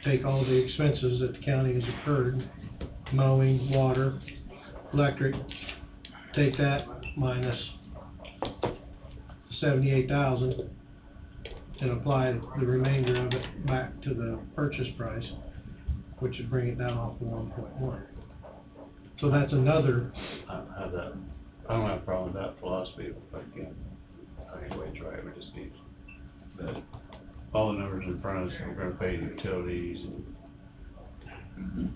take all the expenses that the county has incurred, mowing, water, electric, take that minus 78,000 and apply the remainder of it back to the purchase price, which would bring it down off to 1.1. So that's another. I don't have a problem with that philosophy, but again, I ain't way to try it, we just need, but all the numbers in front of us, we're gonna pay utilities and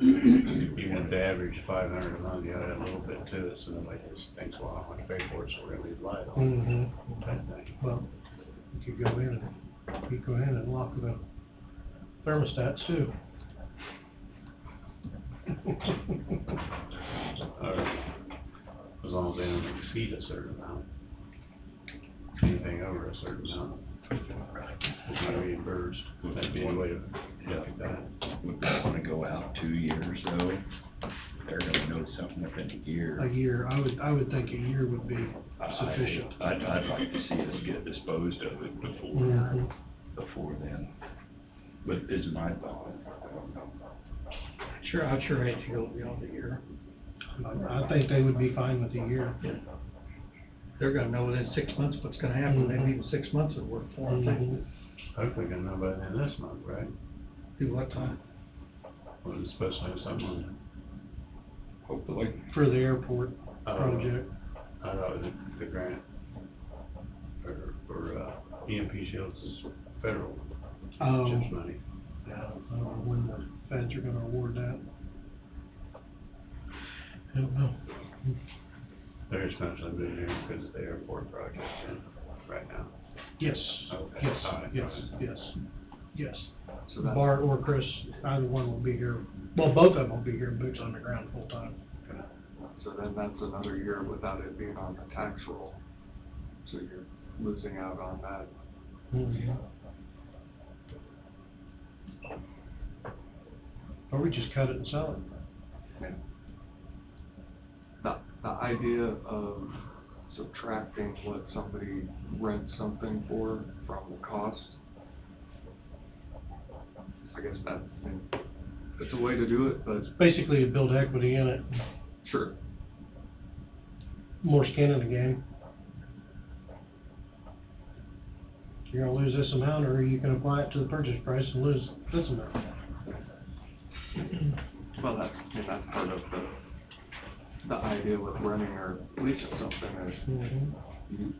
even if they average $500 a month, you gotta add a little bit to it, so nobody just thinks, well, I want to pay for it, so we're gonna leave light on it. Type thing. Well, you could go in and lock the thermostats too. As long as they don't exceed a certain amount. Anything over a certain amount, it's not reimbursed. That'd be a way to look at that. Would they wanna go out 2 years though? They're gonna know something within a year. A year, I would think a year would be sufficient. I'd like to see us get disposed of it Mhm. before then. But is my thought, I don't know. Sure, I'd sure hate to go beyond a year. I think they would be fine with a year. They're gonna know within 6 months what's gonna happen, maybe even 6 months would work for them. Mhm. Hopefully gonna know by the end of this month, right? Do what time? Well, it's supposed to have something on it. Hopefully. For the airport project. I thought the grant for EMP Shields is federal Oh. CHIPS money. Yeah, I don't know when the feds are gonna award that. I don't know. They're essentially moving here because of the airport project right now. Yes, Okay. yes, All right. yes. So that's- Bart or Chris, either one will be here, well, both of them will be here, boots on the ground full time. Okay. so then that's another year without it being on the tax roll. So you're losing out on that. Or we just cut it and sell it. And the idea of subtracting what somebody rents something for from the cost, I guess that, I mean, it's a way to do it, but. Basically, you build equity in it, Sure. more skin in the game. You're gonna lose this amount, or you can apply it to the purchase price and lose this amount. Well, that's, I mean, that's part of the idea with renting or leasing something is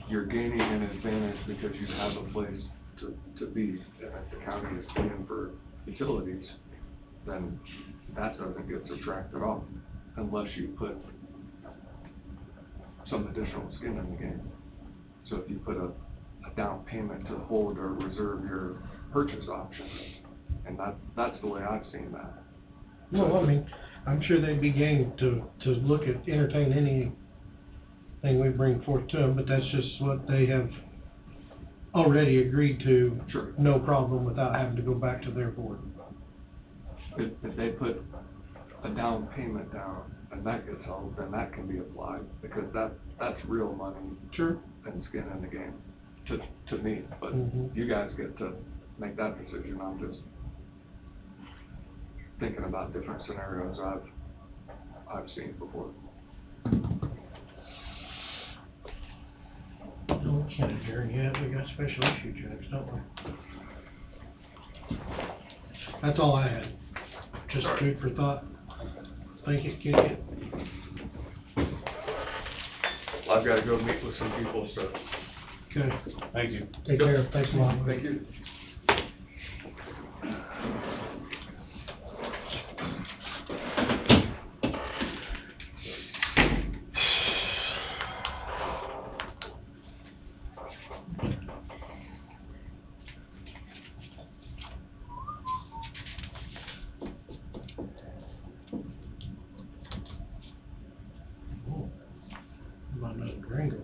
you're gaining an advantage because you have a place to be, and if the county is paying for utilities, then that doesn't get subtracted off unless you put some additional skin in the game. So if you put a down payment to hold or reserve your purchase option, and that's the way I've seen that. Well, I mean, I'm sure they'd be game to look at, entertain anything we bring forth to them, but that's just what they have already agreed to. Sure. No problem, without having to go back to their board. If they put a down payment down and that gets held, then that can be applied, because that's real money. Sure. And skin in the game, to me, but you guys get to make that decision. I'm just thinking about different scenarios I've seen before. No, we can't adjourn yet, we got special issue checks, don't we? That's all I had, just food for thought. Thank you, Kenny. I've gotta go meet with some people, so. Okay. Thank you. Take care, thanks a lot. Thank you. About another Gringo.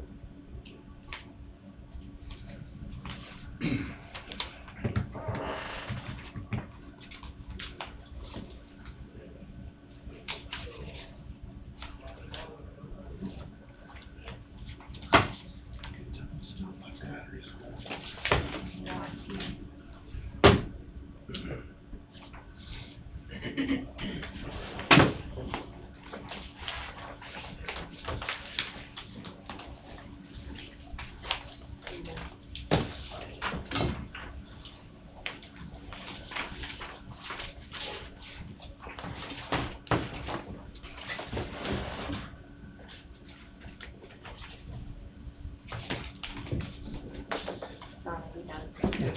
Yes.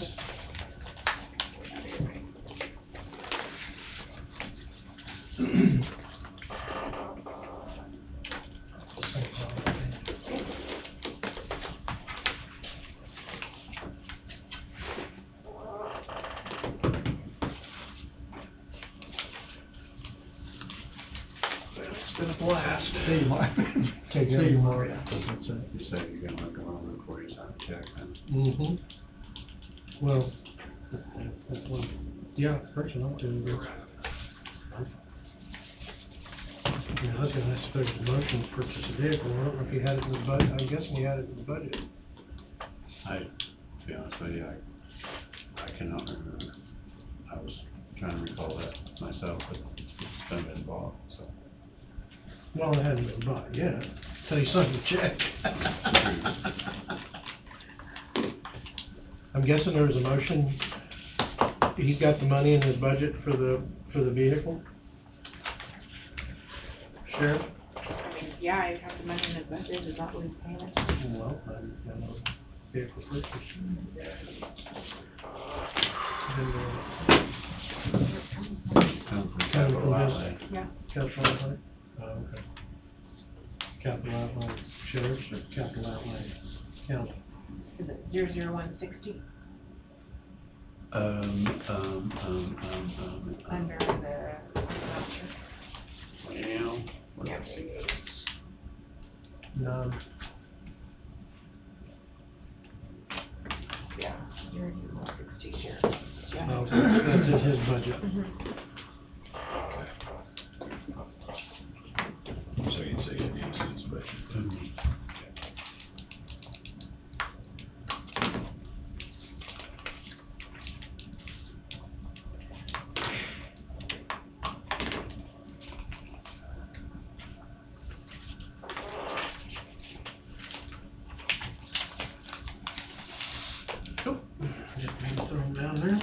It's been a blast. See you, Mark. Take care. See you, Mark. You say you're gonna look on before you sign a check, huh? Mm-hmm. Well, that one, yeah, person I'm doing this. Yeah, I was gonna ask if there's a motion to purchase a vehicle, I don't know if you had it in the budget, I'm guessing you had it in the budget. To be honest with you, I cannot remember. I was trying to recall that myself, but it's been bought, so. Well, it hadn't been bought yet, till you signed the check. I'm guessing there was a motion, he's got the money in his budget for the vehicle? Sheriff? I mean, yeah, I have the money in the budget, is that what he's paying us? Well, I know, vehicle purchase. Come from Capital capital outlay. outlay. Yeah. Capital outlay? Oh, okay. Capital outlay, sheriff's or capital outlay, county? Is it 00160? Under Under the voucher. Well, Yeah. Yeah, you're in your 160 here. Yeah. No, that's in his budget. Mhm. So you'd say it is his budget. Just need to throw them down there.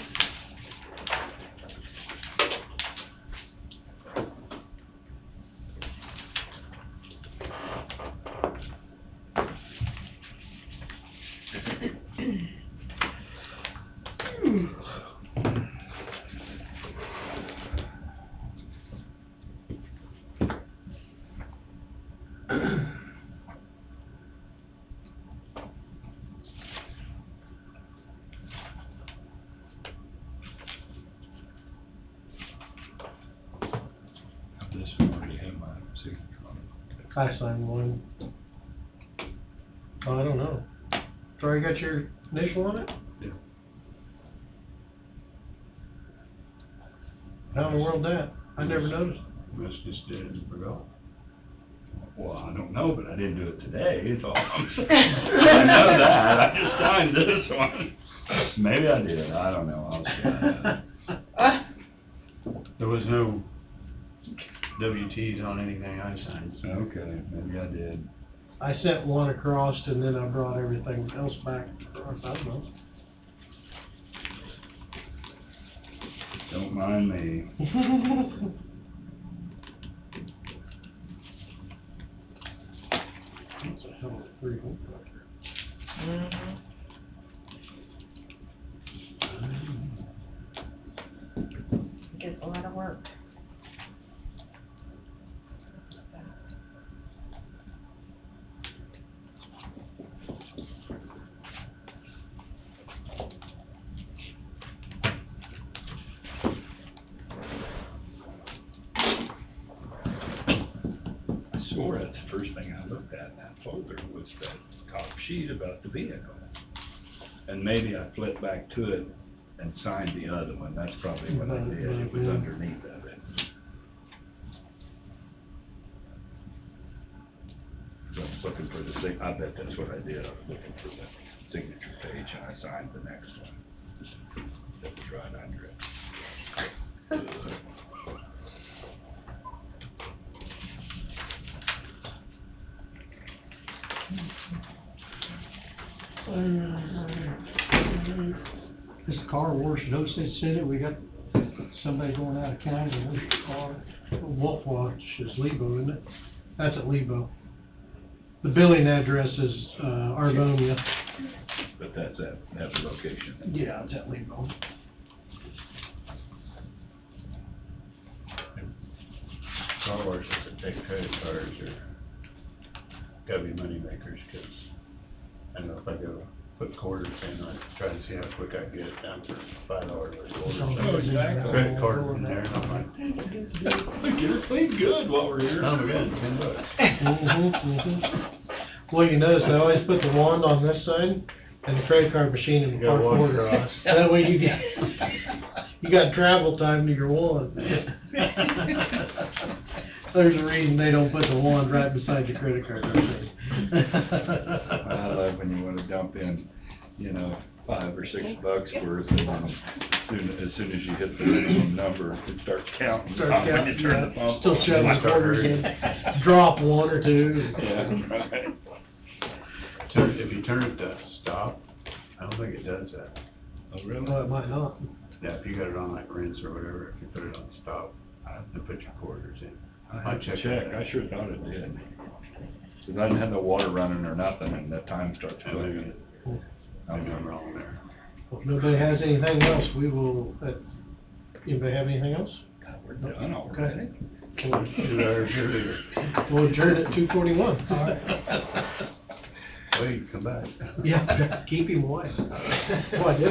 This one already had my signature on it. I signed one. Oh, I don't know. Troy, got your initial on it? Yeah. How in the world that? I never noticed. Must just did it and forgot. Well, I don't know, but I didn't do it today, it's all I'm saying. I know that, I just signed this one. Maybe I did, I don't know, There was no WTs on anything I signed, so. Okay, maybe I did. I sent one across and then I brought everything else back. I don't know. Don't mind me. That's a hell of a free home collector. Mhm. Gets a lot of work. I swore that's the first thing I looked at in that folder was that top sheet about the vehicle. And maybe I flipped back to it and signed the other one, that's probably what I did, it was underneath of it. So I was looking for the I bet that's what I did, I was looking for the signature page and I signed the next one. That was right under it. This car wash, Osage City, we got somebody going out of county to wash the car. Wolf Watch is Lebo, isn't it? That's at Lebo. The billing address is, Arvonia. But that's the location. Yeah, it's at Lebo. Car washes that take credit cards are, gotta be money makers, 'cause I know if I go put quarters in, I try to see how quick I can get it down for $5 worth of quarters. Oh, exactly. Credit card in there, and I'm like, Get her clean good while we're here. oh my God, $10. Mhm, mhm. Well, you notice I always put the wand on this side and the credit card machine in the You gotta far walk corner. across. That way you get, you got travel time to your wand. There's a reason they don't put the wand right beside your credit card machine. I love when you wanna dump in, you know, $5 or $6 worth, and then as soon as you hit the minimum number, it starts counting. Start When counting, you turn the yeah. pump Still on. shoving quarters in, drop one or two. Yeah, right. If you turn it to stop, I don't think it does that. Oh, really? No, it might not. Yeah, if you got it on like rinse or whatever, if you put it on stop, and put your quarters in. I have to check, I sure thought it did. Cause I didn't have no water running or nothing, and the time starts clicking. Maybe I'm wrong there. Well, if nobody has anything else, we will, anybody have anything else? God, we're done already. We'll adjourn at 2:41. All right. Well, you can come back. Yeah, keep him away. Well, I did